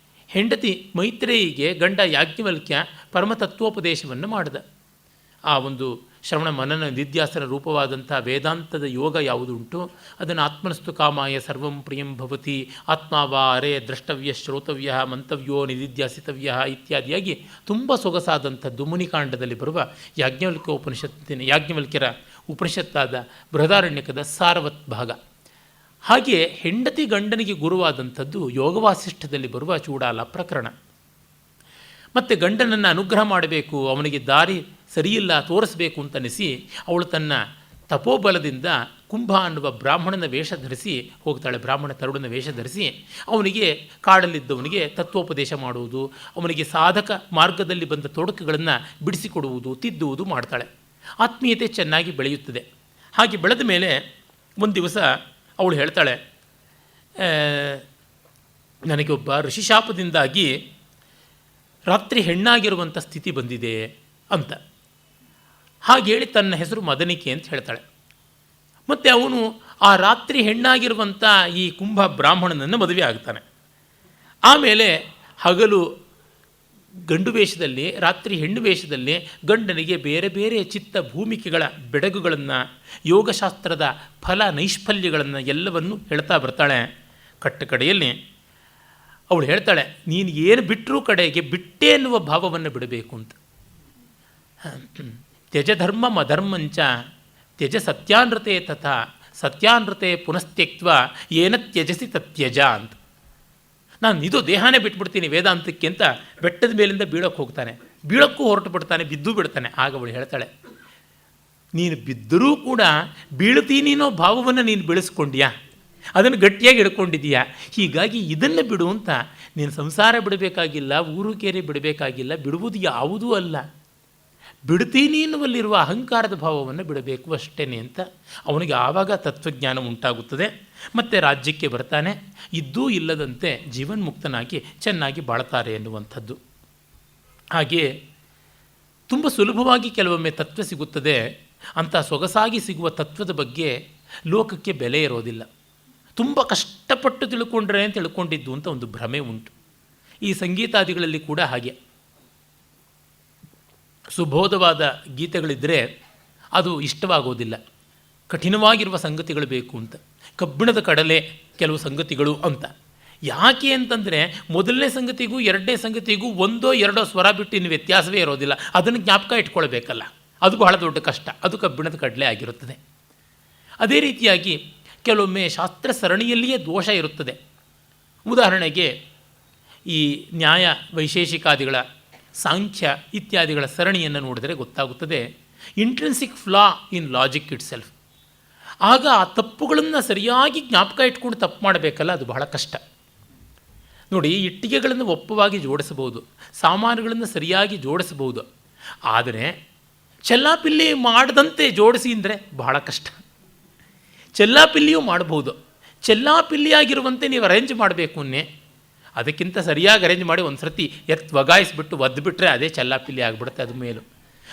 ಹೆಂಡತಿ ಮೈತ್ರೇಯಿಗೆ ಗಂಡ ಯಾಜ್ಞವಲ್ಕ್ಯ ಪರಮತತ್ವೋಪದೇಶವನ್ನು ಮಾಡಿದ. ಆ ಒಂದು ಶ್ರವಣ ಮನನ ನಿಧ್ಯಾಸನ ರೂಪವಾದಂಥ ವೇದಾಂತದ ಯೋಗ ಯಾವುದುಂಟು ಅದನ್ನು ಆತ್ಮನಸ್ತು ಕಾಮಾಯ ಸರ್ವಂ ಪ್ರಿಯಂ ಭವತಿ ಆತ್ಮಾವಾ ಅರೆ ದ್ರಷ್ಟವ್ಯ ಶ್ರೋತವ್ಯ ಮಂತವ್ಯೋ ನಿಧಿಧ್ಯಾಸಿತವ್ಯ ಇತ್ಯಾದಿಯಾಗಿ ತುಂಬ ಸೊಗಸಾದಂಥದ್ದು ಮುನಿಕಾಂಡದಲ್ಲಿ ಬರುವ ಯಾಜ್ಞವಲ್ಕ್ಯರ ಉಪನಿಷತ್ತಾದ ಬೃಹದಾರಣ್ಯಕದ ಸಾರವತ್ ಭಾಗ. ಹಾಗೆ ಹೆಂಡತಿ ಗಂಡನಿಗೆ ಗುರುವಾದಂಥದ್ದು ಯೋಗವಾಸಿಷ್ಠದಲ್ಲಿ ಬರುವ ಚೂಡಾಲ ಪ್ರಕರಣ. ಮತ್ತು ಗಂಡನನ್ನು ಅನುಗ್ರಹ ಮಾಡಬೇಕು, ಅವನಿಗೆ ದಾರಿ ಸರಿಯಿಲ್ಲ ತೋರಿಸಬೇಕು ಅಂತನಿಸಿ ಅವಳು ತನ್ನ ತಪೋಬಲದಿಂದ ಕುಂಭ ಅನ್ನುವ ಬ್ರಾಹ್ಮಣನ ವೇಷ ಧರಿಸಿ ಹೋಗ್ತಾಳೆ. ಬ್ರಾಹ್ಮಣ ತರುಣನ ವೇಷ ಧರಿಸಿ ಅವನಿಗೆ ಕಾಡಲ್ಲಿದ್ದವನಿಗೆ ತತ್ವೋಪದೇಶ ಮಾಡುವುದು, ಅವನಿಗೆ ಸಾಧಕ ಮಾರ್ಗದಲ್ಲಿ ಬಂದ ತೊಡಕುಗಳನ್ನು ಬಿಡಿಸಿಕೊಡುವುದು, ತಿದ್ದುವುದು ಮಾಡ್ತಾಳೆ. ಆತ್ಮೀಯತೆ ಚೆನ್ನಾಗಿ ಬೆಳೆಯುತ್ತದೆ. ಹಾಗೆ ಬೆಳೆದ ಮೇಲೆ ಒಂದು ದಿವಸ ಅವಳು ಹೇಳ್ತಾಳೆ, ನನಗೆ ಒಬ್ಬ ಋಷಿಶಾಪದಿಂದಾಗಿ ರಾತ್ರಿ ಹೆಣ್ಣಾಗಿರುವಂಥ ಸ್ಥಿತಿ ಬಂದಿದೆ ಅಂತ. ಹಾಗೇಳಿ ತನ್ನ ಹೆಸರು ಮದನಿಕೆ ಅಂತ ಹೇಳ್ತಾಳೆ. ಮತ್ತು ಅವನು ಆ ರಾತ್ರಿ ಹೆಣ್ಣಾಗಿರುವಂಥ ಈ ಕುಂಭ ಬ್ರಾಹ್ಮಣನನ್ನು ಮದುವೆ ಆಗ್ತಾನೆ. ಆಮೇಲೆ ಹಗಲು ಗಂಡು ವೇಷದಲ್ಲಿ, ರಾತ್ರಿ ಹೆಣ್ಣು ವೇಷದಲ್ಲಿ ಗಂಡನಿಗೆ ಬೇರೆ ಬೇರೆ ಚಿತ್ತ ಭೂಮಿಕೆಗಳ ಬೆಡಗುಗಳನ್ನು, ಯೋಗಶಾಸ್ತ್ರದ ಫಲ ನೈಷ್ಫಲ್ಯಗಳನ್ನು ಎಲ್ಲವನ್ನು ಹೇಳ್ತಾ ಬರ್ತಾಳೆ. ಕಡೆಯಲ್ಲಿ ಅವಳು ಹೇಳ್ತಾಳೆ, ನೀನು ಏನು ಬಿಟ್ಟರೂ ಕಡೆಗೆ ಬಿಟ್ಟೆ ಎನ್ನುವ ಭಾವವನ್ನು ಬಿಡಬೇಕು ಅಂತ. ತ್ಯಜ ಧರ್ಮಂ ಅಧರ್ಮಂಚ ತ್ಯಜ ಸತ್ಯಾನೃತೆ ತಥಾ ಸತ್ಯಾನೃತೆ ಪುನಸ್ತ್ಯಕ್ವ ಏನ ತ್ಯಜಸಿ ತತ್ಯಜ ಅಂತ. ನಾನು ಇದು ದೇಹನೇ ಬಿಟ್ಬಿಡ್ತೀನಿ ವೇದಾಂತಕ್ಕೆ ಅಂತ ಬೆಟ್ಟದ ಮೇಲಿಂದ ಬೀಳೋಕ್ಕೆ ಹೋಗ್ತಾನೆ. ಬೀಳೋಕ್ಕೂ ಹೊರಟು ಬಿಡ್ತಾನೆ, ಬಿದ್ದು ಬಿಡ್ತಾನೆ. ಆಗ ಅವಳು ಹೇಳ್ತಾಳೆ, ನೀನು ಬಿದ್ದರೂ ಕೂಡ ಬೀಳ್ತೀನೋ ಭಾವವನ್ನು ನೀನು ಬೆಳೆಸ್ಕೊಂಡ್ಯಾ, ಅದನ್ನು ಗಟ್ಟಿಯಾಗಿ ಹಿಡ್ಕೊಂಡಿದ್ದೀಯಾ, ಹೀಗಾಗಿ ಇದನ್ನು ಬಿಡು ಅಂತ. ನೀನು ಸಂಸಾರ ಬಿಡಬೇಕಾಗಿಲ್ಲ, ಊರು ಕೇರಿ ಬಿಡಬೇಕಾಗಿಲ್ಲ, ಬಿಡುವುದು ಯಾವುದೂ ಅಲ್ಲ, ಬಿಡ್ತೀನಿ ಎನ್ನುವಲ್ಲಿರುವ ಅಹಂಕಾರದ ಭಾವವನ್ನು ಬಿಡಬೇಕು ಅಷ್ಟೇ ಅಂತ. ಅವನಿಗೆ ಆವಾಗ ತತ್ವಜ್ಞಾನ ಉಂಟಾಗುತ್ತದೆ. ಮತ್ತು ರಾಜ್ಯಕ್ಕೆ ಬರ್ತಾನೆ. ಇದ್ದೂ ಇಲ್ಲದಂತೆ ಜೀವನ್ಮುಕ್ತನಾಗಿ ಚೆನ್ನಾಗಿ ಬಾಳ್ತಾರೆ ಎನ್ನುವಂಥದ್ದು. ಹಾಗೆಯೇ ತುಂಬ ಸುಲಭವಾಗಿ ಕೆಲವೊಮ್ಮೆ ತತ್ವ ಸಿಗುತ್ತದೆ. ಅಂಥ ಸೊಗಸಾಗಿ ಸಿಗುವ ತತ್ವದ ಬಗ್ಗೆ ಲೋಕಕ್ಕೆ ಬೆಲೆ ಇರೋದಿಲ್ಲ. ತುಂಬ ಕಷ್ಟಪಟ್ಟು ತಿಳ್ಕೊಂಡ್ರೆ ಅಂತ ತಿಳ್ಕೊಂಡಿದ್ದು ಅಂತ ಒಂದು ಭ್ರಮೆ ಉಂಟು. ಈ ಸಂಗೀತಾದಿಗಳಲ್ಲಿ ಕೂಡ ಹಾಗೆ. ಸುಬೋಧವಾದ ಗೀತೆಗಳಿದ್ದರೆ ಅದು ಇಷ್ಟವಾಗೋದಿಲ್ಲ, ಕಠಿಣವಾಗಿರುವ ಸಂಗತಿಗಳು ಬೇಕು ಅಂತ. ಕಬ್ಬಿಣದ ಕಡಲೆ ಕೆಲವು ಸಂಗತಿಗಳು ಅಂತ. ಯಾಕೆ ಅಂತಂದರೆ ಮೊದಲನೇ ಸಂಗತಿಗೂ ಎರಡನೇ ಸಂಗತಿಗೂ ಒಂದೋ ಎರಡೋ ಸ್ವರ ಬಿಟ್ಟು ಇನ್ನು ವ್ಯತ್ಯಾಸವೇ ಇರೋದಿಲ್ಲ. ಅದನ್ನು ಜ್ಞಾಪಕ ಇಟ್ಕೊಳ್ಬೇಕಲ್ಲ, ಅದು ಬಹಳ ದೊಡ್ಡ ಕಷ್ಟ. ಅದು ಕಬ್ಬಿಣದ ಕಡಲೆ ಆಗಿರುತ್ತದೆ. ಅದೇ ರೀತಿಯಾಗಿ ಕೆಲವೊಮ್ಮೆ ಶಾಸ್ತ್ರ ಸರಣಿಯಲ್ಲಿಯೇ ದೋಷ ಇರುತ್ತದೆ. ಉದಾಹರಣೆಗೆ ಈ ನ್ಯಾಯ ವೈಶೇಷಿಕಾದಿಗಳ ಸಾಂಖ್ಯ ಇತ್ಯಾದಿಗಳ ಸರಣಿಯನ್ನು ನೋಡಿದರೆ ಗೊತ್ತಾಗುತ್ತದೆ intrinsic flaw in logic it self. ಆಗ ಆ ತಪ್ಪುಗಳನ್ನು ಸರಿಯಾಗಿ ಜ್ಞಾಪಕ ಇಟ್ಕೊಂಡು ತಪ್ಪು ಮಾಡಬೇಕಲ್ಲ, ಅದು ಬಹಳ ಕಷ್ಟ. ನೋಡಿ, ಇಟ್ಟಿಗೆಗಳನ್ನು ಒಪ್ಪವಾಗಿ ಜೋಡಿಸಬಹುದು, ಸಾಮಾನುಗಳನ್ನು ಸರಿಯಾಗಿ ಜೋಡಿಸಬಹುದು. ಆದರೆ ಚೆಲ್ಲಾಪಿಲ್ಲಿ ಮಾಡದಂತೆ ಜೋಡಿಸಿ ಅಂದರೆ ಬಹಳ ಕಷ್ಟ. ಚೆಲ್ಲಾಪಿಲ್ಲಿಯೂ ಮಾಡಬಹುದು, ಚೆಲ್ಲಾಪಿಲ್ಲಿಯಾಗಿರುವಂತೆ ನೀವು ಅರೇಂಜ್ ಮಾಡಬೇಕು ಅನ್ನೇ. ಅದಕ್ಕಿಂತ ಸರಿಯಾಗಿ ಅರೇಂಜ್ ಮಾಡಿ ಒಂದು ಸರ್ತಿ ಒಗಾಯಿಸ್ಬಿಟ್ಟು ಒದ್ದುಬಿಟ್ರೆ ಅದೇ ಚೆಲ್ಲಾಪಿಲ್ಲಿ ಆಗಿಬಿಡುತ್ತೆ ಅದು ಮೇಲೂ.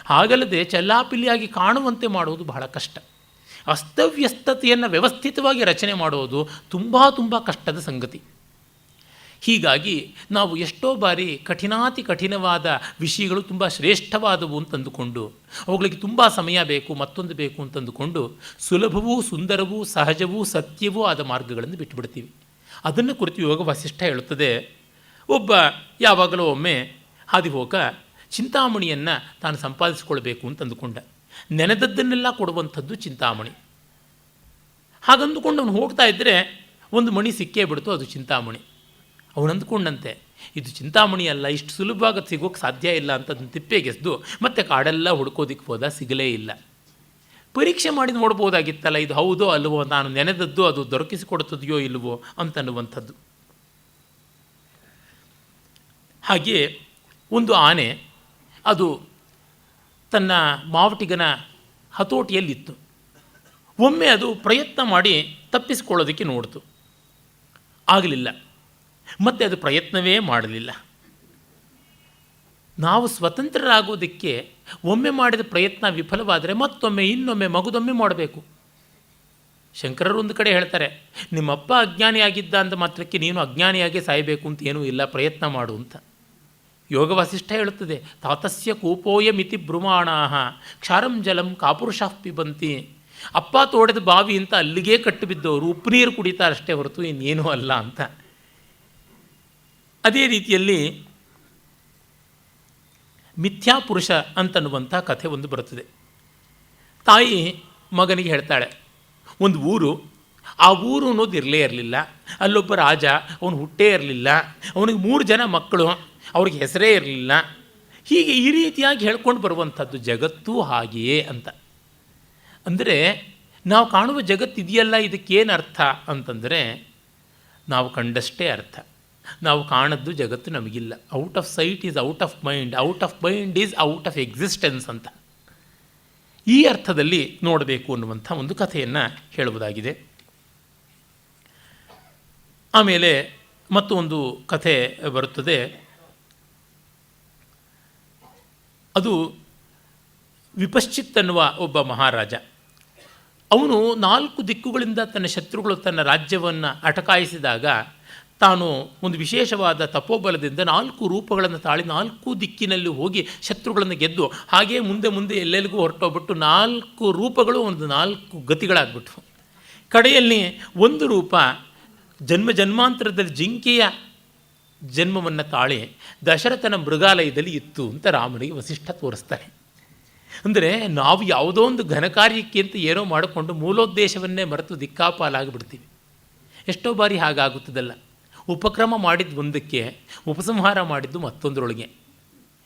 ಹಾಗಲ್ಲದೆ ಚೆಲ್ಲಾಪಿಲ್ಲಿಯಾಗಿ ಕಾಣುವಂತೆ ಮಾಡುವುದು ಬಹಳ ಕಷ್ಟ. ಅಸ್ತವ್ಯಸ್ತತೆಯನ್ನು ವ್ಯವಸ್ಥಿತವಾಗಿ ರಚನೆ ಮಾಡುವುದು ತುಂಬ ಕಷ್ಟದ ಸಂಗತಿ. ಹೀಗಾಗಿ ನಾವು ಎಷ್ಟೋ ಬಾರಿ ಕಠಿಣಾತಿ ಕಠಿಣವಾದ ವಿಷಯಗಳು ತುಂಬ ಶ್ರೇಷ್ಠವಾದವು ಅಂತಂದುಕೊಂಡು ಅವುಗಳಿಗೆ ತುಂಬ ಸಮಯ ಬೇಕು, ಮತ್ತೊಂದು ಬೇಕು ಅಂತಂದುಕೊಂಡು ಸುಲಭವೂ ಸುಂದರವೂ ಸಹಜವೂ ಸತ್ಯವೂ ಆದ ಮಾರ್ಗಗಳನ್ನು ಬಿಟ್ಟುಬಿಡ್ತೀವಿ. ಅದನ್ನು ಕುರಿತು ಯೋಗ ವಾಸಿಷ್ಠ ಹೇಳುತ್ತದೆ. ಒಬ್ಬ ಯಾವಾಗಲೂ ಒಮ್ಮೆ ಹಾದಿಹೋಗ ಚಿಂತಾಮಣಿಯನ್ನು ತಾನು ಸಂಪಾದಿಸಿಕೊಳ್ಬೇಕು ಅಂತಂದುಕೊಂಡ. ನೆನೆದದ್ದನ್ನೆಲ್ಲ ಕೊಡುವಂಥದ್ದು ಚಿಂತಾಮಣಿ. ಹಾಗಂದುಕೊಂಡು ಅವನು ಹೋಗ್ತಾ ಇದ್ದರೆ ಒಂದು ಮಣಿ ಸಿಕ್ಕೇ ಬಿಡ್ತು, ಅದು ಚಿಂತಾಮಣಿ. ಅವನು ಅಂದ್ಕೊಂಡಂತೆ ಇದು ಚಿಂತಾಮಣಿ ಅಲ್ಲ, ಇಷ್ಟು ಸುಲಭವಾಗಿ ಸಿಗೋಕ್ಕೆ ಸಾಧ್ಯ ಇಲ್ಲ ಅಂತ ಅದನ್ನು ತಿಪ್ಪೆಗೆಸ್ದು ಮತ್ತೆ ಕಾಡೆಲ್ಲ ಹುಡ್ಕೋದಿಕ್ಕೆ ಹೋದ, ಸಿಗಲೇ ಇಲ್ಲ. ಪರೀಕ್ಷೆ ಮಾಡಿ ನೋಡ್ಬೋದಾಗಿತ್ತಲ್ಲ, ಇದು ಹೌದೋ ಅಲ್ವೋ, ನಾನು ನೆನೆದದ್ದು ಅದು ದೊರಕಿಸಿಕೊಡುತ್ತದೆಯೋ ಇಲ್ವೋ ಅಂತನ್ನುವಂಥದ್ದು. ಹಾಗೆಯೇ ಒಂದು ಆನೆ ಅದು ತನ್ನ ಮಾವಟಿಗನ ಹತೋಟಿಯಲ್ಲಿತ್ತು. ಒಮ್ಮೆ ಅದು ಪ್ರಯತ್ನ ಮಾಡಿ ತಪ್ಪಿಸಿಕೊಳ್ಳೋದಕ್ಕೆ ನೋಡ್ತು, ಆಗಲಿಲ್ಲ. ಮತ್ತೆ ಅದು ಪ್ರಯತ್ನವೇ ಮಾಡಲಿಲ್ಲ. ನಾವು ಸ್ವತಂತ್ರರಾಗೋದಕ್ಕೆ ಒಮ್ಮೆ ಮಾಡಿದ ಪ್ರಯತ್ನ ವಿಫಲವಾದರೆ ಮತ್ತೊಮ್ಮೆ ಇನ್ನೊಮ್ಮೆ ಮಗುದೊಮ್ಮೆ ಮಾಡಬೇಕು. ಶಂಕರರು ಒಂದು ಕಡೆ ಹೇಳ್ತಾರೆ, ನಿಮ್ಮಪ್ಪ ಅಜ್ಞಾನಿಯಾಗಿದ್ದ ಅಂದ ಮಾತ್ರಕ್ಕೆ ನೀನು ಅಜ್ಞಾನಿಯಾಗೇ ಸಾಯಬೇಕು ಅಂತ ಏನೂ ಇಲ್ಲ, ಪ್ರಯತ್ನ ಮಾಡು ಅಂತ. ಯೋಗ ವಾಸಿಷ್ಠ ಹೇಳುತ್ತದೆ, ತಾತಸ್ಯ ಕೂಪೋಯ ಮಿತಿ ಬ್ರುಮಾಣಾಹ ಕ್ಷಾರಂ ಜಲಂ ಕಾಪುರುಷಾಃ ಪಿಬಂತಿ. ಅಪ್ಪ ತೋಡೆದ ಬಾವಿ ಅಂತ ಅಲ್ಲಿಗೆ ಕಟ್ಟು ಬಿದ್ದವರು ಉಪ್ಪು ನೀರು ಕುಡಿತಾರಷ್ಟೇ ಹೊರತು ಇನ್ನೇನೂ ಅಲ್ಲ ಅಂತ. ಅದೇ ರೀತಿಯಲ್ಲಿ ಮಿಥ್ಯಾಪುರುಷ ಅಂತನ್ನುವಂಥ ಕಥೆ ಒಂದು ಬರುತ್ತದೆ. ತಾಯಿ ಮಗನಿಗೆ ಹೇಳ್ತಾಳೆ, ಒಂದು ಊರು, ಆ ಊರು ಅನ್ನೋದು ಇರಲೇ ಇರಲಿಲ್ಲ, ಅಲ್ಲೊಬ್ಬ ರಾಜ, ಅವನು ಹುಟ್ಟೇ ಇರಲಿಲ್ಲ, ಅವನಿಗೆ 3 ಜನ ಮಕ್ಕಳು, ಅವ್ರಿಗೆ ಹೆಸರೇ ಇರಲಿಲ್ಲ. ಹೀಗೆ ಈ ರೀತಿಯಾಗಿ ಹೇಳ್ಕೊಂಡು ಬರುವಂಥದ್ದು ಜಗತ್ತು ಹಾಗೆಯೇ ಅಂತ. ಅಂದರೆ ನಾವು ಕಾಣುವ ಜಗತ್ತಿದೆಯಲ್ಲ, ಇದಕ್ಕೇನು ಅರ್ಥ ಅಂತಂದರೆ ನಾವು ಕಂಡಷ್ಟೇ ಅರ್ಥ. ನಾವು ಕಾಣದ್ದು ಜಗತ್ತು ನಮಗಿಲ್ಲ. Out off site is out of mind, out of mind is out of existence ಅಂತ. ಈ ಅರ್ಥದಲ್ಲಿ ನೋಡಬೇಕು ಅನ್ನುವಂಥ ಒಂದು ಕಥೆಯನ್ನು ಹೇಳುವುದಾಗಿದೆ. ಆಮೇಲೆ ಮತ್ತೊಂದು ಕಥೆ ಬರುತ್ತದೆ. ಅದು ವಿಪಶ್ಚಿತ್ ಅನ್ನುವ ಒಬ್ಬ ಮಹಾರಾಜ. ಅವನು 4 ದಿಕ್ಕುಗಳಿಂದ ತನ್ನ ಶತ್ರುಗಳು ತನ್ನ ರಾಜ್ಯವನ್ನು ಅಟಕಾಯಿಸಿದಾಗ ತಾನು ಒಂದು ವಿಶೇಷವಾದ ತಪೋಬಲದಿಂದ 4 ರೂಪಗಳನ್ನು ತಾಳಿ 4 ದಿಕ್ಕಿನಲ್ಲಿ ಹೋಗಿ ಶತ್ರುಗಳನ್ನು ಗೆದ್ದು ಹಾಗೇ ಮುಂದೆ ಮುಂದೆ ಎಲ್ಲೆಲ್ಲಿಗೂ ಹೊರಟೋಗ್ಬಿಟ್ಟು 4 ರೂಪಗಳು ಒಂದು 4 ಗತಿಗಳಾಗ್ಬಿಟ್ವು. ಕಡೆಯಲ್ಲಿ ಒಂದು ರೂಪ ಜನ್ಮಾಂತರದಲ್ಲಿ ಜಿಂಕೆಯ ಜನ್ಮವನ್ನು ತಾಳಿ ದಶರಥನ ಮೃಗಾಲಯದಲ್ಲಿ ಇತ್ತು ಅಂತ ರಾಮನಿಗೆ ವಸಿಷ್ಠ ತೋರಿಸ್ತಾನೆ. ಅಂದರೆ ನಾವು ಯಾವುದೋ ಒಂದು ಘನಕಾರ್ಯಕ್ಕೆ ಅಂತ ಏನೋ ಮಾಡಿಕೊಂಡು ಮೂಲೋದ್ದೇಶವನ್ನೇ ಮರೆತು ದಿಕ್ಕಾಪಾಲಾಗಿಬಿಡ್ತೀವಿ. ಎಷ್ಟೋ ಬಾರಿ ಹಾಗಾಗುತ್ತದಲ್ಲ. ಉಪಕ್ರಮ ಮಾಡಿದ್ದು ಒಂದಕ್ಕೆ, ಉಪಸಂಹಾರ ಮಾಡಿದ್ದು ಮತ್ತೊಂದರೊಳಗೆ.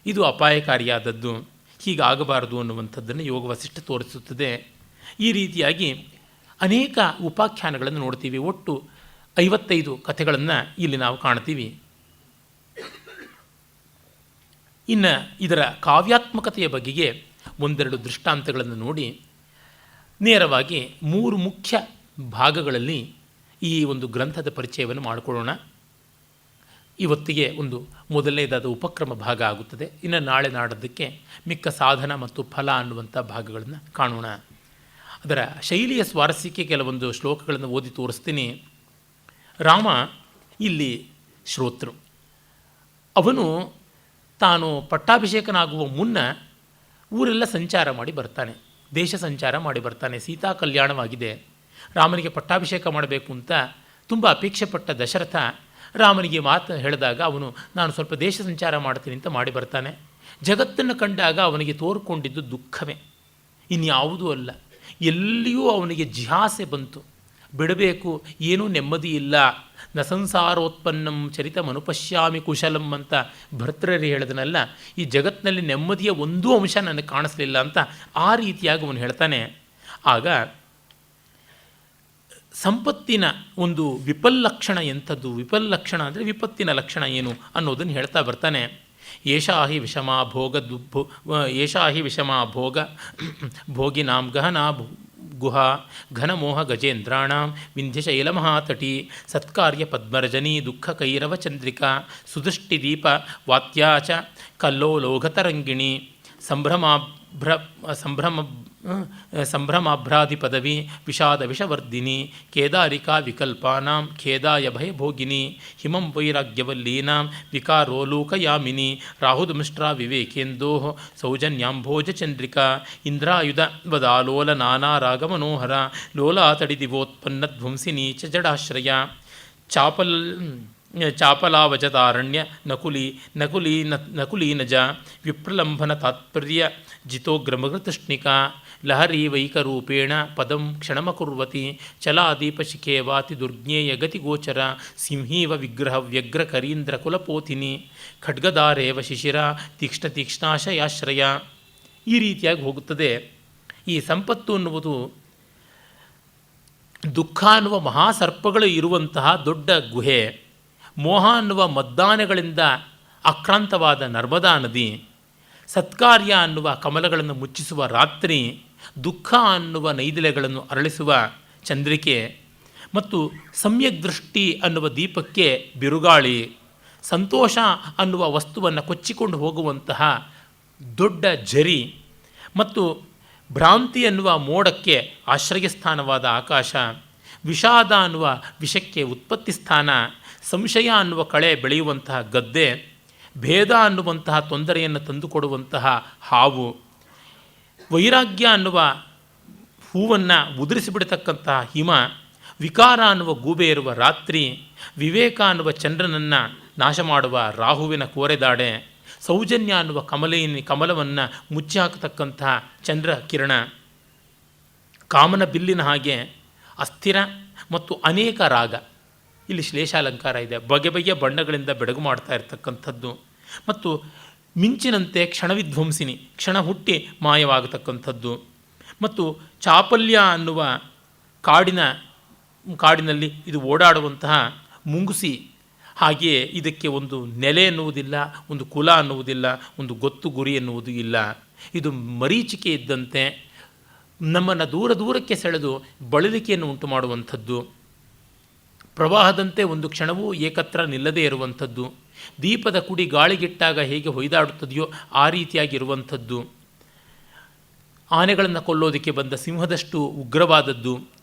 ಇದು ಅಪಾಯಕಾರಿಯಾದದ್ದು, ಹೀಗಾಗಬಾರದು ಅನ್ನುವಂಥದ್ದನ್ನು ಯೋಗ ವಸಿಷ್ಠ ತೋರಿಸುತ್ತದೆ. ಈ ರೀತಿಯಾಗಿ ಅನೇಕ ಉಪಾಖ್ಯಾನಗಳನ್ನು ನೋಡ್ತೀವಿ. ಒಟ್ಟು 55 ಕಥೆಗಳನ್ನು ಇಲ್ಲಿ ನಾವು ಕಾಣ್ತೀವಿ. ಇನ್ನು ಇದರ ಕಾವ್ಯಾತ್ಮಕತೆಯ ಬಗೆಗೆ ಒಂದೆರಡು ದೃಷ್ಟಾಂತಗಳನ್ನು ನೋಡಿ ನೇರವಾಗಿ 3 ಮುಖ್ಯ ಭಾಗಗಳಲ್ಲಿ ಈ ಒಂದು ಗ್ರಂಥದ ಪರಿಚಯವನ್ನು ಮಾಡಿಕೊಳ್ಳೋಣ. ಇವತ್ತಿಗೆ ಒಂದು ಮೊದಲನೇದಾದ ಉಪಕ್ರಮ ಭಾಗ ಆಗುತ್ತದೆ. ಇನ್ನು ನಾಳೆ ನಾಡೋದಕ್ಕೆ ಮಿಕ್ಕ ಸಾಧನ ಮತ್ತು ಫಲ ಅನ್ನುವಂಥ ಭಾಗಗಳನ್ನು ಕಾಣೋಣ. ಅದರ ಶೈಲಿಯ ಸ್ವಾರಸ್ಯಕ್ಕೆ ಕೆಲವೊಂದು ಶ್ಲೋಕಗಳನ್ನು ಓದಿ ತೋರಿಸ್ತೀನಿ. ರಾಮ ಇಲ್ಲಿ ಶ್ರೋತೃ. ಅವನು ತಾನು ಪಟ್ಟಾಭಿಷೇಕನಾಗುವ ಮುನ್ನ ಊರೆಲ್ಲ ಸಂಚಾರ ಮಾಡಿ ಬರ್ತಾನೆ, ದೇಶ ಸಂಚಾರ ಮಾಡಿ ಬರ್ತಾನೆ. ಸೀತಾ ಕಲ್ಯಾಣವಾಗಿದೆ, ರಾಮನಿಗೆ ಪಟ್ಟಾಭಿಷೇಕ ಮಾಡಬೇಕು ಅಂತ ತುಂಬ ಅಪೇಕ್ಷೆ ಪಟ್ಟ ದಶರಥ ರಾಮನಿಗೆ ಮಾತು ಹೇಳಿದಾಗ ಅವನು ನಾನು ಸ್ವಲ್ಪ ದೇಶ ಸಂಚಾರ ಮಾಡ್ತೀನಿ ಅಂತ ಮಾಡಿ ಬರ್ತಾನೆ. ಜಗತ್ತನ್ನು ಕಂಡಾಗ ಅವನಿಗೆ ತೋರ್ಕೊಂಡಿದ್ದು ದುಃಖವೇ, ಇನ್ಯಾವುದೂ ಅಲ್ಲ. ಎಲ್ಲಿಯೂ ಅವನಿಗೆ ಜಿಹಾಸೆ ಬಂತು, ಬಿಡಬೇಕು, ಏನೂ ನೆಮ್ಮದಿ ಇಲ್ಲ. ನ ಸಂಸಾರೋತ್ಪನ್ನಂ ಚರಿತಮನುಪಶ್ಯಾಮಿ ಕುಶಲಂ ಅಂತ ಭರ್ತೃರಿ ಹೇಳಿದನಲ್ಲ, ಈ ಜಗತ್ತಿನಲ್ಲಿ ನೆಮ್ಮದಿಯ ಒಂದೂ ಅಂಶ ನನಗೆ ಕಾಣಿಸ್ಲಿಲ್ಲ ಅಂತ ಆ ರೀತಿಯಾಗಿ ಅವನು ಹೇಳ್ತಾನೆ. ಆಗ ಸಂಪತ್ತಿನ ಒಂದು ವಿಪಲ್ಲಕ್ಷಣ ಎಂಥದ್ದು, ವಿಪಲ್ಲಕ್ಷಣ ಅಂದರೆ ವಿಪತ್ತಿನ ಲಕ್ಷಣ ಏನು ಅನ್ನೋದನ್ನು ಹೇಳ್ತಾ ಬರ್ತಾನೆ. ಏಷಾಹಿ ವಿಷಮಾ ಭೋಗ ಭೋಗಿನಾಂ ಗಹನಾ ಗುಹಾ ಘನಮೋಹ ಗಜೇಂದ್ರಾಣಾಂ ವಿಂಧ್ಯಶೈಲಮಹಾತಟಿ ಸತ್ಕಾರ್ಯ ಪದ್ಮರಜನಿ ದುಃಖ ಕೈರವ ಚಂದ್ರಿಕಾ ಸುದೃಷ್ಟಿದೀಪ ವಾತ್ಯಾಚ ಕಲ್ಲೋಲೋಘತರಂಗಿಣಿ ಸಂಭ್ರಮಾಭ್ರಾದಿ ಪದವಿ ವಿಷಾದ ವಿಷವರ್ಧಿನಿ ಕೇದಾರಿಕಾ ವಿಕಲ್ಪಾನಾಂ ಖೇದಾಯ ಭಯಭೋಗಿನಿ ಹಿಮಂ ವೈರಾಗ್ಯವಲ್ಲೀನಾಂ ವಿಕಾರೋಲೋಕಯಾಮಿನಿ ರಾಹುದಮಿಷ್ಟ್ರಾ ವಿವೇಕೇಂದೋ ಸೌಜನ್ಯಾಂಭೋಜ ಚಂದ್ರಿಕಾ ಇಂದ್ರಾಯುಧ ವದಾಲೋಲ ನಾನಾರಾಗಮನೋಹರ ಲೋಲಾತಡಿ ದಿವೋತ್ಪನ್ನಧ್ವಂಸಿನಿ ಚ ಜಡಾಶ್ರಯ ಚಾಪಲಾವಜತಾರಣ್ಯ ನಕುಲೀನಜ ವಿಪ್ರಲಂಭನ ತಾತ್ಪರ್ಯ ಜಿತೋಗ್ರಮೃತೃಷ್ಣಿಕಾ ಲಹರಿ ವೈಕರೂಪೇಣ ಪದಂ ಕ್ಷಣಮಕುರ್ವತಿ ಚಲಾದೀಪಶಿಖೇ ವಾತಿ ದುರ್ಜ್ಞೇಯ ಗತಿಗೋಚರ ಸಿಂಹೀವ ವಿಗ್ರಹ ವ್ಯಗ್ರ ಕರೀಂದ್ರ ಕುಲಪೋತಿನಿ ಖಡ್ಗದಾರೇವ ಶಿಶಿರ ತೀಕ್ಷ್ಣಾಶಯಾಶ್ರಯ. ಈ ರೀತಿಯಾಗಿ ಹೋಗುತ್ತದೆ. ಈ ಸಂಪತ್ತು ಅನ್ನುವುದು ದುಃಖ ಅನ್ನುವ ಮಹಾಸರ್ಪಗಳು ಇರುವಂತಹ ದೊಡ್ಡ ಗುಹೆ, ಮೋಹ ಅನ್ನುವ ಮದ್ದಾನೆಗಳಿಂದ ಆಕ್ರಾಂತವಾದ ನರ್ಮದಾ ನದಿ, ಸತ್ಕಾರ್ಯ ಅನ್ನುವ ಕಮಲಗಳನ್ನು ಮುಚ್ಚಿಸುವ ರಾತ್ರಿ, ದುಃಖ ಅನ್ನುವ ನೈದಿಲೆಗಳನ್ನು ಅರಳಿಸುವ ಚಂದ್ರಿಕೆ ಮತ್ತು ಸಮ್ಯಕ್ ದೃಷ್ಟಿ ಅನ್ನುವ ದೀಪಕ್ಕೆ ಬಿರುಗಾಳಿ, ಸಂತೋಷ ಅನ್ನುವ ವಸ್ತುವನ್ನು ಕೊಚ್ಚಿಕೊಂಡು ಹೋಗುವಂತಹ ದೊಡ್ಡ ಝರಿ ಮತ್ತು ಭ್ರಾಂತಿ ಅನ್ನುವ ಮೋಡಕ್ಕೆ ಆಶ್ರಯಸ್ಥಾನವಾದ ಆಕಾಶ, ವಿಷಾದ ಅನ್ನುವ ವಿಷಕ್ಕೆ ಉತ್ಪತ್ತಿ ಸ್ಥಾನ, ಸಂಶಯ ಅನ್ನುವ ಕಳೆ ಬೆಳೆಯುವಂತಹ ಗದ್ದೆ, ಭೇದ ಅನ್ನುವಂತಹ ತೊಂದರೆಯನ್ನು ತಂದುಕೊಡುವಂತಹ ಹಾವು, ವೈರಾಗ್ಯ ಅನ್ನುವ ಹೂವನ್ನು ಉದುರಿಸಿಬಿಡತಕ್ಕಂತಹ ಹಿಮ, ವಿಕಾರ ಅನ್ನುವ ಗೂಬೆ ಇರುವ ರಾತ್ರಿ, ವಿವೇಕ ಅನ್ನುವ ಚಂದ್ರನನ್ನು ನಾಶ ಮಾಡುವ ರಾಹುವಿನ ಕೋರೆದಾಡೆ, ಸೌಜನ್ಯ ಅನ್ನುವ ಕಮಲವನ್ನು ಮುಚ್ಚಿ ಹಾಕತಕ್ಕಂತಹ ಚಂದ್ರ ಕಿರಣ, ಕಾಮನ ಬಿಲ್ಲಿನ ಹಾಗೆ ಅಸ್ಥಿರ ಮತ್ತು ಅನೇಕ ರಾಗ. ಇಲ್ಲಿ ಶ್ಲೇಷಾಲಂಕಾರ ಇದೆ, ಬಗೆ ಬಗೆಯ ಬಣ್ಣಗಳಿಂದ ಬೆಳಗು ಮಾಡ್ತಾ ಇರತಕ್ಕಂಥದ್ದು. ಮತ್ತು ಮಿಂಚಿನಂತೆ ಕ್ಷಣವಿಧ್ವಂಸಿನಿ, ಕ್ಷಣ ಹುಟ್ಟಿ ಮಾಯವಾಗತಕ್ಕಂಥದ್ದು. ಮತ್ತು ಚಾಪಲ್ಯ ಅನ್ನುವ ಕಾಡಿನಲ್ಲಿ ಇದು ಓಡಾಡುವಂತಹ ಮುಂಗುಸಿ, ಹಾಗೆಯೇ ಇದಕ್ಕೆ ಒಂದು ನೆಲೆ ಎನ್ನುವುದಿಲ್ಲ, ಒಂದು ಕುಲ ಅನ್ನುವುದಿಲ್ಲ, ಒಂದು ಗೊತ್ತು ಗುರಿ ಎನ್ನುವುದು ಇಲ್ಲ. ಇದು ಮರೀಚಿಕೆ ಇದ್ದಂತೆ ನಮ್ಮನ್ನು ದೂರ ದೂರಕ್ಕೆ ಸೆಳೆದು ಬಳಲಿಕೆಯನ್ನು ಉಂಟು ಮಾಡುವಂಥದ್ದು. ಪ್ರವಾಹದಂತೆ ಒಂದು ಕ್ಷಣವೂ ಏಕತ್ರ ನಿಲ್ಲದೇ ಇರುವಂಥದ್ದು. ದೀಪದ ಕುಡಿ ಗಾಳಿಗಿಟ್ಟಾಗ ಹೇಗೆ ಹೊಯ್ದಾಡುತ್ತದೆಯೋ ಆ ರೀತಿಯಾಗಿರುವಂಥದ್ದು. ಆನೆಗಳನ್ನು ಕೊಲ್ಲೋದಕ್ಕೆ ಬಂದ ಸಿಂಹದಷ್ಟು ಉಗ್ರವಾದದ್ದು,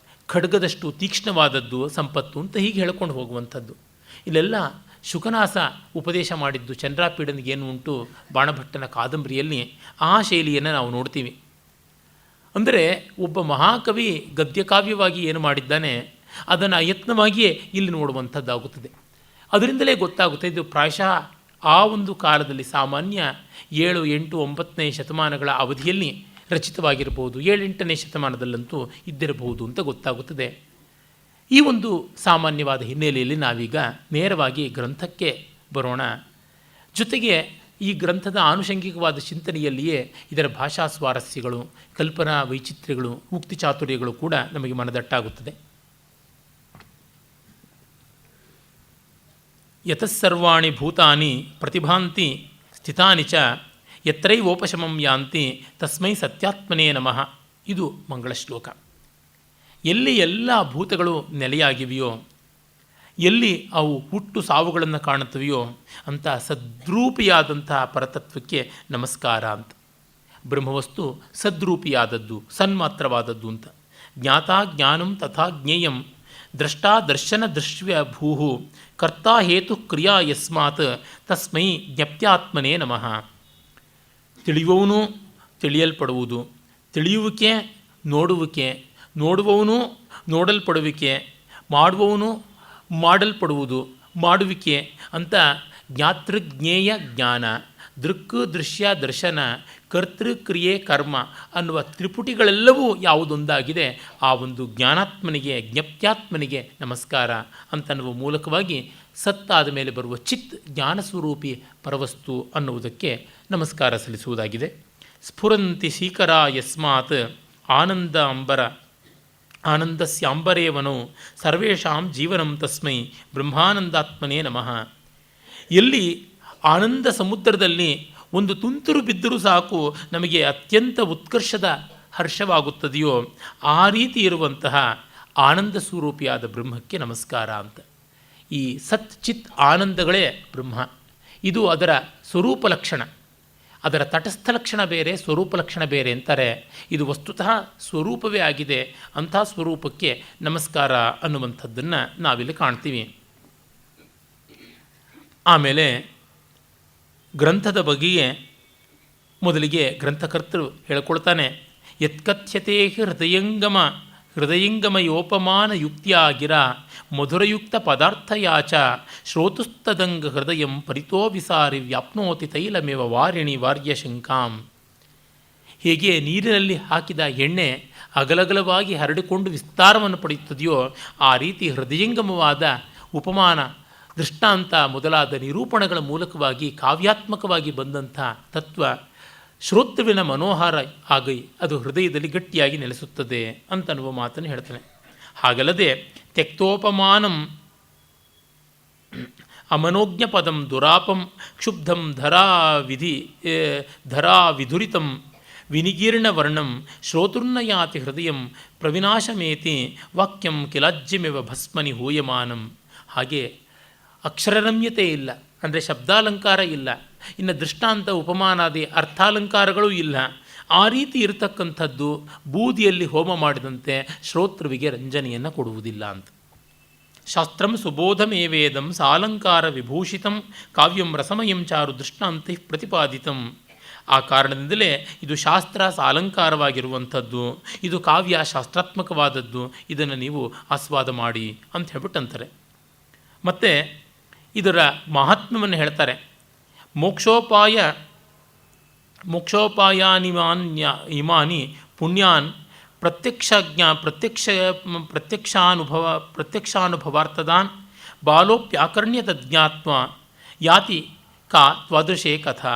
ಖಡ್ಗದಷ್ಟು ತೀಕ್ಷ್ಣವಾದದ್ದು ಸಂಪತ್ತು ಅಂತ ಹೀಗೆ ಹೇಳ್ಕೊಂಡು ಹೋಗುವಂಥದ್ದು. ಇಲ್ಲೆಲ್ಲ ಶುಕನಾಸ ಉಪದೇಶ ಮಾಡಿದ್ದು ಚಂದ್ರಾಪೀಡನಿಗೆ ಏನು ಉಂಟು ಬಾಣಭಟ್ಟನ ಕಾದಂಬರಿಯಲ್ಲಿ ಆ ಶೈಲಿಯನ್ನು ನಾವು ನೋಡ್ತೀವಿ. ಅಂದರೆ ಒಬ್ಬ ಮಹಾಕವಿ ಗದ್ಯಕಾವ್ಯವಾಗಿ ಏನು ಮಾಡಿದ್ದಾನೆ ಅದನ್ನು ಯತ್ನವಾಗಿಯೇ ಇಲ್ಲಿ ನೋಡುವಂಥದ್ದಾಗುತ್ತದೆ. ಅದರಿಂದಲೇ ಗೊತ್ತಾಗುತ್ತೆ ಇದು ಪ್ರಾಯಶಃ ಆ ಒಂದು ಕಾಲದಲ್ಲಿ ಸಾಮಾನ್ಯ 7, 8, 9ನೇ ಶತಮಾನಗಳ ಅವಧಿಯಲ್ಲಿ ರಚಿತವಾಗಿರಬಹುದು, 7, 8ನೇ ಶತಮಾನದಲ್ಲಂತೂ ಇದ್ದಿರಬಹುದು ಅಂತ ಗೊತ್ತಾಗುತ್ತದೆ. ಈ ಒಂದು ಸಾಮಾನ್ಯವಾದ ಹಿನ್ನೆಲೆಯಲ್ಲಿ ನಾವೀಗ ನೇರವಾಗಿ ಗ್ರಂಥಕ್ಕೆ ಬರೋಣ. ಜೊತೆಗೆ ಈ ಗ್ರಂಥದ ಆನುಷಂಗಿಕವಾದ ಚಿಂತನೆಯಲ್ಲಿಯೇ ಇದರ ಭಾಷಾ ಸ್ವಾರಸ್ಯಗಳು, ಕಲ್ಪನಾ ವೈಚಿತ್ರ್ಯಗಳು, ಉಕ್ತಿ ಚಾತುರ್ಯಗಳು ಕೂಡ ನಮಗೆ ಮನದಟ್ಟಾಗುತ್ತದೆ. ಯತಸ್ಸರ್ವಾಣಿ ಭೂತಾನಿ ಪ್ರತಿಭಾಂತಿ ಸ್ಥಿತಾನಿ ಚ ಯತ್ರೈವೋಪಶಮಂ ಯಾಂತಿ ತಸ್ಮೈ ಸತ್ಯಾತ್ಮನೇ ನಮಃ. ಇದು ಮಂಗಳ ಶ್ಲೋಕ. ಎಲ್ಲಿ ಎಲ್ಲ ಭೂತಗಳು ನೆಲೆಯಾಗಿವೆಯೋ, ಎಲ್ಲಿ ಅವು ಹುಟ್ಟು ಸಾವುಗಳನ್ನು ಕಾಣುತ್ತವೆಯೋ ಅಂಥ ಸದ್ರೂಪಿಯಾದಂತಹ ಪರತತ್ವಕ್ಕೆ ನಮಸ್ಕಾರ ಅಂತ. ಬ್ರಹ್ಮವಸ್ತು ಸದ್ರೂಪಿಯಾದದ್ದು, ಸನ್ಮಾತ್ರವಾದದ್ದು ಅಂತ. ಜ್ಞಾತಾ ಜ್ಞಾನಂ ತಥಾ ಜ್ಞೇಯಂ ದ್ರಷ್ಟಾ ದರ್ಶನ ದೃಶ್ಯ ಭೂಹು ಕರ್ತಾ ಹೇತು ಕ್ರಿಯಾ ಯಸ್ಮಾತ್ ತಸ್ಮೈ ಜ್ಞಪ್ತ್ಯಾತ್ಮನೇ ನಮಃ. ತಿಳಿಯುವವನು ತಿಳಿಯಲ್ಪಡುವುದು, ತಿಳಿಯುವಿಕೆ ನೋಡುವಿಕೆ, ನೋಡುವವನು ನೋಡಲ್ಪಡುವಿಕೆ, ಮಾಡುವವನು ಮಾಡಲ್ಪಡುವುದು, ಮಾಡುವಿಕೆ ಅಂತ ಜ್ಞಾತೃಜ್ಞೇಯ ಜ್ಞಾನ, ದೃಕ್ ದೃಶ್ಯ ದರ್ಶನ, ಕರ್ತೃಕ್ರಿಯೆ ಕರ್ಮ ಅನ್ನುವ ತ್ರಿಪುಟಿಗಳೆಲ್ಲವೂ ಯಾವುದೊಂದಾಗಿದೆ ಆ ಒಂದು ಜ್ಞಾನಾತ್ಮನಿಗೆ, ಜ್ಞಪ್ತ್ಯಾತ್ಮನಿಗೆ ನಮಸ್ಕಾರ ಅಂತನ್ನುವ ಮೂಲಕವಾಗಿ ಸತ್ತಾದ ಮೇಲೆ ಬರುವ ಚಿತ್ ಜ್ಞಾನಸ್ವರೂಪಿ ಪರವಸ್ತು ಅನ್ನುವುದಕ್ಕೆ ನಮಸ್ಕಾರ ಸಲ್ಲಿಸುವುದಾಗಿದೆ. ಸ್ಫುರಂತಿ ಶೀಕರ ಯಸ್ಮಾತ್ ಆನಂದಸ್ಯಾಂಬರೇವನೋ ಸರ್ವೇಷಾಂ ಜೀವನಂ ತಸ್ಮೈ ಬ್ರಹ್ಮಾನಂದಾತ್ಮನೇ ನಮಃ. ಎಲ್ಲಿ ಆನಂದ ಸಮುದ್ರದಲ್ಲಿ ಒಂದು ತುಂತುರು ಬಿದ್ದರೂ ಸಾಕು ನಮಗೆ ಅತ್ಯಂತ ಉತ್ಕರ್ಷದ ಹರ್ಷವಾಗುತ್ತದೆಯೋ ಆ ರೀತಿ ಇರುವಂತಹ ಆನಂದ ಸ್ವರೂಪಿಯಾದ ಬ್ರಹ್ಮಕ್ಕೆ ನಮಸ್ಕಾರ ಅಂತ. ಈ ಸತ್ ಚಿತ್ ಆನಂದಗಳೇ ಬ್ರಹ್ಮ. ಇದು ಅದರ ಸ್ವರೂಪ ಲಕ್ಷಣ. ಅದರ ತಟಸ್ಥ ಲಕ್ಷಣ ಬೇರೆ, ಸ್ವರೂಪ ಲಕ್ಷಣ ಬೇರೆ ಅಂತಾರೆ. ಇದು ವಸ್ತುತಃ ಸ್ವರೂಪವೇ ಆಗಿದೆ. ಅಂಥ ಸ್ವರೂಪಕ್ಕೆ ನಮಸ್ಕಾರ ಅನ್ನುವಂಥದ್ದನ್ನು ನಾವಿಲ್ಲಿ ಕಾಣ್ತೀವಿ. ಆಮೇಲೆ ಗ್ರಂಥದ ಬಗೆಗೆ ಮೊದಲಿಗೆ ಗ್ರಂಥಕರ್ತರು ಹೇಳಿಕೊಳ್ತಾನೆ. ಯತ್ಕಥ್ಯತೆ ಹೃದಯಂಗಮಯೋಪಮಾನ ಯುಕ್ತಿಯಾಗಿರ ಮಧುರಯುಕ್ತ ಪದಾರ್ಥಯಾಚ ಶ್ರೋತುಸ್ತದಂಗ ಹೃದಯಂ ಪರಿತೋ ವಿಸಾರಿ ವ್ಯಾಪ್ನೋತಿ ತೈಲಮೇವ ವಾರಿಣಿ ವಾರ್ಯಶಂಕಾಂ. ಹೇಗೆ ನೀರಿನಲ್ಲಿ ಹಾಕಿದ ಎಣ್ಣೆ ಅಗಲಗಲವಾಗಿ ಹರಡಿಕೊಂಡು ವಿಸ್ತಾರವನ್ನು ಪಡೆಯುತ್ತದೆಯೋ ಆ ರೀತಿ ಹೃದಯಂಗಮವಾದ ಉಪಮಾನ, ದೃಷ್ಟಾಂತ ಮೊದಲಾದ ನಿರೂಪಣೆಗಳ ಮೂಲಕವಾಗಿ ಕಾವ್ಯಾತ್ಮಕವಾಗಿ ಬಂದಂಥ ತತ್ವ ಶ್ರೋತೃವಿನ ಮನೋಹಾರ ಆಗಿ ಅದು ಹೃದಯದಲ್ಲಿ ಗಟ್ಟಿಯಾಗಿ ನೆಲೆಸುತ್ತದೆ ಅಂತನ್ನುವ ಮಾತನ್ನು ಹೇಳ್ತಾನೆ. ಹಾಗಲ್ಲದೆ ತ್ಯಕ್ತೋಪಮಾನಂ ಅಮನೋಜ್ಞ ಪದಂ ದುರಾಪಂ ಕ್ಷುಬ್ಧಂ ಧರಾ ವಿಧುರಿತಂ ವಿನಿಗೀರ್ಣವರ್ಣಂ ಶ್ರೋತೃರ್ನಯಾತಿ ಹೃದಯಂ ಪ್ರವಿನಾಶಮೇತಿ ವಾಕ್ಯಂ ಕಿಲಾಜ್ಯಮೆವ ಭಸ್ಮನಿ ಹೂಯಮಾನಂ. ಹಾಗೆ ಅಕ್ಷರರಮ್ಯತೆ ಇಲ್ಲ, ಅಂದರೆ ಶಬ್ದಾಲಂಕಾರ ಇಲ್ಲ, ಇನ್ನು ದೃಷ್ಟಾಂತ ಉಪಮಾನಾದಿ ಅರ್ಥಾಲಂಕಾರಗಳೂ ಇಲ್ಲ. ಆ ರೀತಿ ಇರತಕ್ಕಂಥದ್ದು ಬೂದಿಯಲ್ಲಿ ಹೋಮ ಮಾಡಿದಂತೆ ಶ್ರೋತೃವಿಗೆ ರಂಜನೆಯನ್ನು ಕೊಡುವುದಿಲ್ಲ ಅಂತ. ಶಾಸ್ತ್ರಂ ಸುಬೋಧಮೇವೇದಂ ಸಾಲಂಕಾರ ವಿಭೂಷಿತಂ ಕಾವ್ಯಂ ರಸಮಯಂ ಚಾರು ದೃಷ್ಟಾಂತಿ ಪ್ರತಿಪಾದಿತಂ. ಆ ಕಾರಣದಿಂದಲೇ ಇದು ಶಾಸ್ತ್ರ ಸಾಲಂಕಾರವಾಗಿರುವಂಥದ್ದು, ಇದು ಕಾವ್ಯ ಶಾಸ್ತ್ರಾತ್ಮಕವಾದದ್ದು, ಇದನ್ನು ನೀವು ಆಸ್ವಾದ ಮಾಡಿ ಅಂತ ಹೇಳ್ಬಿಟ್ಟಂತಾರೆ. ಮತ್ತು ಇದರ ಮಹಾತ್ಮ್ಯವನ್ನು ಹೇಳ್ತಾರೆ. ಇಮಾನಿ ಪುಣ್ಯಾನ್ ಪ್ರತ್ಯಕ್ಷಾನುಭವಾರ್ಥದಾನ್ ಬಾಲೋಪ್ಯಾಕರ್ಣ್ಯತಜ್ಞಾತ್ವ ಯಾತಿ ಕಾ ತ್ವಾದೃಶೇ ಕಥಾ.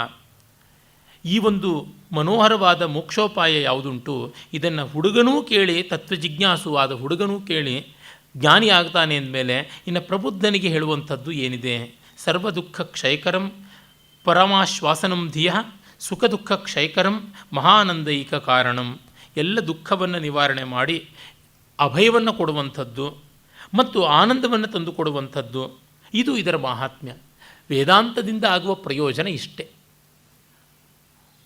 ಈ ಒಂದು ಮನೋಹರವಾದ ಮೋಕ್ಷೋಪಾಯ ಯಾವುದುಂಟು, ಇದನ್ನು ಹುಡುಗನೂ ಕೇಳಿ, ತತ್ವಜಿಜ್ಞಾಸುವಾದ ಹುಡುಗನೂ ಕೇಳಿ ಜ್ಞಾನಿ ಆಗ್ತಾನೆ ಅಂದಮೇಲೆ ಇನ್ನು ಪ್ರಬುದ್ಧನಿಗೆ ಹೇಳುವಂಥದ್ದು ಏನಿದೆ? ಸರ್ವ ದುಃಖ ಕ್ಷಯಕರಂ ಪರಮಾಶ್ವಾಸನಂ ಧಿಯ ಸುಖ ದುಃಖ ಕ್ಷಯಕರಂ ಮಹಾನಂದೈಕ ಕಾರಣಂ. ಎಲ್ಲ ದುಃಖವನ್ನು ನಿವಾರಣೆ ಮಾಡಿ ಅಭಯವನ್ನು ಕೊಡುವಂಥದ್ದು ಮತ್ತು ಆನಂದವನ್ನು ತಂದುಕೊಡುವಂಥದ್ದು, ಇದು ಇದರ ಮಹಾತ್ಮ್ಯ. ವೇದಾಂತದಿಂದ ಆಗುವ ಪ್ರಯೋಜನ ಇಷ್ಟೇ,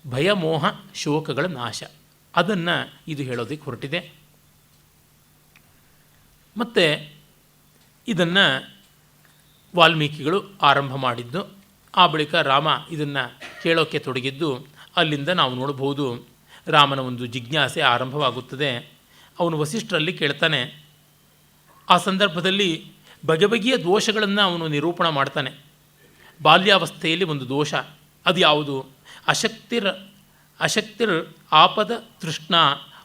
ಭಯ ಮೋಹ ಶೋಕಗಳ ನಾಶ. ಅದನ್ನು ಇದು ಹೇಳೋದಕ್ಕೆ ಹೊರಟಿದೆ. ಮತ್ತು ಇದನ್ನು ವಾಲ್ಮೀಕಿಗಳು ಆರಂಭ ಮಾಡಿದ್ದು, ಆ ಬಳಿಕ ರಾಮ ಇದನ್ನು ಕೇಳೋಕ್ಕೆ ತೊಡಗಿದ್ದು. ಅಲ್ಲಿಂದ ನಾವು ನೋಡಬಹುದು ರಾಮನ ಒಂದು ಜಿಜ್ಞಾಸೆ ಆರಂಭವಾಗುತ್ತದೆ. ಅವನು ವಸಿಷ್ಠರಲ್ಲಿ ಕೇಳ್ತಾನೆ. ಆ ಸಂದರ್ಭದಲ್ಲಿ ಬಗೆ ಬಗೆಯ ದೋಷಗಳನ್ನು ಅವನು ನಿರೂಪಣೆ ಮಾಡ್ತಾನೆ. ಬಾಲ್ಯಾವಸ್ಥೆಯಲ್ಲಿ ಒಂದು ದೋಷ, ಅದು ಯಾವುದು? ಅಶಕ್ತಿರ್ ಆಪದ ತೃಷ್ಣ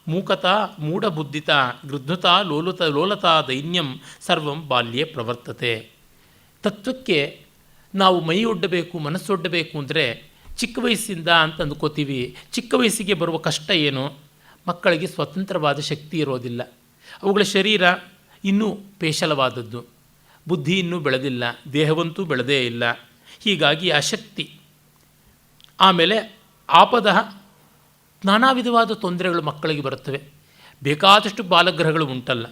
ಮೂಕತಾ ಮೂಢಬುದ್ಧಿತ ಗೃಧ್ನುತಾ ಲೋಲತಾ ದೈನ್ಯಂ ಸರ್ವಂ ಬಾಲ್ಯೇ ಪ್ರವರ್ತತೆ. ತತ್ವಕ್ಕೆ ನಾವು ಮೈ ಒಡ್ಡಬೇಕು, ಮನಸ್ಸೊಡ್ಡಬೇಕು ಅಂದರೆ ಚಿಕ್ಕ ವಯಸ್ಸಿಂದ ಅಂತ ಅಂದ್ಕೋತೀವಿ. ಚಿಕ್ಕ ವಯಸ್ಸಿಗೆ ಬರುವ ಕಷ್ಟ ಏನು? ಮಕ್ಕಳಿಗೆ ಸ್ವತಂತ್ರವಾದ ಶಕ್ತಿ ಇರೋದಿಲ್ಲ. ಅವುಗಳ ಶರೀರ ಇನ್ನೂ ಪೇಶಲವಾದದ್ದು, ಬುದ್ಧಿ ಇನ್ನೂ ಬೆಳೆದಿಲ್ಲ, ದೇಹವಂತೂ ಬೆಳೆದೇ ಇಲ್ಲ. ಹೀಗಾಗಿ ಅಶಕ್ತಿ. ಆಮೇಲೆ ಆಪದ, ನಾನಾ ವಿಧವಾದ ತೊಂದರೆಗಳು ಮಕ್ಕಳಿಗೆ ಬರುತ್ತವೆ. ಬೇಕಾದಷ್ಟು ಬಾಲಗ್ರಹಗಳು ಉಂಟಲ್ಲ.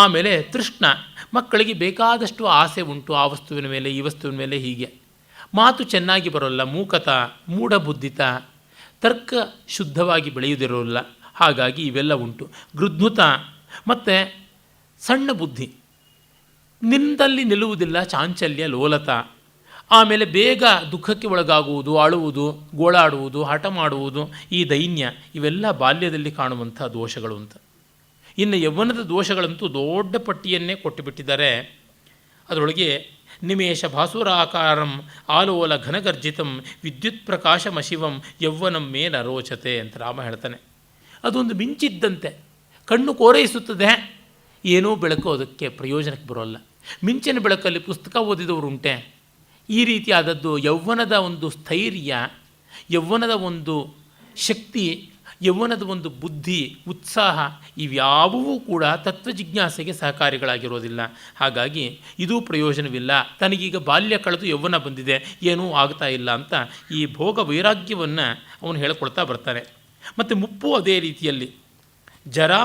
ಆಮೇಲೆ ತೃಷ್ಣ, ಮಕ್ಕಳಿಗೆ ಬೇಕಾದಷ್ಟು ಆಸೆ ಉಂಟು, ಆ ವಸ್ತುವಿನ ಮೇಲೆ ಈ ವಸ್ತುವಿನ ಮೇಲೆ. ಹೀಗೆ ಮಾತು ಚೆನ್ನಾಗಿ ಬರೋಲ್ಲ, ಮೂಕತ ಮೂಢಬುದ್ಧಿತ, ತರ್ಕ ಶುದ್ಧವಾಗಿ ಬೆಳೆಯುವುದಿರೋಲ್ಲ. ಹಾಗಾಗಿ ಇವೆಲ್ಲ ಉಂಟು. ಗೃಧ್ನುತ ಮತ್ತು ಸಣ್ಣ ಬುದ್ಧಿ, ನಿಂದಲ್ಲಿ ನಿಲ್ಲುವುದಿಲ್ಲ, ಚಾಂಚಲ್ಯ ಲೋಲತ. ಆಮೇಲೆ ಬೇಗ ದುಃಖಕ್ಕೆ ಒಳಗಾಗುವುದು, ಅಳುವುದು, ಗೋಳಾಡುವುದು, ಹಠ ಮಾಡುವುದು, ಈ ದೈನ್ಯ, ಇವೆಲ್ಲ ಬಾಲ್ಯದಲ್ಲಿ ಕಾಣುವಂಥ ದೋಷಗಳು ಅಂತ. ಇನ್ನು ಯೌವನದ ದೋಷಗಳಂತೂ ದೊಡ್ಡ ಪಟ್ಟಿಯನ್ನೇ ಕೊಟ್ಟುಬಿಟ್ಟಿದ್ದಾರೆ. ಅದರೊಳಗೆ ನಿಮೇಶ ಭಾಸುರಾಕಾರಂ ಆಲೋಲ ಘನಗರ್ಜಿತಂ ವಿದ್ಯುತ್ ಪ್ರಕಾಶಮಶಿವಂ ಯೌವನಂ ಮೇ ನರೋಚತೆ ಅಂತ ರಾಮ ಹೇಳ್ತಾನೆ. ಅದೊಂದು ಮಿಂಚಿದ್ದಂತೆ, ಕಣ್ಣು ಕೋರೈಸುತ್ತದೆ, ಏನೂ ಬೆಳಕು ಅದಕ್ಕೆ ಪ್ರಯೋಜನಕ್ಕೆ ಬರೋಲ್ಲ. ಮಿಂಚಿನ ಬೆಳಕಲ್ಲಿ ಪುಸ್ತಕ ಓದಿದವರುಂಟೆ. ಈ ರೀತಿಯಾದದ್ದು ಯೌವನದ ಒಂದು ಸ್ಥೈರ್ಯ, ಯೌವನದ ಒಂದು ಶಕ್ತಿ, ಯೌವನದ ಒಂದು ಬುದ್ಧಿ, ಉತ್ಸಾಹ, ಇವ್ಯಾವುವೂ ಕೂಡ ತತ್ವಜಿಜ್ಞಾಸೆಗೆ ಸಹಕಾರಿಗಳಾಗಿರೋದಿಲ್ಲ. ಹಾಗಾಗಿ ಇದೂ ಪ್ರಯೋಜನವಿಲ್ಲ. ತನಗೀಗ ಬಾಲ್ಯ ಕಳೆದು ಯೌವನ ಬಂದಿದೆ, ಏನೂ ಆಗ್ತಾ ಇಲ್ಲ ಅಂತ ಈ ಭೋಗ ವೈರಾಗ್ಯವನ್ನು ಅವನು ಹೇಳಿಕೊಳ್ತಾ ಬರ್ತಾನೆ. ಮತ್ತು ಮುಪ್ಪು ಅದೇ ರೀತಿಯಲ್ಲಿ ಜರಾ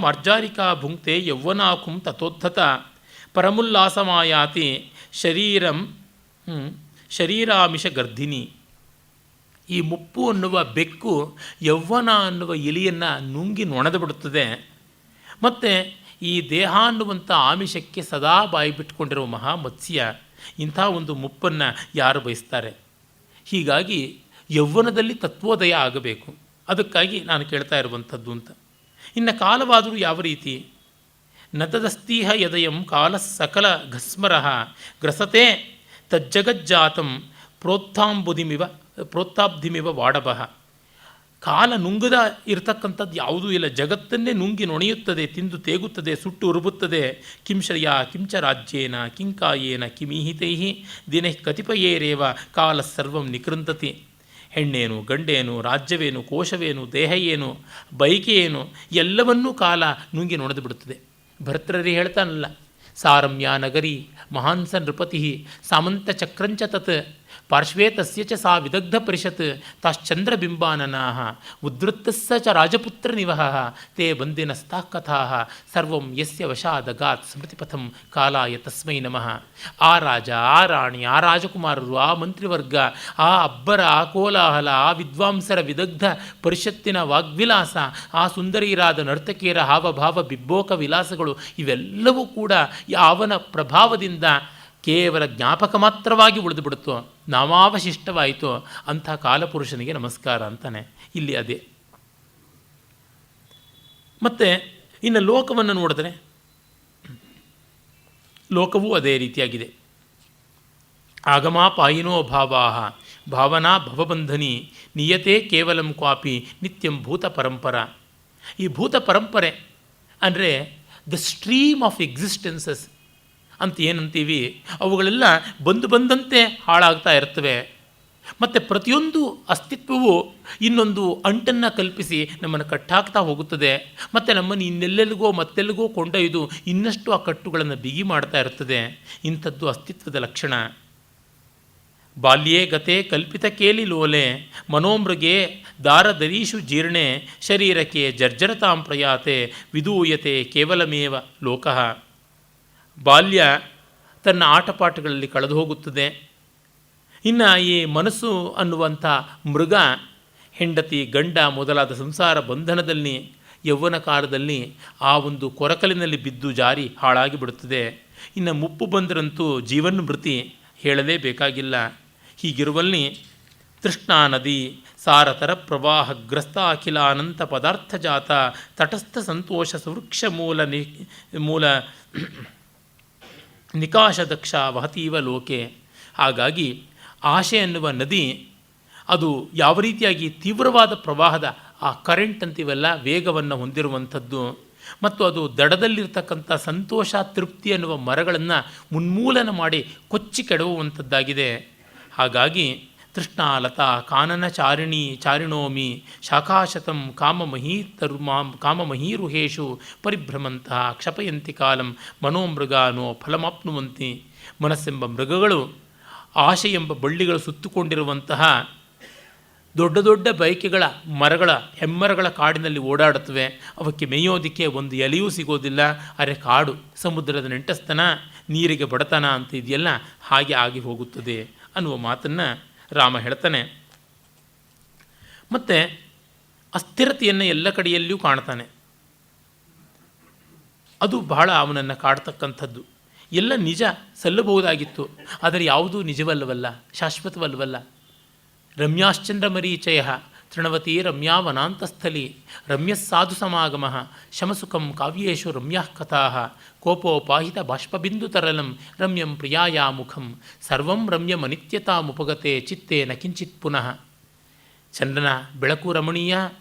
ಮಾರ್ಜಾರಿಕಾ ಭುಂಕ್ತೆ ಯೌವನಾಕುಂ ತಥೋದ್ಧತ ಪರಮುಲ್ಲಾಸಮಾಯಾತಿ ಶರೀರಾಮಿಷ ಗರ್ಧಿನಿ. ಈ ಮುಪ್ಪು ಅನ್ನುವ ಬೆಕ್ಕು ಯೌವನ ಅನ್ನುವ ಇಲಿಯನ್ನು ನುಂಗಿ ನೊಣದು ಬಿಡುತ್ತದೆ. ಮತ್ತು ಈ ದೇಹ ಅನ್ನುವಂಥ ಆಮಿಷಕ್ಕೆ ಸದಾ ಬಾಯಿ ಬಿಟ್ಕೊಂಡಿರೋ ಮಹಾಮತ್ಸ್ಯ, ಇಂಥ ಒಂದು ಮುಪ್ಪನ್ನು ಯಾರು ಬಯಸ್ತಾರೆ? ಹೀಗಾಗಿ ಯೌವನದಲ್ಲಿ ತತ್ವೋದಯ ಆಗಬೇಕು. ಅದಕ್ಕಾಗಿ ನಾನು ಕೇಳ್ತಾ ಇರುವಂಥದ್ದು ಅಂತ. ಇನ್ನು ಕಾಲವಾದರೂ ಯಾವ ರೀತಿ? ನತದಸ್ತೀಹ ಯದಯಂ ಕಾಲ ಸಕಲ ಘಸ್ಮರಃ ಗ್ರಸತೆ ತಜ್ಜಗಜ್ಜಾತಂ ಪ್ರೋತ್ತಾಬ್ಧಿಮಿವ ವಾಡಬಃ. ಕಾಲ ನುಂಗದ ಇರತಕ್ಕಂಥದ್ದು ಯಾವುದೂ ಇಲ್ಲ. ಜಗತ್ತನ್ನೇ ನುಂಗಿ ನೊಣೆಯುತ್ತದೆ, ತಿಂದು ತೇಗುತ್ತದೆ, ಸುಟ್ಟು ಉರುಬುತ್ತದೆ. ಕಿಂಶ್ರಯ ಕಿಂಚ ರಾಜ್ಯೇನ ಕಿಂಕಾಯೇನ ಕಿಮೀಹಿತೈ ದಿನಃ ಕತಿಪಯೇರೇವ ಕಾಲ ಸರ್ವಂ ನಿಕೃಂತತಿ. ಹೆಣ್ಣೇನು, ಗಂಡೇನು, ರಾಜ್ಯವೇನು, ಕೋಶವೇನು, ದೇಹ ಏನು, ಬೈಕೆ ಏನು, ಎಲ್ಲವನ್ನೂ ಕಾಲ ನುಂಗಿ ನೊಣದು ಬಿಡುತ್ತದೆ. ಭರ್ತೃರಿ ಹೇಳ್ತಾನಲ್ಲ, ಸಾರಮ್ಯ ನಗರಿ ಮಹಾನ್ಸ ನೃಪತಿ ಸಾಮಂತ ಚಕ್ರಂಚ ತತ್ ಪಾರ್ಶ್ವೇ ತಸ್ಯ ಚ ಸಾ ವಿದಗ್ಧ ಪರಿಷತ್ ತಾಶ್ಚಂದ್ರಬಿಂಬಾನನಾಃ ಉದ್ಧೃತಸ್ಸ ಚ ರಾಜಪುತ್ರ ನಿವಹಃ ತೇ ಬಂದಿನಸ್ತಾಃ ಕಥಾಃ ಸರ್ವಂ ಯಸ್ಯ ವಶಾದಗಾತ್ ಸ್ಮೃತಿಪಥಂ ಕಾಲಾಯ ತಸ್ಮೈ ನಮಃ. ಆ ರಾಜ, ಆ ರಾಣಿ, ಆ ರಾಜಕುಮಾರರು, ಆ ಮಂತ್ರಿವರ್ಗ, ಆ ಅಬ್ಬರ, ಆ ಕೋಲಾಹಲ, ಆ ವಿದ್ವಾಂಸರ ವಿದಗ್ಧ ಪರಿಷತ್ತಿನ ವಾಗ್ವಿಲಾಸ, ಆ ಸುಂದರಿಯರಾದ ನರ್ತಕಿಯರ ಹಾವಭಾವ ಬಿಬ್ಬೋಕ ವಿಲಾಸಗಳು ಇವೆಲ್ಲವೂ ಕೂಡ ಯಾವನ ಪ್ರಭಾವದಿಂದ ಕೇವಲ ಜ್ಞಾಪಕ ಮಾತ್ರವಾಗಿ ಉಳಿದುಬಿಡುತ್ತೋ, ನಾಮಾವಶಿಷ್ಟವಾಯಿತೋ ಅಂಥ ಕಾಲಪುರುಷನಿಗೆ ನಮಸ್ಕಾರ ಅಂತಾನೆ. ಇಲ್ಲಿ ಅದೇ. ಮತ್ತು ಇನ್ನು ಲೋಕವನ್ನು ನೋಡಿದ್ರೆ ಲೋಕವೂ ಅದೇ ರೀತಿಯಾಗಿದೆ. ಆಗಮಾಪಾಯಿನೋ ಭಾವಾಹ ಭಾವನಾ ಭವಬಂಧನಿ ನಿಯತೆ ಕೇವಲಂ ಕ್ವಾಪಿ ನಿತ್ಯಂ ಭೂತ ಪರಂಪರ. ಈ ಭೂತ ಪರಂಪರೆ ಅಂದರೆ ದ ಸ್ಟ್ರೀಮ್ ಆಫ್ ಎಕ್ಸಿಸ್ಟೆನ್ಸಸ್ ಅಂತ ಏನಂತೀವಿ, ಅವುಗಳೆಲ್ಲ ಬಂದಂತೆ ಹಾಳಾಗ್ತಾ ಇರ್ತವೆ. ಮತ್ತು ಪ್ರತಿಯೊಂದು ಅಸ್ತಿತ್ವವು ಇನ್ನೊಂದು ಅಂಟನ್ನು ಕಲ್ಪಿಸಿ ನಮ್ಮನ್ನು ಕಟ್ಟಾಕ್ತಾ ಹೋಗುತ್ತದೆ. ಮತ್ತು ನಮ್ಮನ್ನು ಇನ್ನೆಲ್ಲೆಲ್ಲಿಗೋ ಮತ್ತೆಲ್ಲಿಗೋ ಕೊಂಡೊಯ್ದು ಇನ್ನಷ್ಟು ಆ ಕಟ್ಟುಗಳನ್ನು ಬಿಗಿ ಮಾಡ್ತಾ ಇರ್ತದೆ. ಇಂಥದ್ದು ಅಸ್ತಿತ್ವದ ಲಕ್ಷಣ. ಬಾಲ್ಯೇ ಗತೆ ಕಲ್ಪಿತ ಕೇಲಿ ಲೋಲೆ ಮನೋಮೃಗೆ ದಾರದರೀಷು ಜೀರ್ಣೆ ಶರೀರಕ್ಕೆ ಜರ್ಜರತಾಂ ಪ್ರಯಾತೆ ವಿದೂಯತೆ ಕೇವಲಮೇವ ಲೋಕಃ. ಬಾಲ್ಯ ತನ್ನ ಆಟಪಾಠಗಳಲ್ಲಿ ಕಳೆದು ಹೋಗುತ್ತದೆ. ಇನ್ನು ಈ ಮನಸ್ಸು ಅನ್ನುವಂಥ ಮೃಗ ಹೆಂಡತಿ ಗಂಡ ಮೊದಲಾದ ಸಂಸಾರ ಬಂಧನದಲ್ಲಿ ಯೌವನ ಕಾಲದಲ್ಲಿ ಆ ಒಂದು ಕೊರಕಲಿನಲ್ಲಿ ಬಿದ್ದು ಜಾರಿ ಹಾಳಾಗಿ ಬಿಡುತ್ತದೆ. ಇನ್ನು ಮುಪ್ಪು ಬಂದರಂತೂ ಜೀವನ್ಮೃತಿ ಹೇಳಲೇಬೇಕಾಗಿಲ್ಲ. ಹೀಗಿರುವಲ್ಲಿ ತೃಷ್ಣಾ ನದಿ ಸಾರತರ ಪ್ರವಾಹಗ್ರಸ್ತ ಅಖಿಲಾನಂತ ಪದಾರ್ಥ ಜಾತ ತಟಸ್ಥ ಸಂತೋಷ ಸುವೃಕ್ಷ ಮೂಲ ನಿಕಾಶದಕ್ಷ ವಹತೀವ ಲೋಕೆ. ಹಾಗಾಗಿ ಆಶೆ ಅನ್ನುವ ನದಿ ಅದು ಯಾವ ರೀತಿಯಾಗಿ ತೀವ್ರವಾದ ಪ್ರವಾಹದ ಆ ಕರೆಂಟ್ ಅಂತೀವಲ್ಲ ವೇಗವನ್ನು ಹೊಂದಿರುವಂಥದ್ದು, ಮತ್ತು ಅದು ದಡದಲ್ಲಿರ್ತಕ್ಕಂಥ ಸಂತೋಷ ತೃಪ್ತಿ ಅನ್ನುವ ಮರಗಳನ್ನು ಉನ್ಮೂಲನ ಮಾಡಿ ಕೊಚ್ಚಿ ಕೆಡವುವಂಥದ್ದಾಗಿದೆ. ಹಾಗಾಗಿ ತೃಷ್ಣಾಲತಾ ಕಾನನ ಚಾರಿಣೋಮಿ ಶಾಖಾಶತಂ ಕಾಮಮಹೀರುಹೇಶು ಪರಿಭ್ರಮಂತಹ ಕ್ಷಪಯಂತಿ ಕಾಲಂ ಮನೋಮೃಗಾನೋ ಫಲಮಾಪ್ನುವಂತಿ. ಮನಸ್ಸೆಂಬ ಮೃಗಗಳು ಆಶೆ ಎಂಬ ಬಳ್ಳಿಗಳು ಸುತ್ತುಕೊಂಡಿರುವಂತಹ ದೊಡ್ಡ ದೊಡ್ಡ ಬಯಕೆಗಳ ಮರಗಳ ಹೆಮ್ಮರಗಳ ಕಾಡಿನಲ್ಲಿ ಓಡಾಡುತ್ತವೆ. ಅವಕ್ಕೆ ಮೇಯೋದಕ್ಕೆ ಒಂದು ಎಲೆಯೂ ಸಿಗೋದಿಲ್ಲ. ಅರೆ ಕಾಡು ಸಮುದ್ರದ ನೆಂಟಸ್ತನ, ನೀರಿಗೆ ಬಡತನ ಅಂತ ಇದೆಯಲ್ಲ, ಹಾಗೆ ಆಗಿ ಹೋಗುತ್ತದೆ ಅನ್ನುವ ಮಾತನ್ನು ರಾಮ ಹೇಳ್ತಾನೆ. ಮತ್ತು ಅಸ್ಥಿರತೆಯನ್ನು ಎಲ್ಲ ಕಡೆಯಲ್ಲಿಯೂ ಕಾಣ್ತಾನೆ. ಅದು ಬಹಳ ಅವನನ್ನು ಕಾಡ್ತಕ್ಕಂಥದ್ದು. ಎಲ್ಲ ನಿಜ ಸಲ್ಲಬಹುದಾಗಿತ್ತು, ಆದರೆ ಯಾವುದೂ ನಿಜವಲ್ಲವಲ್ಲ, ಶಾಶ್ವತವಲ್ಲವಲ್ಲ. ರಮ್ಯಾಶ್ಚಂದ್ರ ಮರೀಚಯ ತೃಣವತಿ ರಮ್ಯಾ ವನಾಂತಸ್ಥಲಿ ರಮ್ಯಸ್ಸಾಧು ಸಮಾಗಮ ಶಮಸುಖಂ ಕಾವ್ಯೇಶು ರಮ್ಯಾಃ ಕಥಾಃ ಕೋಪೋಪಾಹಿತ ಬಾಷ್ಪಬಿಂದು ತರಲಂ ರಮ್ಯಂ ಪ್ರಿಯಾಯಾ ಮುಖಂ ಸರ್ವಂ ರಮ್ಯಮನಿತ್ಯತಾಮುಪಗತೆ ಚಿತ್ತೇನ ಕಿಂಚಿತ್ ಪುನಃ. ಚಂದ್ರನ ಬೆಳಕು ರಮಣೀಯ,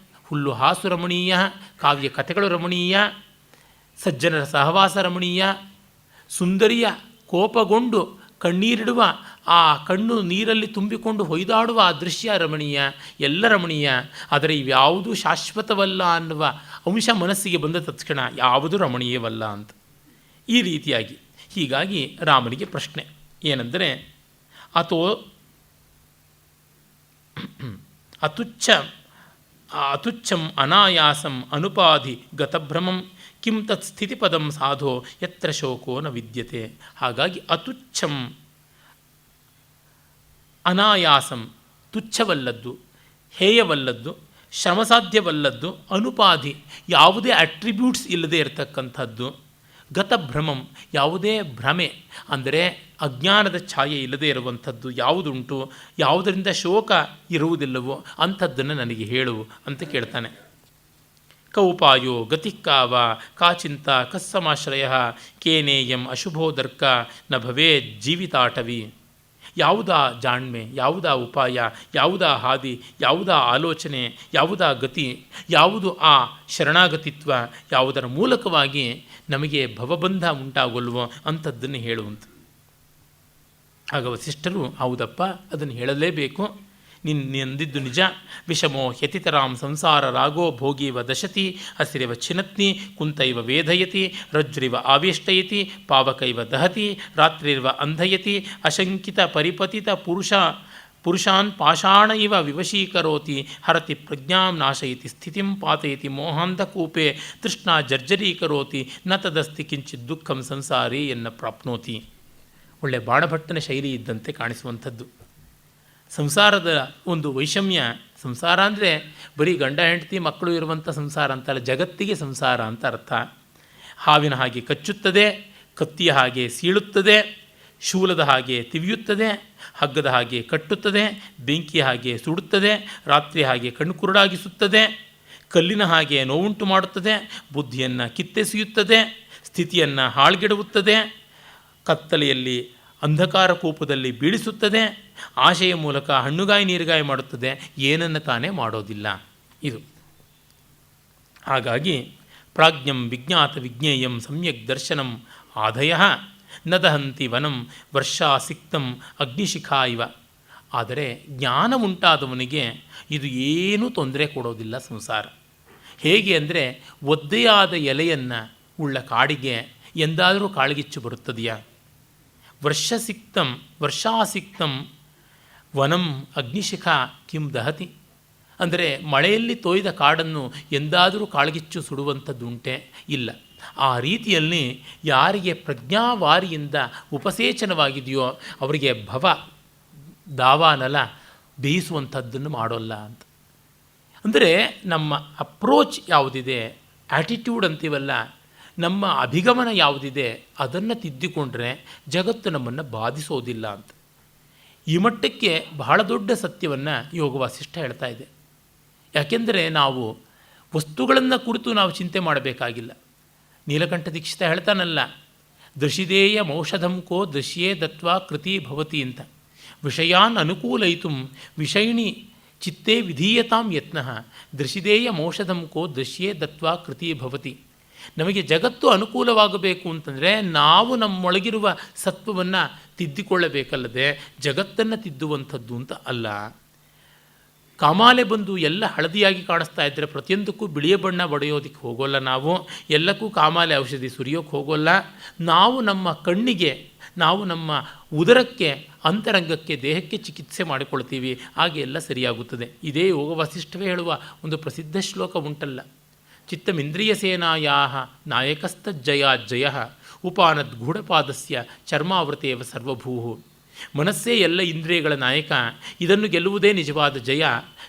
ಹುಲ್ಲು ಹಾಸು ರಮಣೀಯ, ಕಾವ್ಯ ಕಥೆಗಳು ರಮಣೀಯ, ಸಜ್ಜನರ ಸಹವಾಸ ರಮಣೀಯ, ಸುಂದರಿಯ ಕೋಪಗೊಂಡು ಕಣ್ಣೀರಿಡುವ ಆ ಕಣ್ಣು ನೀರಲ್ಲಿ ತುಂಬಿಕೊಂಡು ಹೊಯ್ದಾಡುವ ಆ ದೃಶ್ಯ ರಮಣೀಯ, ಎಲ್ಲ ರಮಣೀಯ. ಆದರೆ ಇವ್ಯಾವುದೂ ಶಾಶ್ವತವಲ್ಲ ಅನ್ನುವ ಅಂಶ ಮನಸ್ಸಿಗೆ ಬಂದ ತಕ್ಷಣ ಯಾವುದೂ ರಮಣೀಯವಲ್ಲ ಅಂತ. ಈ ರೀತಿಯಾಗಿ ಹೀಗಾಗಿ ರಾಮನಿಗೆ ಪ್ರಶ್ನೆ ಏನೆಂದರೆ, ಅತುಚ್ಛಂ ಅನಾಯಾಸಂ ಅನುಪಾಧಿ ಗತಭ್ರಮಂ ಕಿಂ ತತ್ ಸ್ಥಿತಿಪದಂ ಸಾಧೋ ಯತ್ರ ಶೋಕೋ ನ ವಿದ್ಯತೆ. ಹಾಗಾಗಿ ಅತುಚ್ಛಂ ಅನಾಯಾಸಂ ತುಚ್ಛವಲ್ಲದ್ದು, ಹೇಯವಲ್ಲದ್ದು, ಶ್ರಮಸಾಧ್ಯವಲ್ಲದ್ದು, ಅನುಪಾಧಿ ಯಾವುದೇ ಅಟ್ರಿಬ್ಯೂಟ್ಸ್ ಇಲ್ಲದೆ ಇರತಕ್ಕಂಥದ್ದು, ಗತಭ್ರಮಂ ಯಾವುದೇ ಭ್ರಮೆ ಅಂದರೆ ಅಜ್ಞಾನದ ಛಾಯೆ ಇಲ್ಲದೆ ಇರುವಂಥದ್ದು ಯಾವುದುಂಟು, ಯಾವುದರಿಂದ ಶೋಕ ಇರುವುದಿಲ್ಲವೋ ಅಂಥದ್ದನ್ನು ನನಗೆ ಹೇಳು ಅಂತ ಕೇಳ್ತಾನೆ. ಕೌಪಾಯೋ ಗತಿಕ್ಕಾವ ಕಾಚಿಂತ ಕಸ್ಸಮಾಶ್ರಯ ಕೇನೇಯಂ ಅಶುಭೋದರ್ಕ ನ ಭವೇ ಜೀವಿತಾಟವಿ. ಯಾವುದಾ ಜಾಣ್ಮೆ, ಯಾವುದಾ ಉಪಾಯ, ಯಾವುದಾ ಹಾದಿ, ಯಾವುದಾ ಆಲೋಚನೆ, ಯಾವುದಾ ಗತಿ, ಯಾವುದು ಆ ಶರಣಾಗತಿತ್ವ, ಯಾವುದರ ಮೂಲಕವಾಗಿ ನಮಗೆ ಭವಬಂಧ ಉಂಟಾಗಲ್ವೋ ಅಂಥದ್ದನ್ನು ಹೇಳುವಂಥ. ಆಗ ವಸಿಷ್ಠರು ಹೌದಪ್ಪ ಅದನ್ನು ಹೇಳಲೇಬೇಕು, ನಿನ್ನಂದಿದ್ದು ನಿಜ. ವಿಷಮೋ ಹ್ಯತಿತರಾಂ ಸಂಸಾರ ರಾಗೋ ಭೋಗೀವ ದಶತಿ ಹಸಿರಿವ ಚಿನತ್ನಿ ಕುಂತೈವ ವೇದಯತಿ ರಜ್ಜ್ರಿವ ಆವೇಷ್ಟಯತಿ ಪಾವಕೈವ ದಹತಿ ರಾತ್ರಿರ್ವ ಅಂಧಯತಿ ಅಶಂಕಿತ ಪರಿಪತಿತ ಪುರುಷಾನ್ ಪಾಷಾಣ ಇವ ವಿವಶೀಕರೋತಿ ಹರತಿ ಪ್ರಜ್ಞಾಂ ನಾಶಯತಿ ಸ್ಥಿತಿಂ ಪಾತಯತಿ ಮೋಹಾಂಧಕೂಪೆ ತೃಷ್ಣಾ ಜರ್ಜರೀಕರೋತಿ ನ ತದಸ್ತಿ ಕಿಂಚಿತ್ ದುಃಖಂ ಸಂಸಾರಿ ಎನ್ನ ಪ್ರಾಪ್ನೋತಿ. ಒಳ್ಳೆ ಬಾಣಭಟ್ಟನ ಶೈಲಿ ಇದ್ದಂತೆ ಕಾಣಿಸುವಂಥದ್ದು. ಸಂಸಾರದ ಒಂದು ವೈಷಮ್ಯ, ಸಂಸಾರ ಅಂದರೆ ಬರೀ ಗಂಡ ಹೆಂಡತಿ ಮಕ್ಕಳು ಇರುವಂಥ ಸಂಸಾರ ಅಂತಲ್ಲ, ಜಗತ್ತಿಗೆ ಸಂಸಾರ ಅಂತ ಅರ್ಥ. ಹಾವಿನ ಹಾಗೆ ಕಚ್ಚುತ್ತದೆ, ಕತ್ತಿಯ ಹಾಗೆ ಸೀಳುತ್ತದೆ, ಶೂಲದ ಹಾಗೆ ತಿವಿಯುತ್ತದೆ, ಹಗ್ಗದ ಹಾಗೆ ಕಟ್ಟುತ್ತದೆ, ಬೆಂಕಿಯ ಹಾಗೆ ಸುಡುತ್ತದೆ, ರಾತ್ರಿ ಹಾಗೆ ಕಣ್ಣುಕುರುಡಾಗಿಸುತ್ತದೆ, ಕಲ್ಲಿನ ಹಾಗೆ ನೋವುಂಟು ಮಾಡುತ್ತದೆ, ಬುದ್ಧಿಯನ್ನು ಕಿತ್ತೆಸೆಯುತ್ತದೆ, ಸ್ಥಿತಿಯನ್ನು ಹಾಳ್ಗೆಡುತ್ತದೆ, ಕತ್ತಲೆಯಲ್ಲಿ ಅಂಧಕಾರ ಕೂಪದಲ್ಲಿ ಬೀಳಿಸುತ್ತದೆ, ಆಶೆಯ ಮೂಲಕ ಹಣ್ಣುಗಾಯಿ ನೀರುಗಾಯಿ ಮಾಡುತ್ತದೆ, ಏನನ್ನು ತಾನೇ ಮಾಡೋದಿಲ್ಲ ಇದು. ಹಾಗಾಗಿ ಪ್ರಾಜ್ಞಂ ವಿಜ್ಞಾತ ವಿಜ್ಞೇಯಂ ಸಮ್ಯಕ್ ದರ್ಶನಂ ಆದಯ ನ ದಹಂತಿ ವನಂ ವರ್ಷಾಸಿಕ್ತಂ ಅಗ್ನಿಶಿಖಾ ಇವ. ಆದರೆ ಜ್ಞಾನ ಉಂಟಾದವನಿಗೆ ಇದು ಏನೂ ತೊಂದರೆ ಕೊಡೋದಿಲ್ಲ ಸಂಸಾರ. ಹೇಗೆ ಅಂದರೆ ಒದ್ದೆಯಾದ ಎಲೆಯನ್ನು ಉಳ್ಳ ಕಾಡಿಗೆ ಎಂದಾದರೂ ಕಾಳ್ಗಿಚ್ಚು ಬರುತ್ತದೆಯಾ? ವರ್ಷಾಸಿಕ್ತಂ ವನಂ ಅಗ್ನಿಶಿಖಾ ಕಿಂ ದಹತಿ. ಅಂದರೆ ಮಳೆಯಲ್ಲಿ ತೊಯ್ದ ಕಾಡನ್ನು ಎಂದಾದರೂ ಕಾಳ್ಗಿಚ್ಚು ಸುಡುವಂಥದ್ದುಂಟೆ? ಇಲ್ಲ. ಆ ರೀತಿಯಲ್ಲಿ ಯಾರಿಗೆ ಪ್ರಜ್ಞಾವಾರಿಯಿಂದ ಉಪಸೇಚನವಾಗಿದೆಯೋ ಅವರಿಗೆ ಭವ ದಾವಾನಲ ಬೇಯಿಸುವಂಥದ್ದನ್ನು ಮಾಡೋಲ್ಲ ಅಂತ. ಅಂದರೆ ನಮ್ಮ ಅಪ್ರೋಚ್ ಯಾವುದಿದೆ, ಆ್ಯಟಿಟ್ಯೂಡ್ ಅಂತೀವಲ್ಲ, ನಮ್ಮ ಅಭಿಗಮನ ಯಾವುದಿದೆ ಅದನ್ನು ತಿದ್ದಿಕೊಂಡ್ರೆ ಜಗತ್ತು ನಮ್ಮನ್ನು ಬಾಧಿಸೋದಿಲ್ಲ ಅಂತ. ಈ ಮಟ್ಟಕ್ಕೆ ಬಹಳ ದೊಡ್ಡ ಸತ್ಯವನ್ನು ಯೋಗ ವಾಸಿಷ್ಠ ಹೇಳ್ತಾ ಇದೆ. ಯಾಕೆಂದರೆ ನಾವು ವಸ್ತುಗಳನ್ನು ಕುರಿತು ನಾವು ಚಿಂತೆ ಮಾಡಬೇಕಾಗಿಲ್ಲ. ನೀಲಕಂಠ ದೀಕ್ಷಿತ ಹೇಳ್ತಾನಲ್ಲ, ದೃಶಿದೇಯ ಮೌಷಧಂ ಕೋ ದೃಶ್ಯೇ ದತ್ವಾ ಕೃತಿ ಭವತಿ ಅಂತ. ವಿಷಯಾನ್ ಅನುಕೂಲಯಿತು ವಿಷಯಿಣಿ ಚಿತ್ತೇ ವಿಧೀಯತಾಂ ಯತ್ನಃ ದೃಶಿದೇಯ ಮೌಷಧಂ ಕೋ ದೃಶ್ಯೇ ದತ್ವಾ ಕೃತಿ ಭವತಿ. ನಮಗೆ ಜಗತ್ತು ಅನುಕೂಲವಾಗಬೇಕು ಅಂತಂದರೆ ನಾವು ನಮ್ಮೊಳಗಿರುವ ಸತ್ವವನ್ನು ತಿದ್ದಿಕೊಳ್ಳಬೇಕಲ್ಲದೆ ಜಗತ್ತನ್ನು ತಿದ್ದುವಂಥದ್ದು ಅಂತ ಅಲ್ಲ. ಕಾಮಾಲೆ ಬಂದು ಎಲ್ಲ ಹಳದಿಯಾಗಿ ಕಾಣಿಸ್ತಾ ಇದ್ದರೆ ಪ್ರತಿಯೊಂದಕ್ಕೂ ಬಿಳಿಯ ಬಣ್ಣ ಬಡಿಯೋದಕ್ಕೆ ಹೋಗೋಲ್ಲ ನಾವು, ಎಲ್ಲಕ್ಕೂ ಕಾಮಾಲೆ ಔಷಧಿ ಸುರಿಯೋಕ್ಕೆ ಹೋಗೋಲ್ಲ. ನಾವು ನಮ್ಮ ಕಣ್ಣಿಗೆ, ನಾವು ನಮ್ಮ ಉದರಕ್ಕೆ, ಅಂತರಂಗಕ್ಕೆ, ದೇಹಕ್ಕೆ ಚಿಕಿತ್ಸೆ ಮಾಡಿಕೊಳ್ತೀವಿ, ಹಾಗೆ ಎಲ್ಲ ಸರಿಯಾಗುತ್ತದೆ. ಇದೇ ಯೋಗ ವಾಸಿಷ್ಠವೇ ಹೇಳುವ ಒಂದು ಪ್ರಸಿದ್ಧ ಶ್ಲೋಕ ಉಂಟಲ್ಲ, ಚಿತ್ತಮಿಂದ್ರಿಯ ಸೇನಾಯಾ ನಾಯಕಸ್ತಜ್ಜಯ ಉಪಾನದ್ಗೂಢಪಾದಸ್ಯ ಚರ್ಮಾವೃತೇವ ಸರ್ವಭೂ. ಮನಸ್ಸೇ ಎಲ್ಲ ಇಂದ್ರಿಯಗಳ ನಾಯಕ, ಇದನ್ನು ಗೆಲ್ಲುವುದೇ ನಿಜವಾದ ಜಯ.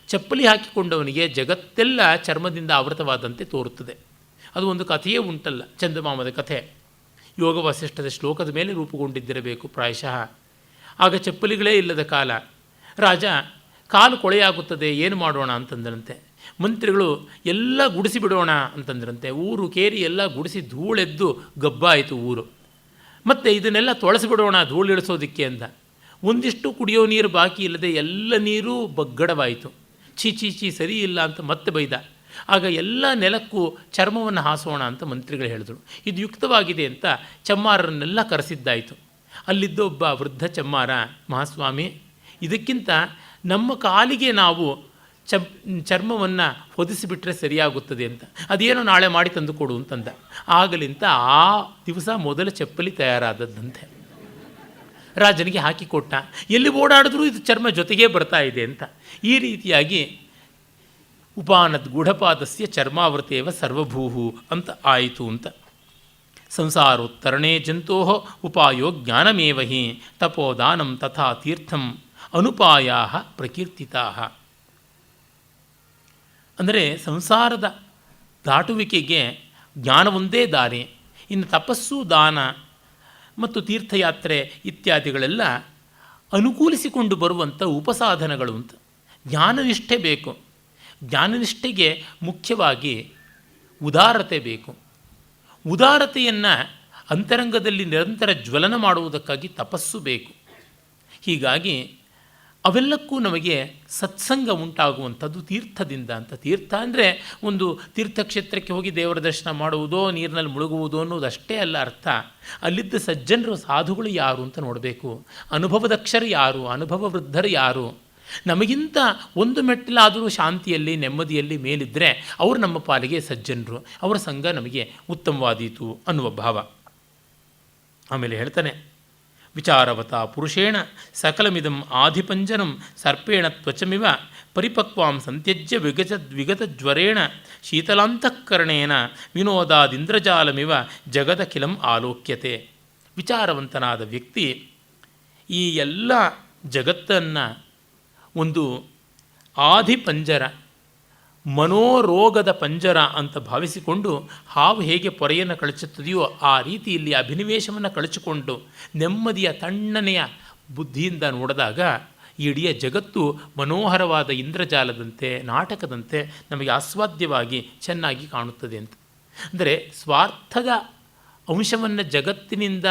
ಚಪ್ಪಲಿ ಹಾಕಿಕೊಂಡವನಿಗೆ ಜಗತ್ತೆಲ್ಲ ಚರ್ಮದಿಂದ ಆವೃತವಾದಂತೆ ತೋರುತ್ತದೆ. ಅದು ಒಂದು ಕಥೆಯೇ ಉಂಟಲ್ಲ, ಚಂದಮಾಮದ ಕಥೆ. ಯೋಗ ವಾಸಿಷ್ಠದ ಶ್ಲೋಕದ ಮೇಲೆ ರೂಪುಗೊಂಡಿದ್ದಿರಬೇಕು ಪ್ರಾಯಶಃ. ಆಗ ಚಪ್ಪಲಿಗಳೇ ಇಲ್ಲದ ಕಾಲ. ರಾಜ ಕಾಲು ಕೊಳೆಯಾಗುತ್ತದೆ, ಏನು ಮಾಡೋಣ ಅಂತಂದ್ರಂತೆ. ಮಂತ್ರಿಗಳು ಎಲ್ಲ ಗುಡಿಸಿ ಬಿಡೋಣ ಅಂತಂದ್ರಂತೆ. ಊರು ಕೇರಿ ಎಲ್ಲ ಗುಡಿಸಿ ಧೂಳೆದ್ದು ಗಬ್ಬಾಯಿತು ಊರು. ಮತ್ತು ಇದನ್ನೆಲ್ಲ ತೊಳಸಿಬಿಡೋಣ ಧೂಳಿಳಿಸೋದಕ್ಕೆ ಅಂತ. ಒಂದಿಷ್ಟು ಕುಡಿಯೋ ನೀರು ಬಾಕಿ ಇಲ್ಲದೆ ಎಲ್ಲ ನೀರು ಬಗ್ಗಡವಾಯಿತು. ಚೀಚಿ ಸರಿ ಇಲ್ಲ ಅಂತ ಮತ್ತೆ ಬೈದ. ಆಗ ಎಲ್ಲ ನೆಲಕ್ಕೂ ಚರ್ಮವನ್ನು ಹಾಸೋಣ ಅಂತ ಮಂತ್ರಿಗಳು ಹೇಳಿದರು. ಇದು ಯುಕ್ತವಾಗಿದೆ ಅಂತ ಚಮ್ಮಾರನ್ನೆಲ್ಲ ಕರೆಸಿದ್ದಾಯಿತು. ಅಲ್ಲಿದ್ದ ಒಬ್ಬ ವೃದ್ಧ ಚಮ್ಮಾರ, ಮಹಾಸ್ವಾಮಿ, ಇದಕ್ಕಿಂತ ನಮ್ಮ ಕಾಲಿಗೆ ನಾವು ಚರ್ಮವನ್ನು ಹೊದಿಸಿಬಿಟ್ರೆ ಸರಿಯಾಗುತ್ತದೆ ಅಂತ. ಅದೇನೋ ನಾಳೆ ಮಾಡಿ ತಂದು ಕೊಡು ಅಂತಂದ. ಆಗಲಿಂತ ಆ ದಿವಸ ಮೊದಲ ಚಪ್ಪಲಿ ತಯಾರಾದದ್ದಂತೆ. ರಾಜನಿಗೆ ಹಾಕಿಕೊಟ್ಟ. ಎಲ್ಲಿ ಓಡಾಡಿದ್ರೂ ಇದು ಚರ್ಮ ಜೊತೆಗೇ ಬರ್ತಾ ಇದೆ ಅಂತ. ಈ ರೀತಿಯಾಗಿ ಉಪಾನದ್ ಗೂಢಪಾದಸ್ಯ ಚರ್ಮಾವೃತೇವ ಸರ್ವಭೂಹು ಅಂತ ಆಯಿತು ಅಂತ. ಸಂಸಾರೋತ್ತರಣೆ ಜಂತೋ ಉಪಾಯೋ ಜ್ಞಾನಮೇವ ಹಿ ತಪೋದಾನಂ ತಥಾ ತೀರ್ಥಂ ಅನುಪಾಯಾ ಪ್ರಕೀರ್ತಿತಾ. ಅಂದರೆ ಸಂಸಾರದ ದಾಟುವಿಕೆಗೆ ಜ್ಞಾನವೊಂದೇ ದಾರಿ. ಇನ್ನು ತಪಸ್ಸು, ದಾನ ಮತ್ತು ತೀರ್ಥಯಾತ್ರೆ ಇತ್ಯಾದಿಗಳೆಲ್ಲ ಅನುಕೂಲಿಸಿಕೊಂಡು ಬರುವಂಥ ಉಪಸಾಧನಗಳು ಅಂತ. ಜ್ಞಾನನಿಷ್ಠೆ ಬೇಕು. ಜ್ಞಾನನಿಷ್ಠೆಗೆ ಮುಖ್ಯವಾಗಿ ಉದಾರತೆ ಬೇಕು. ಉದಾರತೆಯನ್ನು ಅಂತರಂಗದಲ್ಲಿ ನಿರಂತರ ಜ್ವಲನ ಮಾಡುವುದಕ್ಕಾಗಿ ತಪಸ್ಸು ಬೇಕು. ಹೀಗಾಗಿ ಅವೆಲ್ಲಕ್ಕೂ ನಮಗೆ ಸತ್ಸಂಗ ಉಂಟಾಗುವಂಥದ್ದು ತೀರ್ಥದಿಂದ ಅಂತ. ತೀರ್ಥ ಅಂದರೆ ಒಂದು ತೀರ್ಥಕ್ಷೇತ್ರಕ್ಕೆ ಹೋಗಿ ದೇವರ ದರ್ಶನ ಮಾಡುವುದೋ ನೀರಿನಲ್ಲಿ ಮುಳುಗುವುದೋ ಅನ್ನೋದಷ್ಟೇ ಅಲ್ಲ ಅರ್ಥ. ಅಲ್ಲಿದ್ದ ಸಜ್ಜನರು, ಸಾಧುಗಳು ಯಾರು ಅಂತ ನೋಡಬೇಕು. ಅನುಭವದಕ್ಷರು ಯಾರು, ಅನುಭವ ವೃದ್ಧರು ಯಾರು, ನಮಗಿಂತ ಒಂದು ಮೆಟ್ಟಿಲಾದರೂ ಶಾಂತಿಯಲ್ಲಿ ನೆಮ್ಮದಿಯಲ್ಲಿ ಮೇಲಿದ್ದರೆ ಅವರು ನಮ್ಮ ಪಾಲಿಗೆ ಸಜ್ಜನರು, ಅವರ ಸಂಘ ನಮಗೆ ಉತ್ತಮವಾದೀತು ಅನ್ನುವ ಭಾವ. ಆಮೇಲೆ ಹೇಳ್ತಾನೆ, ವಿಚಾರವತ ಪುರುಷೇಣ ಸಕಲಮಿದಂ ಆಧಿಪಂಜನಂ ಸರ್ಪೇಣ ತ್ವಚಮಿವ ಪರಿಪಕ್ವಾಂ ಸಂತ್ಯಜ್ಯ ವಿಗತಜ್ವರೇಣ ಶೀತಲಾಂತಃಕರಣೇನ ವಿನೋದಾದಿಂದ್ರಜಾಲಮಿವ ಜಗದಖಿಲಂ ಆಲೋಕ್ಯತೆ. ವಿಚಾರವಂತನಾದ ವ್ಯಕ್ತಿ ಈ ಎಲ್ಲ ಜಗತ್ತನ್ನು ಒಂದು ಆಧಿಪಂಜರ, ಮನೋರೋಗದ ಪಂಜರ ಅಂತ ಭಾವಿಸಿಕೊಂಡು ಹಾವು ಹೇಗೆ ಪೊರೆಯನ್ನು ಕಳಚುತ್ತದೆಯೋ ಆ ರೀತಿಯಲ್ಲಿ ಅಭಿನಿವೇಶವನ್ನು ಕಳಚಿಕೊಂಡು ನೆಮ್ಮದಿಯ ತಣ್ಣನೆಯ ಬುದ್ಧಿಯಿಂದ ನೋಡಿದಾಗ ಇಡೀ ಜಗತ್ತು ಮನೋಹರವಾದ ಇಂದ್ರಜಾಲದಂತೆ, ನಾಟಕದಂತೆ ನಮಗೆ ಆಸ್ವಾದ್ಯವಾಗಿ ಚೆನ್ನಾಗಿ ಕಾಣುತ್ತದೆ ಅಂತ. ಅಂದರೆ ಸ್ವಾರ್ಥದ ಅಂಶವನ್ನು ಜಗತ್ತಿನಿಂದ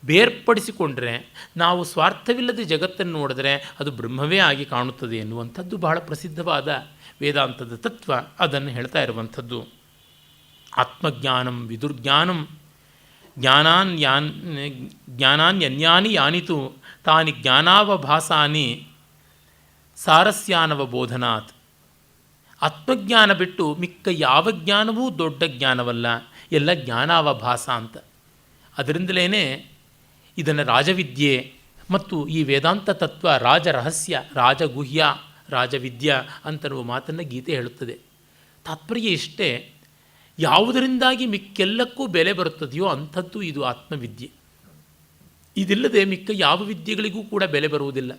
ಬೇರ್ಪಡಿಸಿಕೊಂಡ್ರೆ, ನಾವು ಸ್ವಾರ್ಥವಿಲ್ಲದೆ ಜಗತ್ತನ್ನು ನೋಡಿದ್ರೆ ಅದು ಬ್ರಹ್ಮವೇ ಆಗಿ ಕಾಣುತ್ತದೆ ಎನ್ನುವಂಥದ್ದು ಬಹಳ ಪ್ರಸಿದ್ಧವಾದ ವೇದಾಂತದ ತತ್ವ. ಅದನ್ನು ಹೇಳ್ತಾ ಇರುವಂಥದ್ದು. ಆತ್ಮಜ್ಞಾನಂ ವಿದುರ್ಜ್ಞಾನಂ ಜ್ಞಾನಾನ್ಯನ್ಯಾನಿ ಯಾನಿತು ತಾನಿ ಜ್ಞಾನಾವಭಾಸಾನಿ ಸಾರಸ್ಯಾನವಬೋಧನಾತ್. ಆತ್ಮಜ್ಞಾನ ಬಿಟ್ಟು ಮಿಕ್ಕ ಯಾವ ಜ್ಞಾನವೂ ದೊಡ್ಡ ಜ್ಞಾನವಲ್ಲ, ಎಲ್ಲ ಜ್ಞಾನಾವಭಾಸ ಅಂತ. ಅದರಿಂದಲೇ ಇದನ್ನು ರಾಜವಿದ್ಯೆ ಮತ್ತು ಈ ವೇದಾಂತ ತತ್ವ ರಾಜರಹಸ್ಯ, ರಾಜಗುಹ್ಯ, ರಾಜವಿದ್ಯಾ ಅಂತನ್ನುವ ಮಾತನ್ನು ಗೀತೆ ಹೇಳುತ್ತದೆ. ತಾತ್ಪರ್ಯ ಇಷ್ಟೇ, ಯಾವುದರಿಂದಾಗಿ ಮಿಕ್ಕೆಲ್ಲಕ್ಕೂ ಬೆಲೆ ಬರುತ್ತದೆಯೋ ಅಂಥದ್ದು ಇದು ಆತ್ಮವಿದ್ಯೆ. ಇದಿಲ್ಲದೆ ಮಿಕ್ಕ ಯಾವ ವಿದ್ಯೆಗಳಿಗೂ ಕೂಡ ಬೆಲೆ ಬರುವುದಿಲ್ಲ.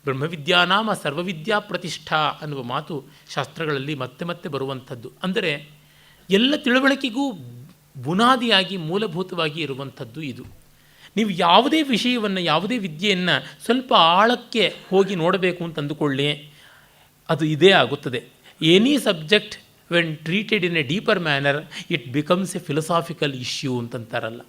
ಬ್ರಹ್ಮವಿದ್ಯಾನಾಮ ಸರ್ವವಿದ್ಯಾ ಪ್ರತಿಷ್ಠಾ ಅನ್ನುವ ಮಾತು ಶಾಸ್ತ್ರಗಳಲ್ಲಿ ಮತ್ತೆ ಮತ್ತೆ ಬರುವಂಥದ್ದು. ಅಂದರೆ ಎಲ್ಲ ತಿಳುವಳಿಕೆಗೂ ಬುನಾದಿಯಾಗಿ ಮೂಲಭೂತವಾಗಿ ಇರುವಂಥದ್ದು ಇದು. ನೀವು ಯಾವುದೇ ವಿಷಯವನ್ನು, ಯಾವುದೇ ವಿದ್ಯೆಯನ್ನು ಸ್ವಲ್ಪ ಆಳಕ್ಕೆ ಹೋಗಿ ನೋಡಬೇಕು ಅಂತ ಅಂದುಕೊಳ್ಳಿ, ಅದು ಇದೇ ಆಗುತ್ತದೆ. Any subject when treated in a deeper manner it becomes a philosophical issue ಅಂತಂತಾರಲ್ಲ.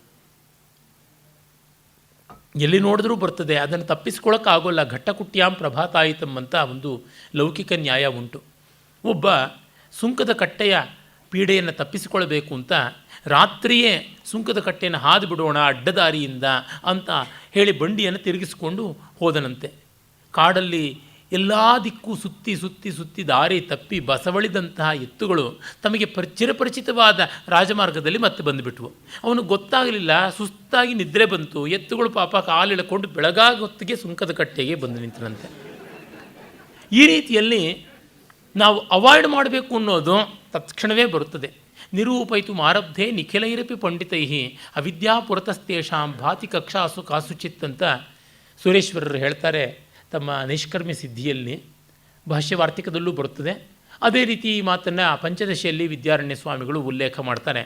ಎಲ್ಲಿ ನೋಡಿದ್ರೂ ಬರ್ತದೆ, ಅದನ್ನು ತಪ್ಪಿಸ್ಕೊಳ್ಳೋಕ್ಕಾಗೋಲ್ಲ. ಘಟ್ಟಕುಟ್ಯಾಂ ಪ್ರಭಾತಾಯಿತಂ ಅಂತ ಒಂದು ಲೌಕಿಕ ನ್ಯಾಯ ಉಂಟು. ಒಬ್ಬ ಸುಂಕದ ಕಟ್ಟೆಯ ಪೀಡೆಯನ್ನು ತಪ್ಪಿಸಿಕೊಳ್ಳಬೇಕು ಅಂತ ರಾತ್ರಿಯೇ ಸುಂಕದ ಕಟ್ಟೆಯನ್ನು ಹಾದು ಬಿಡೋಣ ಅಡ್ಡದಾರಿಯಿಂದ ಅಂತ ಹೇಳಿ ಬಂಡಿಯನ್ನು ತಿರುಗಿಸಿಕೊಂಡು ಹೋದನಂತೆ. ಕಾಡಲ್ಲಿ ಎಲ್ಲ ದಿಕ್ಕೂ ಸುತ್ತಿ ಸುತ್ತಿ ಸುತ್ತಿ ದಾರಿ ತಪ್ಪಿ ಬಸವಳಿದಂತಹ ಎತ್ತುಗಳು ತಮಗೆ ಚಿರಪರಿಚಿತವಾದ ರಾಜಮಾರ್ಗದಲ್ಲಿ ಮತ್ತೆ ಬಂದುಬಿಟ್ವು. ಅವನು ಗೊತ್ತಾಗಲಿಲ್ಲ, ಸುಸ್ತಾಗಿ ನಿದ್ರೆ ಬಂತು. ಎತ್ತುಗಳು ಪಾಪ ಕಾಲಿಳಕೊಂಡು ಬೆಳಗಾಗೊತ್ತಿಗೆ ಸುಂಕದ ಕಟ್ಟೆಗೆ ಬಂದು ನಿಂತರಂತೆ. ಈ ರೀತಿಯಲ್ಲಿ ನಾವು ಅವಾಯ್ಡ್ ಮಾಡಬೇಕು ಅನ್ನೋದು ತತ್ಕ್ಷಣವೇ ಬರುತ್ತದೆ. ನಿರೂಪಯಿತು ಮಾರಬ್ಧೆ ನಿಖಿಲೈರಪಿ ಪಂಡಿತೈ ಅವಿದ್ಯಾ ಪುರತಸ್ತೇಷಾಂ ಭಾತಿ ಕಕ್ಷಾಸು ಕಾಸುಚಿತ್ ಅಂತ ಸುರೇಶ್ವರರು ಹೇಳ್ತಾರೆ ತಮ್ಮ ನಿಷ್ಕರ್ಮ್ಯ ಸಿದ್ಧಿಯಲ್ಲಿ. ಭಾಷ್ಯವಾರ್ತಿಕದಲ್ಲೂ ಬರುತ್ತದೆ. ಅದೇ ರೀತಿ ಈ ಮಾತನ್ನು ಪಂಚದಶಿಯಲ್ಲಿ ವಿದ್ಯಾರಣ್ಯ ಸ್ವಾಮಿಗಳು ಉಲ್ಲೇಖ ಮಾಡ್ತಾರೆ.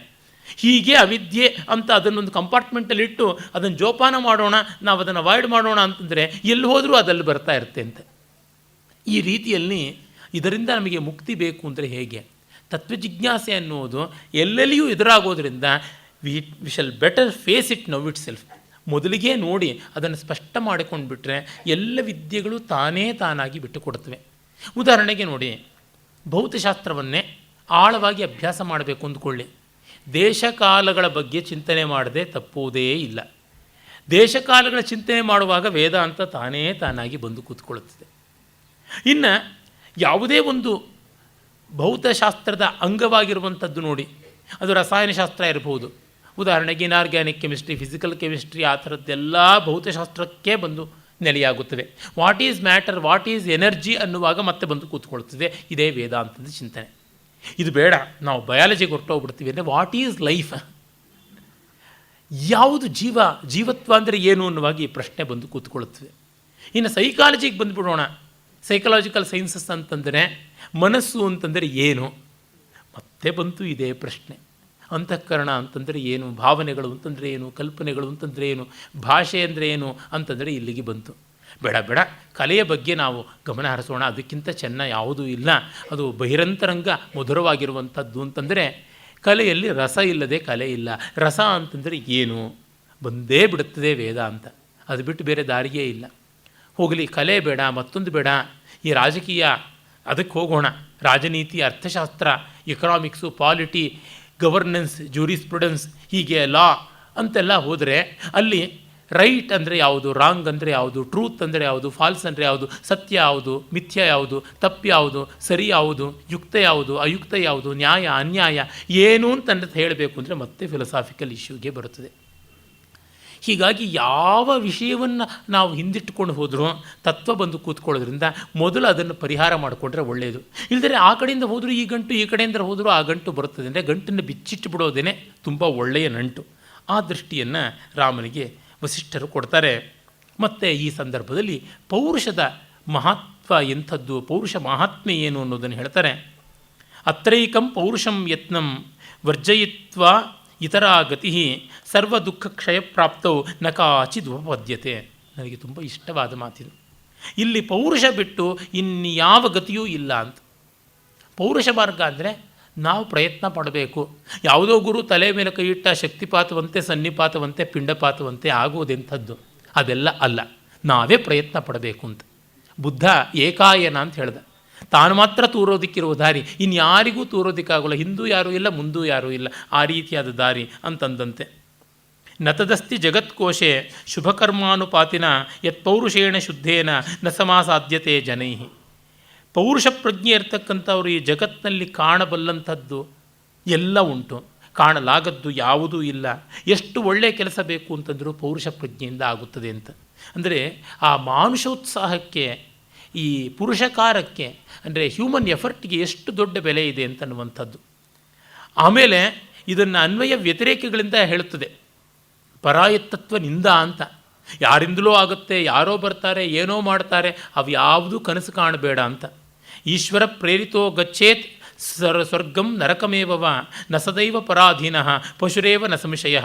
ಹೀಗೆ ಅವಿದ್ಯೆ ಅಂತ ಅದನ್ನೊಂದು ಕಂಪಾರ್ಟ್ಮೆಂಟಲ್ಲಿಟ್ಟು ಅದನ್ನು ಜೋಪಾನ ಮಾಡೋಣ, ನಾವು ಅದನ್ನು ಅವಾಯ್ಡ್ ಮಾಡೋಣ ಅಂತಂದರೆ ಎಲ್ಲಿ ಹೋದರೂ ಅದಲ್ಲಿ ಬರ್ತಾ ಇರುತ್ತೆ ಅಂತ. ಈ ರೀತಿಯಲ್ಲಿ ಇದರಿಂದ ನಮಗೆ ಮುಕ್ತಿ ಬೇಕು ಅಂದರೆ ಹೇಗೆ? ತತ್ವಜಿಜ್ಞಾಸೆ ಅನ್ನುವುದು ಎಲ್ಲೆಲ್ಲಿಯೂ ಎದುರಾಗೋದ್ರಿಂದ we shall better face it now itself. ಮೊದಲಿಗೆ ನೋಡಿ ಅದನ್ನು ಸ್ಪಷ್ಟ ಮಾಡಿಕೊಂಡು ಬಿಟ್ಟರೆ ಎಲ್ಲ ವಿದ್ಯೆಗಳು ತಾನೇ ತಾನಾಗಿ ಬಿಟ್ಟುಕೊಡುತ್ತವೆ. ಉದಾಹರಣೆಗೆ ನೋಡಿ, ಭೌತಶಾಸ್ತ್ರವನ್ನೇ ಆಳವಾಗಿ ಅಭ್ಯಾಸ ಮಾಡಬೇಕು ಅಂದ್ಕೊಳ್ಳಿ. ದೇಶಕಾಲಗಳ ಬಗ್ಗೆ ಚಿಂತನೆ ಮಾಡದೆ ತಪ್ಪುವುದೇ ಇಲ್ಲ. ದೇಶಕಾಲಗಳ ಚಿಂತನೆ ಮಾಡುವಾಗ ವೇದಾಂತ ತಾನೇ ತಾನಾಗಿ ಬಂದು ಕೂತ್ಕೊಳ್ಳುತ್ತದೆ. ಇನ್ನು ಯಾವುದೇ ಒಂದು ಭೌತಶಾಸ್ತ್ರದ ಅಂಗವಾಗಿರುವಂಥದ್ದು ನೋಡಿ, ಅದು ರಸಾಯನಶಾಸ್ತ್ರ ಇರಬಹುದು. ಉದಾಹರಣೆಗೆ ಇನ್ಆರ್ಗ್ಯಾನಿಕ್ ಕೆಮಿಸ್ಟ್ರಿ, ಫಿಸಿಕಲ್ ಕೆಮಿಸ್ಟ್ರಿ, ಆ ಥರದ್ದೆಲ್ಲ ಭೌತಶಾಸ್ತ್ರಕ್ಕೆ ಬಂದು ನೆಲೆಯಾಗುತ್ತವೆ. What is matter, what is energy ಅನ್ನುವಾಗ ಮತ್ತೆ ಬಂದು ಕೂತ್ಕೊಳ್ತದೆ. ಇದೇ ವೇದಾಂತದ ಚಿಂತನೆ. ಇದು ಬೇಡ, ನಾವು ಬಯಾಲಜಿಗೆ ಹೊರಟೋಗ್ಬಿಡ್ತೀವಿ ಅಂದರೆ ವಾಟ್ ಈಸ್ ಲೈಫ್, ಯಾವುದು ಜೀವತ್ವ ಅಂದರೆ ಏನು ಅನ್ನುವಾಗ ಈ ಪ್ರಶ್ನೆ ಬಂದು ಕೂತ್ಕೊಳ್ಳುತ್ತದೆ. ಇನ್ನು ಸೈಕಾಲಜಿಗೆ ಬಂದುಬಿಡೋಣ. ಸೈಕಲಾಜಿಕಲ್ ಸೈನ್ಸಸ್ ಅಂತಂದರೆ ಮನಸ್ಸು ಅಂತಂದರೆ ಏನು, ಮತ್ತೆ ಬಂತು ಇದೇ ಪ್ರಶ್ನೆ. ಅಂತಃಕರಣ ಅಂತಂದರೆ ಏನು, ಭಾವನೆಗಳು ಅಂತಂದರೆ ಏನು, ಕಲ್ಪನೆಗಳು ಅಂತಂದರೆ ಏನು, ಭಾಷೆ ಅಂದರೆ ಏನು ಅಂತಂದರೆ ಇಲ್ಲಿಗೆ ಬಂತು. ಬೇಡ, ಕಲೆಯ ಬಗ್ಗೆ ನಾವು ಗಮನ ಹರಿಸೋಣ, ಅದಕ್ಕಿಂತ ಚೆನ್ನ ಯಾವುದೂ ಇಲ್ಲ. ಅದು ಬಹಿರಂತರಂಗ ಮಧುರವಾಗಿರುವಂಥದ್ದು ಅಂತಂದರೆ ಕಲೆಯಲ್ಲಿ ರಸ ಇಲ್ಲದೆ ಕಲೆ ಇಲ್ಲ. ರಸ ಅಂತಂದರೆ ಏನು ಬಂದೇ ಬಿಡುತ್ತದೆ ವೇದಾಂತ. ಅದು ಬಿಟ್ಟು ಬೇರೆ ದಾರಿಯೇ ಇಲ್ಲ. ಹೋಗಲಿ, ಕಲೆ ಬೇಡ, ಮತ್ತೊಂದು ಬೇಡ, ಈ ರಾಜಕೀಯ ಅದಕ್ಕೆ ಹೋಗೋಣ. ರಾಜನೀತಿ, ಅರ್ಥಶಾಸ್ತ್ರ, ಎಕನಾಮಿಕ್ಸು, ಪಾಲಿಟಿ, ಗವರ್ನೆನ್ಸ್, ಜೂರಿಸ್ಪ್ರುಡೆನ್ಸ್, ಹೀಗೆ ಲಾ ಅಂತೆಲ್ಲ ಹೋದರೆ ಅಲ್ಲಿ ರೈಟ್ ಅಂದರೆ ಯಾವುದು, ರಾಂಗ್ ಅಂದರೆ ಯಾವುದು, ಟ್ರೂತ್ ಅಂದರೆ ಯಾವುದು, ಫಾಲ್ಸ್ ಅಂದರೆ ಯಾವುದು, ಸತ್ಯ ಯಾವುದು, ಮಿಥ್ಯ ಯಾವುದು, ತಪ್ಪು ಯಾವುದು, ಸರಿ ಯಾವುದು, ಯುಕ್ತ ಯಾವುದು, ಅಯುಕ್ತ ಯಾವುದು, ನ್ಯಾಯ ಅನ್ಯಾಯ ಏನು ಅಂತ ಹೇಳಬೇಕು ಅಂದರೆ ಮತ್ತೆ ಫಿಲಸಾಫಿಕಲ್ ಇಶ್ಯೂಗೆ ಬರುತ್ತದೆ. ಹೀಗಾಗಿ ಯಾವ ವಿಷಯವನ್ನು ನಾವು ಹಿಂದಿಟ್ಟುಕೊಂಡು ಹೋದರೂ ತತ್ವ ಬಂದು ಕೂತ್ಕೊಳ್ಳೋದ್ರಿಂದ ಮೊದಲು ಅದನ್ನು ಪರಿಹಾರ ಮಾಡಿಕೊಂಡ್ರೆ ಒಳ್ಳೆಯದು. ಇಲ್ಲದರೆ ಆ ಕಡೆಯಿಂದ ಹೋದರೂ ಈ ಗಂಟು, ಈ ಕಡೆಯಿಂದ ಹೋದರೂ ಆ ಗಂಟು ಬರುತ್ತದೆ. ಅಂದರೆ ಗಂಟನ್ನು ಬಿಚ್ಚಿಟ್ಟು ಬಿಡೋದೇ ತುಂಬ ಒಳ್ಳೆಯ ನಂಟು. ಆ ದೃಷ್ಟಿಯನ್ನು ರಾಮನಿಗೆ ವಸಿಷ್ಠರು ಕೊಡ್ತಾರೆ. ಮತ್ತು ಈ ಸಂದರ್ಭದಲ್ಲಿ ಪೌರುಷದ ಮಹತ್ವ ಎಂಥದ್ದು, ಪೌರುಷ ಮಹಾತ್ಮೆ ಏನು ಅನ್ನೋದನ್ನು ಹೇಳ್ತಾರೆ. ಅತ್ರೈಕಂ ಪೌರುಷಂ ಯತ್ನಂ ವರ್ಜಯಿತ್ವ ಇತರ ಗತಿ ಸರ್ವ ದುಃಖ ಕ್ಷಯಪ್ರಾಪ್ತೌ ನ ಕಾಚಿದುಪಪದ್ಯತೆ. ನನಗೆ ತುಂಬ ಇಷ್ಟವಾದ ಮಾತಿದು. ಇಲ್ಲಿ ಪೌರುಷ ಬಿಟ್ಟು ಇನ್ಯಾವ ಗತಿಯೂ ಇಲ್ಲ ಅಂತ. ಪೌರುಷ ಮಾರ್ಗ ಅಂದರೆ ನಾವು ಪ್ರಯತ್ನ ಪಡಬೇಕು. ಯಾವುದೋ ಗುರು ತಲೆ ಮೇಲೆ ಕೈ ಇಟ್ಟ ಶಕ್ತಿಪಾತವಂತೆ, ಸನ್ನಿಪಾತವಂತೆ, ಪಿಂಡಪಾತವಂತೆ ಆಗುವುದೆಂಥದ್ದು ಅದೆಲ್ಲ ಅಲ್ಲ. ನಾವೇ ಪ್ರಯತ್ನ ಪಡಬೇಕು ಅಂತ. ಬುದ್ಧ ಏಕಾಯನ ಅಂತ ಹೇಳ್ದ. ತಾನು ಮಾತ್ರ ತೂರೋದಕ್ಕಿರುವ ದಾರಿ ಇನ್ಯಾರಿಗೂ ತೂರೋದಕ್ಕಾಗಲ್ಲ. ಹಿಂದೂ ಯಾರೂ ಇಲ್ಲ, ಮುಂದೂ ಯಾರೂ ಇಲ್ಲ, ಆ ರೀತಿಯಾದ ದಾರಿ ಅಂತಂದಂತೆ. ನತದಸ್ತಿ ಜಗತ್ಕೋಶೆ ಶುಭಕರ್ಮಾನುಪಾತಿನ ಯತ್ಪೌರುಷೇಣ ಶುದ್ಧೇನ ನ ಸಮಾಸಾಧ್ಯತೆ ಜನೈ. ಪೌರುಷ ಪ್ರಜ್ಞೆ ಇರ್ತಕ್ಕಂಥವ್ರು ಈ ಜಗತ್ತಿನಲ್ಲಿ ಕಾಣಬಲ್ಲಂಥದ್ದು ಎಲ್ಲ ಉಂಟು, ಕಾಣಲಾಗದ್ದು ಯಾವುದೂ ಇಲ್ಲ. ಎಷ್ಟು ಒಳ್ಳೆಯ ಕೆಲಸ ಬೇಕು ಅಂತಂದರೂ ಪೌರುಷ ಪ್ರಜ್ಞೆಯಿಂದ ಆಗುತ್ತದೆ ಅಂತ. ಅಂದರೆ ಆ ಮಾನುಷೋತ್ಸಾಹಕ್ಕೆ, ಈ ಪುರುಷಕಾರಕ್ಕೆ, ಅಂದರೆ ಹ್ಯೂಮನ್ ಎಫರ್ಟ್ಗೆ ಎಷ್ಟು ದೊಡ್ಡ ಬೆಲೆ ಇದೆ ಅಂತನ್ನುವಂಥದ್ದು. ಆಮೇಲೆ ಇದನ್ನು ಅನ್ವಯ ವ್ಯತಿರೇಕಗಳಿಂದ ಹೇಳುತ್ತದೆ. ಪರಾಯತ್ತತ್ವ ನಿಂದ ಅಂತ. ಯಾರಿಂದಲೂ ಆಗುತ್ತೆ, ಯಾರೋ ಬರ್ತಾರೆ, ಏನೋ ಮಾಡ್ತಾರೆ, ಅವು ಯಾವುದೂ ಕನಸು ಕಾಣಬೇಡ ಅಂತ. ಈಶ್ವರ ಪ್ರೇರಿತೋ ಗಚ್ಚೇತ್ ಸ್ವರ್ಗಂ ನರಕಮೇವವ ನ ಸದೈವ ಪರಾಧೀನಃ ಪಶುರೇವ ನ ಸಂಶಯ.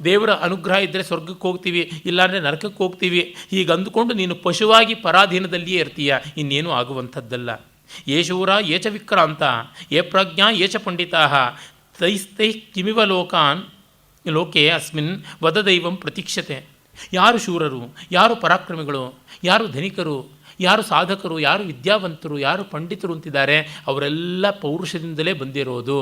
ದೇವರ ಅನುಗ್ರಹ ಇದ್ದರೆ ಸ್ವರ್ಗಕ್ಕೆ ಹೋಗ್ತೀವಿ, ಇಲ್ಲಾಂದರೆ ನರಕಕ್ಕೆ ಹೋಗ್ತೀವಿ, ಹೀಗೆ ಅಂದುಕೊಂಡು ನೀನು ಪಶುವಾಗಿ ಪರಾಧೀನದಲ್ಲಿಯೇ ಇರ್ತೀಯ, ಇನ್ನೇನೂ ಆಗುವಂಥದ್ದಲ್ಲ. ಯೇ ಶೂರ ಯೇ ಚ ವಿಕ್ರಾಂತ ಯೇ ಪ್ರಜ್ಞಾ ಯೇ ಚ ಪಂಡಿತಾ ತೈಸ್ತೈ ಕಿಮಿವ ಲೋಕೆ ಅಸ್ಮಿನ್ ವದದೈವಂ ಪ್ರತೀಕ್ಷತೆ. ಯಾರು ಶೂರರು, ಯಾರು ಪರಾಕ್ರಮಿಗಳು, ಯಾರು ಧನಿಕರು, ಯಾರು ಸಾಧಕರು, ಯಾರು ವಿದ್ಯಾವಂತರು, ಯಾರು ಪಂಡಿತರು ಅಂತಿದ್ದಾರೆ, ಅವರೆಲ್ಲ ಪೌರುಷದಿಂದಲೇ ಬಂದಿರೋದು,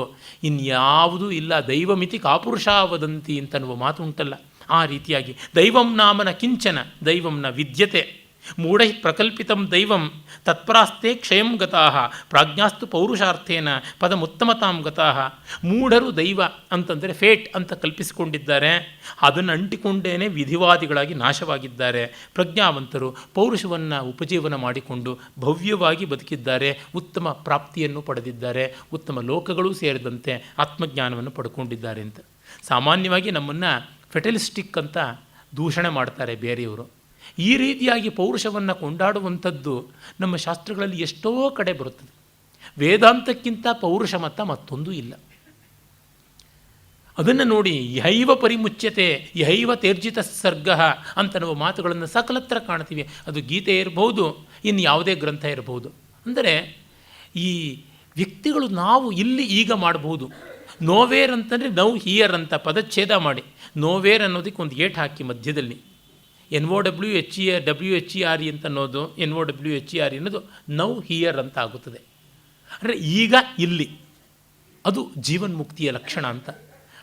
ಇನ್ಯಾವುದೂ ಇಲ್ಲ. ದೈವಮಿತಿ ಕಾಪುರುಷ ವದಂತಿ ಅಂತನ್ನುವ ಮಾತು ಉಂಟಲ್ಲ, ಆ ರೀತಿಯಾಗಿ ದೈವಂ ನಾಮನ ಕಿಂಚನ ದೈವಂನ ವಿದ್ಯತೆ ಮೂಢೈ ಪ್ರಕಲ್ಪಿತಂ ದೈವಂ ತತ್ಪರಾಸ್ತೆ ಕ್ಷಯಂ ಗತಾಹ ಪ್ರಾಜ್ಞಾಸ್ತು ಪೌರುಷಾರ್ಥೇನ ಪದಮುತ್ತಮತಾಂ ಗತಾಹ. ಮೂಢರು ದೈವ ಅಂತಂದರೆ ಫೇಟ್ ಅಂತ ಕಲ್ಪಿಸಿಕೊಂಡಿದ್ದಾರೆ, ಅದನ್ನು ಅಂಟಿಕೊಂಡೇನೆ ವಿಧಿವಾದಿಗಳಾಗಿ ನಾಶವಾಗಿದ್ದಾರೆ. ಪ್ರಜ್ಞಾವಂತರು ಪೌರುಷವನ್ನು ಉಪಜೀವನ ಮಾಡಿಕೊಂಡು ಭವ್ಯವಾಗಿ ಬದುಕಿದ್ದಾರೆ, ಉತ್ತಮ ಪ್ರಾಪ್ತಿಯನ್ನು ಪಡೆದಿದ್ದಾರೆ, ಉತ್ತಮ ಲೋಕಗಳೂ ಸೇರಿದಂತೆ ಆತ್ಮಜ್ಞಾನವನ್ನು ಪಡ್ಕೊಂಡಿದ್ದಾರೆ ಅಂತ. ಸಾಮಾನ್ಯವಾಗಿ ನಮ್ಮನ್ನು ಫೆಟಲಿಸ್ಟಿಕ್ ಅಂತ ದೂಷಣೆ ಮಾಡ್ತಾರೆ ಬೇರೆಯವರು. ಈ ರೀತಿಯಾಗಿ ಪೌರುಷವನ್ನು ಕೊಂಡಾಡುವಂಥದ್ದು ನಮ್ಮ ಶಾಸ್ತ್ರಗಳಲ್ಲಿ ಎಷ್ಟೋ ಕಡೆ ಬರುತ್ತದೆ. ವೇದಾಂತಕ್ಕಿಂತ ಪೌರುಷ ಮತ ಮತ್ತೊಂದು ಇಲ್ಲ. ಅದನ್ನು ನೋಡಿ, ಯಹೈವ ಪರಿಮುಚ್ಯತೆ ಯಹೈವ ತೇರ್ಜಿತ ಸರ್ಗ ಅಂತನ್ನುವ ಮಾತುಗಳನ್ನು ಸಕಲತ್ರ ಕಾಣ್ತೀವಿ. ಅದು ಗೀತೆ ಇರಬಹುದು, ಇನ್ನು ಯಾವುದೇ ಗ್ರಂಥ ಇರಬಹುದು. ಅಂದರೆ ಈ ವ್ಯಕ್ತಿಗಳು ನಾವು ಇಲ್ಲಿ ಈಗ ಮಾಡಬಹುದು. ನೋವೇರ್ ಅಂತಂದರೆ ನೌ ಹಿಯರ್ ಅಂತ ಪದಚ್ಛೇದ ಮಾಡಿ ನೋವೇರ್ ಅನ್ನೋದಕ್ಕೆ ಒಂದು ಏಟ್ ಹಾಕಿ ಮಧ್ಯದಲ್ಲಿ NOWHER ಅಂತ ಅನ್ನೋದು NOWHER ಅನ್ನೋದು ನೌ ಹಿಯರ್ ಅಂತ ಆಗುತ್ತದೆ. ಅಂದರೆ ಈಗ ಇಲ್ಲಿ, ಅದು ಜೀವನ್ಮುಕ್ತಿಯ ಲಕ್ಷಣ ಅಂತ.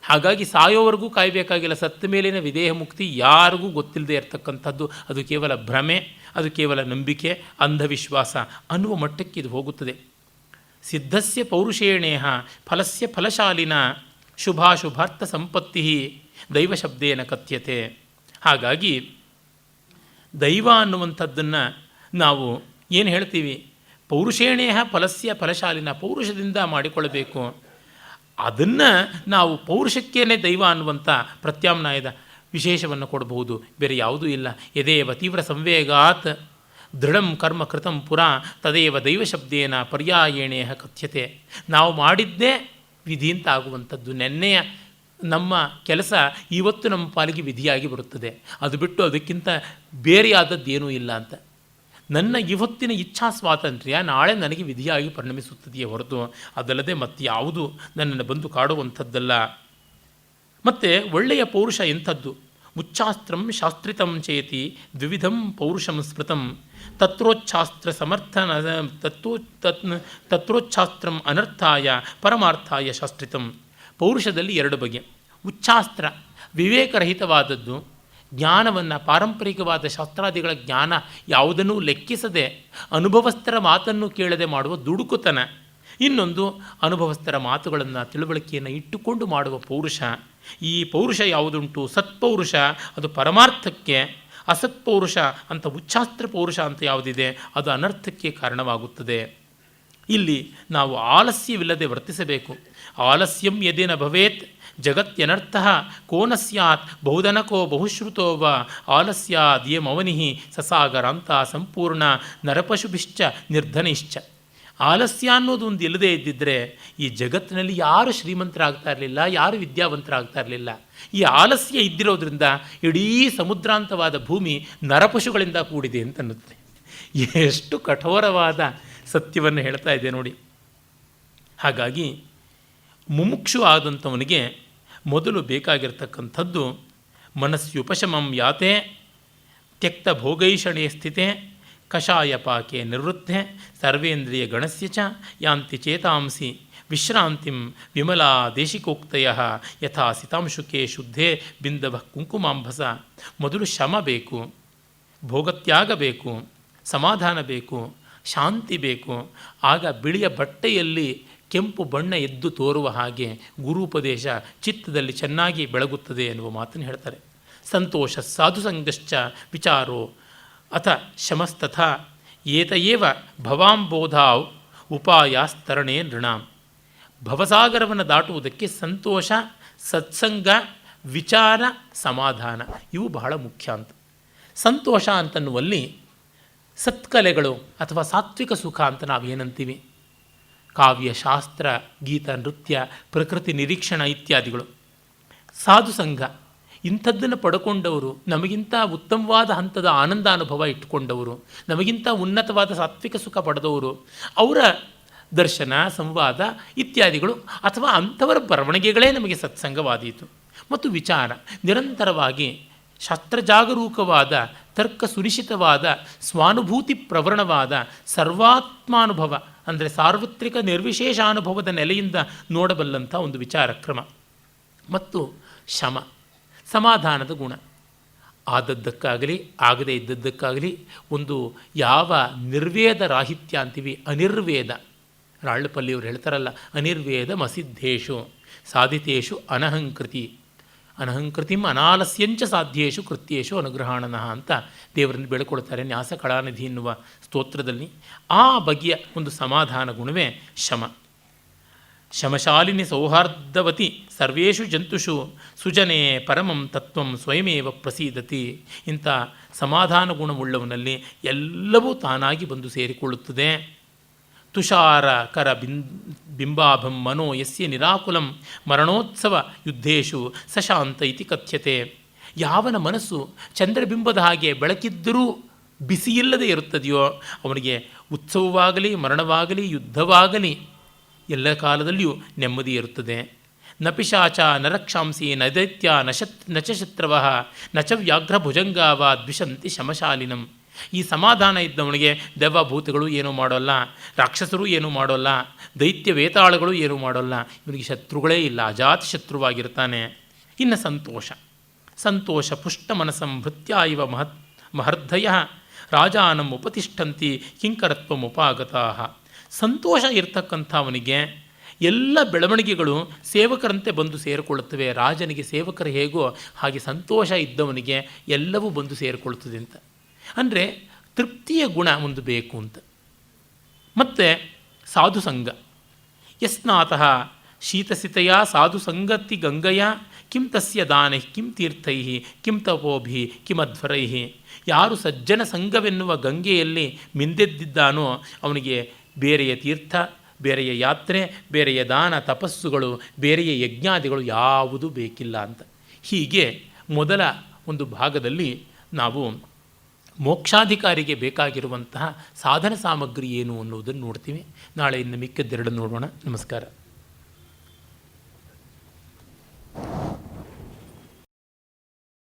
ಹಾಗಾಗಿ ಸಾಯೋವರೆಗೂ ಕಾಯಬೇಕಾಗಿಲ್ಲ. ಸತ್ತ ಮೇಲಿನ ವಿದೇಹ ಮುಕ್ತಿ ಯಾರಿಗೂ ಗೊತ್ತಿಲ್ಲದೆ ಇರತಕ್ಕಂಥದ್ದು. ಅದು ಕೇವಲ ಭ್ರಮೆ, ಅದು ಕೇವಲ ನಂಬಿಕೆ, ಅಂಧವಿಶ್ವಾಸ ಅನ್ನುವ ಮಟ್ಟಕ್ಕೆ ಇದು ಹೋಗುತ್ತದೆ. ಸಿದ್ಧಸ್ಯ ಪೌರುಷೇಣೇಹ ಫಲಸ್ಯ ಫಲಶಾಲಿನ ಶುಭಾಶುಭಾರ್ಥ ಸಂಪತ್ತಿ ದೈವಶಬ್ದೇನ ಕಥ್ಯತೆ. ಹಾಗಾಗಿ ದೈವ ಅನ್ನುವಂಥದ್ದನ್ನು ನಾವು ಏನು ಹೇಳ್ತೀವಿ, ಪೌರುಷೇಣೇಹ ಫಲಸ್ಯ ಫಲಶಾಲಿನ, ಪೌರುಷದಿಂದ ಮಾಡಿಕೊಳ್ಳಬೇಕು. ಅದನ್ನು ನಾವು ಪೌರುಷಕ್ಕೇನೆ ದೈವ ಅನ್ನುವಂಥ ಪ್ರತ್ಯಾಮ್ನಾಯದ ವಿಶೇಷವನ್ನು ಕೊಡಬಹುದು, ಬೇರೆ ಯಾವುದೂ ಇಲ್ಲ. ಯದೇವ ತೀವ್ರ ಸಂವೇಗಾತ್ ದೃಢಂ ಕರ್ಮ ಕೃತಂ ಪುರಾ ತದೇವ ದೈವಶಬ್ದೇನ ಪರ್ಯಾಯೇಣೇಹ ಕಥ್ಯತೆ. ನಾವು ಮಾಡಿದ್ದೇ ವಿಧಿ ಅಂತ ಆಗುವಂಥದ್ದು. ನೆನ್ನೆಯ ನಮ್ಮ ಕೆಲಸ ಇವತ್ತು ನಮ್ಮ ಪಾಲಿಗೆ ವಿಧಿಯಾಗಿ ಬರುತ್ತದೆ. ಅದು ಬಿಟ್ಟು ಅದಕ್ಕಿಂತ ಬೇರೆಯಾದದ್ದೇನೂ ಇಲ್ಲ ಅಂತ. ನನ್ನ ಇವತ್ತಿನ ಇಚ್ಛಾ ಸ್ವಾತಂತ್ರ್ಯ ನಾಳೆ ನನಗೆ ವಿಧಿಯಾಗಿ ಪರಿಣಮಿಸುತ್ತದೆಯೇ ಹೊರತು ಅದಲ್ಲದೆ ಮತ್ಯಾವುದು ನನ್ನನ್ನು ಬಂದು ಕಾಡುವಂಥದ್ದಲ್ಲ. ಮತ್ತು ಒಳ್ಳೆಯ ಪೌರುಷ ಎಂಥದ್ದು? ಉಚ್ಛಾಸ್ತ್ರಂ ಶಾಸ್ತ್ರಿತಂ ಚೇತಿ ದ್ವಿವಿಧಂ ಪೌರುಷಂ ಸ್ಮೃತಂ ತತ್ರೋಚ್ಛಾಸ್ತ್ರ ಸಮರ್ಥನ ತತ್ರೋಚ್ಛಾಸ್ತ್ರಂ ಅನರ್ಥಾಯ ಪರಮಾರ್ಥಾಯ ಶಾಸ್ತ್ರಿತಂ. ಪೌರುಷದಲ್ಲಿ ಎರಡು ಬಗೆ. ಉಚ್ಛಾಸ್ತ್ರ ವಿವೇಕರಹಿತವಾದದ್ದು, ಜ್ಞಾನವನ್ನು, ಪಾರಂಪರಿಕವಾದ ಶಾಸ್ತ್ರಾದಿಗಳ ಜ್ಞಾನ ಯಾವುದನ್ನೂ ಲೆಕ್ಕಿಸದೆ ಅನುಭವಸ್ಥರ ಮಾತನ್ನು ಕೇಳದೆ ಮಾಡುವ ದುಡುಕುತನ, ಇನ್ನೊಂದು ಅನುಭವಸ್ಥರ ಮಾತುಗಳನ್ನು, ತಿಳುವಳಿಕೆಯನ್ನು ಇಟ್ಟುಕೊಂಡು ಮಾಡುವ ಪೌರುಷ. ಈ ಪೌರುಷ ಯಾವುದುಂಟು, ಸತ್ಪೌರುಷ ಅದು ಪರಮಾರ್ಥಕ್ಕೆ, ಅಸತ್ಪೌರುಷ ಅಂತ ಉಚ್ಛಾಸ್ತ್ರ ಪೌರುಷ ಅಂತ ಯಾವುದಿದೆ ಅದು ಅನರ್ಥಕ್ಕೆ ಕಾರಣವಾಗುತ್ತದೆ. ಇಲ್ಲಿ ನಾವು ಆಲಸ್ಯವಿಲ್ಲದೆ ವರ್ತಿಸಬೇಕು. ಆಲಸ್ಯಂ ಯದಿನ ಭವೇತ್ ಜಗತ್ಯನರ್ಥ ಕೋನ ಸ್ಯಾತ್ ಬಹುಧನಕೋ ಬಹುಶ್ರುತೋ ವ ಆಲಸ್ಯಾದ್ಯಮವನಿ ಸಸಾಗರಾಂತ ಸಂಪೂರ್ಣ ನರಪಶುಭಿಶ್ಚ ನಿರ್ಧನಿಶ್ಚ. ಆಲಸ್ಯ ಅನ್ನೋದು ಒಂದು ಇಲ್ಲದೆ ಇದ್ದಿದ್ದರೆ ಈ ಜಗತ್ತಿನಲ್ಲಿ ಯಾರು ಶ್ರೀಮಂತರಾಗ್ತಾ ಇರಲಿಲ್ಲ, ಯಾರು ವಿದ್ಯಾವಂತರಾಗ್ತಾ ಇರಲಿಲ್ಲ. ಈ ಆಲಸ್ಯ ಇದ್ದಿರೋದ್ರಿಂದ ಇಡೀ ಸಮುದ್ರಾಂತವಾದ ಭೂಮಿ ನರಪಶುಗಳಿಂದ ಕೂಡಿದೆ ಅಂತ ಅನ್ನುತ್ತೆ. ಎಷ್ಟು ಕಠೋರವಾದ ಸತ್ಯವನ್ನು ಹೇಳ್ತಾ ಇದೆ ನೋಡಿ. ಹಾಗಾಗಿ ಮುಮುಕ್ಷು ಆದಂಥವನಿಗೆ ಮೊದಲು ಬೇಕಾಗಿರ್ತಕ್ಕಂಥದ್ದು ಮನಸ್ಸುಪಶಮಂ ಯಾತೆ ತ್ಯಕ್ತ ಭೋಗೈಷಣೆ ಸ್ಥಿತೆ ಕಷಾಯ ಪಾಕೆ ನಿವೃತ್ತೆ ಸರ್ವೇಂದ್ರಿಯ ಗಣಸ್ಯ ಚ ಯಾಂತಿ ಚೇತಾಂಸಿ ವಿಶ್ರಾಂತಿಂ ವಿಮಲಾ ದೇಶಿಕೋಕ್ತಯ ಯಥಾ ಸಿತಾಂಶುಕೆ ಶುದ್ಧೇ ಬಿಂದವ ಕುಂಕುಮಾಂಭಸ. ಮೊದಲು ಶಮ ಬೇಕು, ಭೋಗತ್ಯಾಗ ಬೇಕು, ಸಮಾಧಾನ ಬೇಕು, ಶಾಂತಿ ಬೇಕು. ಆಗ ಬಿಳಿಯ ಬಟ್ಟೆಯಲ್ಲಿ ಕೆಂಪು ಬಣ್ಣ ಎದ್ದು ತೋರುವ ಹಾಗೆ ಗುರುಪದೇಶ ಚಿತ್ತದಲ್ಲಿ ಚೆನ್ನಾಗಿ ಬೆಳಗುತ್ತದೆ ಎನ್ನುವ ಮಾತನ್ನು ಹೇಳ್ತಾರೆ. ಸಂತೋಷ ಸಾಧುಸಂಗಶ್ಚ ವಿಚಾರೋ ಅಥ ಶಮಸ್ತಥಾ ಏತಯೇವ ಭವಾಂಬೋಧಾವ್ ಉಪಾಯಾಸ್ತರಣೆ ನೃಣಾಂ. ಭವಸಾಗರವನ್ನು ದಾಟುವುದಕ್ಕೆ ಸಂತೋಷ, ಸತ್ಸಂಗ, ವಿಚಾರ, ಸಮಾಧಾನ ಇವು ಬಹಳ ಮುಖ್ಯ ಅಂತ. ಸಂತೋಷ ಅಂತನ್ನುವಲ್ಲಿ ಸತ್ಕಲೆಗಳು ಅಥವಾ ಸಾತ್ವಿಕ ಸುಖ ಅಂತ ನಾವೇನಂತೀವಿ, ಕಾವ್ಯ, ಶಾಸ್ತ್ರ, ಗೀತ, ನೃತ್ಯ, ಪ್ರಕೃತಿ ನಿರೀಕ್ಷಣ ಇತ್ಯಾದಿಗಳು. ಸಾಧುಸಂಘ ಇಂಥದ್ದನ್ನು ಪಡ್ಕೊಂಡವರು, ನಮಗಿಂತ ಉತ್ತಮವಾದ ಹಂತದ ಆನಂದಾನುಭವ ಇಟ್ಟುಕೊಂಡವರು, ನಮಗಿಂತ ಉನ್ನತವಾದ ಸಾತ್ವಿಕ ಸುಖ ಪಡೆದವರು, ಅವರ ದರ್ಶನ, ಸಂವಾದ ಇತ್ಯಾದಿಗಳು ಅಥವಾ ಅಂಥವರ ಬರವಣಿಗೆಗಳೇ ನಮಗೆ ಸತ್ಸಂಗವಾದೀತು. ಮತ್ತು ವಿಚಾರ, ನಿರಂತರವಾಗಿ ಶಾಸ್ತ್ರಜಾಗರೂಕವಾದ, ತರ್ಕ ಸುನಿಶ್ಚಿತವಾದ, ಸ್ವಾನುಭೂತಿ ಪ್ರವಣವಾದ ಸರ್ವಾತ್ಮಾನುಭವ ಅಂದರೆ ಸಾರ್ವತ್ರಿಕ ನಿರ್ವಿಶೇಷಾನುಭವದ ನೆಲೆಯಿಂದ ನೋಡಬಲ್ಲಂಥ ಒಂದು ವಿಚಾರ ಕ್ರಮ. ಮತ್ತು ಶಮ, ಸಮಾಧಾನದ ಗುಣ. ಆದದ್ದಕ್ಕಾಗಲಿ ಆಗದೇ ಇದ್ದದ್ದಕ್ಕಾಗಲಿ ಒಂದು ಯಾವ ನಿರ್ವೇದ ರಾಹಿತ್ಯ ಅಂತೀವಿ, ಅನಿರ್ವೇದ. ರಾಳ್ಳಪಲ್ಲಿಯವರು ಹೇಳ್ತಾರಲ್ಲ, ಅನಿರ್ವೇದ ಮಸಿದ್ಧೇಶು ಸಾಧಿತೇಶು ಅನಹಂಕೃತಿ, ಅನಹಂಕೃತಿಂ ಅನಾಲಸ್ಯಂಚ ಸಾಧ್ಯೇಶು ಕೃತ್ಯೇಶು ಅನುಗ್ರಹಾಣನಃ ಅಂತ ದೇವರನ್ನು ಬೆಳ್ಕೊಳ್ತಾರೆ ನ್ಯಾಸ ಕಳಾನಿಧಿ ಎನ್ನುವ ಸ್ತೋತ್ರದಲ್ಲಿ. ಆ ಬಗೆಯ ಒಂದು ಸಮಾಧಾನ ಗುಣವೇ ಶಮ. ಶಮಶಾಲಿನಿ ಸೌಹಾರ್ದವತಿ ಸರ್ವೇಷು ಜಂತುಷು ಸುಜನೇ ಪರಮಂ ತತ್ವಂ ಸ್ವಯಮೇವ ಪ್ರಸೀದತಿ. ಇಂಥ ಸಮಾಧಾನ ಗುಣವುಳ್ಳವನಲ್ಲಿ ಎಲ್ಲವೂ ತಾನಾಗಿ ಬಂದು ಸೇರಿಕೊಳ್ಳುತ್ತದೆ. ತುಷಾರ ಕರ ಬಿಂಬಾಭಂ ಮನೋ ಯಸ್ಯ ನಿರಾಕುಲಂ ಮರಣೋತ್ಸವ ಯುದ್ಧೇಶು ಸಶಾಂತ ಇತಿ ಕಥ್ಯತೆ. ಯಾವನ ಮನಸ್ಸು ಚಂದ್ರಬಿಂಬದ ಹಾಗೆ ಬೆಳಕಿದ್ದರೂ ಬಿಸಿಯಿಲ್ಲದೆ ಇರುತ್ತದೆಯೋ ಅವನಿಗೆ ಉತ್ಸವವಾಗಲಿ, ಮರಣವಾಗಲಿ, ಯುದ್ಧವಾಗಲಿ ಎಲ್ಲ ಕಾಲದಲ್ಲಿಯೂ ನೆಮ್ಮದಿ ಇರುತ್ತದೆ. ನ ಪಿಶಾಚ ನ ರಕ್ಷಾಂಸಿ ನ ದೈತ್ಯ ನಚ ಶತ್ರವಃ ನಚ ವ್ಯಾಘ್ರ ಭುಜಂಗಾವ ದ್ವಿಷಂತಿ ಶಮಶಾಲಿನಂ. ಈ ಸಮಾಧಾನ ಇದ್ದವನಿಗೆ ದೆವ್ವಭೂತಗಳು ಏನೂ ಮಾಡೋಲ್ಲ, ರಾಕ್ಷಸರು ಏನೂ ಮಾಡೋಲ್ಲ, ದೈತ್ಯ ವೇತಾಳಗಳು ಏನೂ ಮಾಡೋಲ್ಲ. ಇವನಿಗೆ ಶತ್ರುಗಳೇ ಇಲ್ಲ, ಅಜಾತಿ ಶತ್ರುವಾಗಿರ್ತಾನೆ. ಇನ್ನು ಸಂತೋಷ, ಸಂತೋಷ ಪುಷ್ಟ ಮನಸಂ ಭೃತ್ಯ ಇವ ಮಹರ್ಧಯ ರಾಜಾನಂ ಉಪತಿಷ್ಠಂತಿ ಕಿಂಕರತ್ವಮುಪಾಗತಾ. ಸಂತೋಷ ಇರ್ತಕ್ಕಂಥವನಿಗೆ ಎಲ್ಲ ಬೆಳವಣಿಗೆಗಳು ಸೇವಕರಂತೆ ಬಂದು ಸೇರಿಕೊಳ್ಳುತ್ತವೆ. ರಾಜನಿಗೆ ಸೇವಕರು ಹೇಗೋ ಹಾಗೆ ಸಂತೋಷ ಇದ್ದವನಿಗೆ ಎಲ್ಲವೂ ಬಂದು ಸೇರಿಕೊಳ್ಳುತ್ತದೆ ಅಂತ. ಅಂದರೆ ತೃಪ್ತಿಯ ಗುಣ ಒಂದು ಬೇಕು ಅಂತ. ಮತ್ತು ಸಾಧುಸಂಗ, ಯಸ್ನಾತಃ ಶೀತಸಿತಯ ಸಾಧುಸಂಗತಿ ಗಂಗಯ ಕಿಂ ತಸ್ಯ ದಾನೈ ಕಿಂ ತೀರ್ಥೈ ಕಿಂ ತಪೋಭಿ ಕಿಮಧ್ವರೈ. ಯಾರು ಸಜ್ಜನ ಸಂಘವೆನ್ನುವ ಗಂಗೆಯಲ್ಲಿ ಮಿಂದೆದ್ದಿದ್ದಾನೋ ಅವನಿಗೆ ಬೇರೆಯ ತೀರ್ಥ, ಬೇರೆಯ ಯಾತ್ರೆ, ಬೇರೆಯ ದಾನ ತಪಸ್ಸುಗಳು, ಬೇರೆಯ ಯಜ್ಞಾದಿಗಳು ಯಾವುದೂ ಬೇಕಿಲ್ಲ ಅಂತ. ಹೀಗೆ ಮೊದಲ ಒಂದು ಭಾಗದಲ್ಲಿ ನಾವು ಮೋಕ್ಷಾಧಿಕಾರಿಗೆ ಬೇಕಾಗಿರುವಂತಹ ಸಾಧನ ಸಾಮಗ್ರಿ ಏನು ಅನ್ನುವುದನ್ನು ನೋಡ್ತೀವಿ. ನಾಳೆ ಇನ್ನು ಮಿಕ್ಕದ್ದೆರಡು ನೋಡೋಣ. ನಮಸ್ಕಾರ.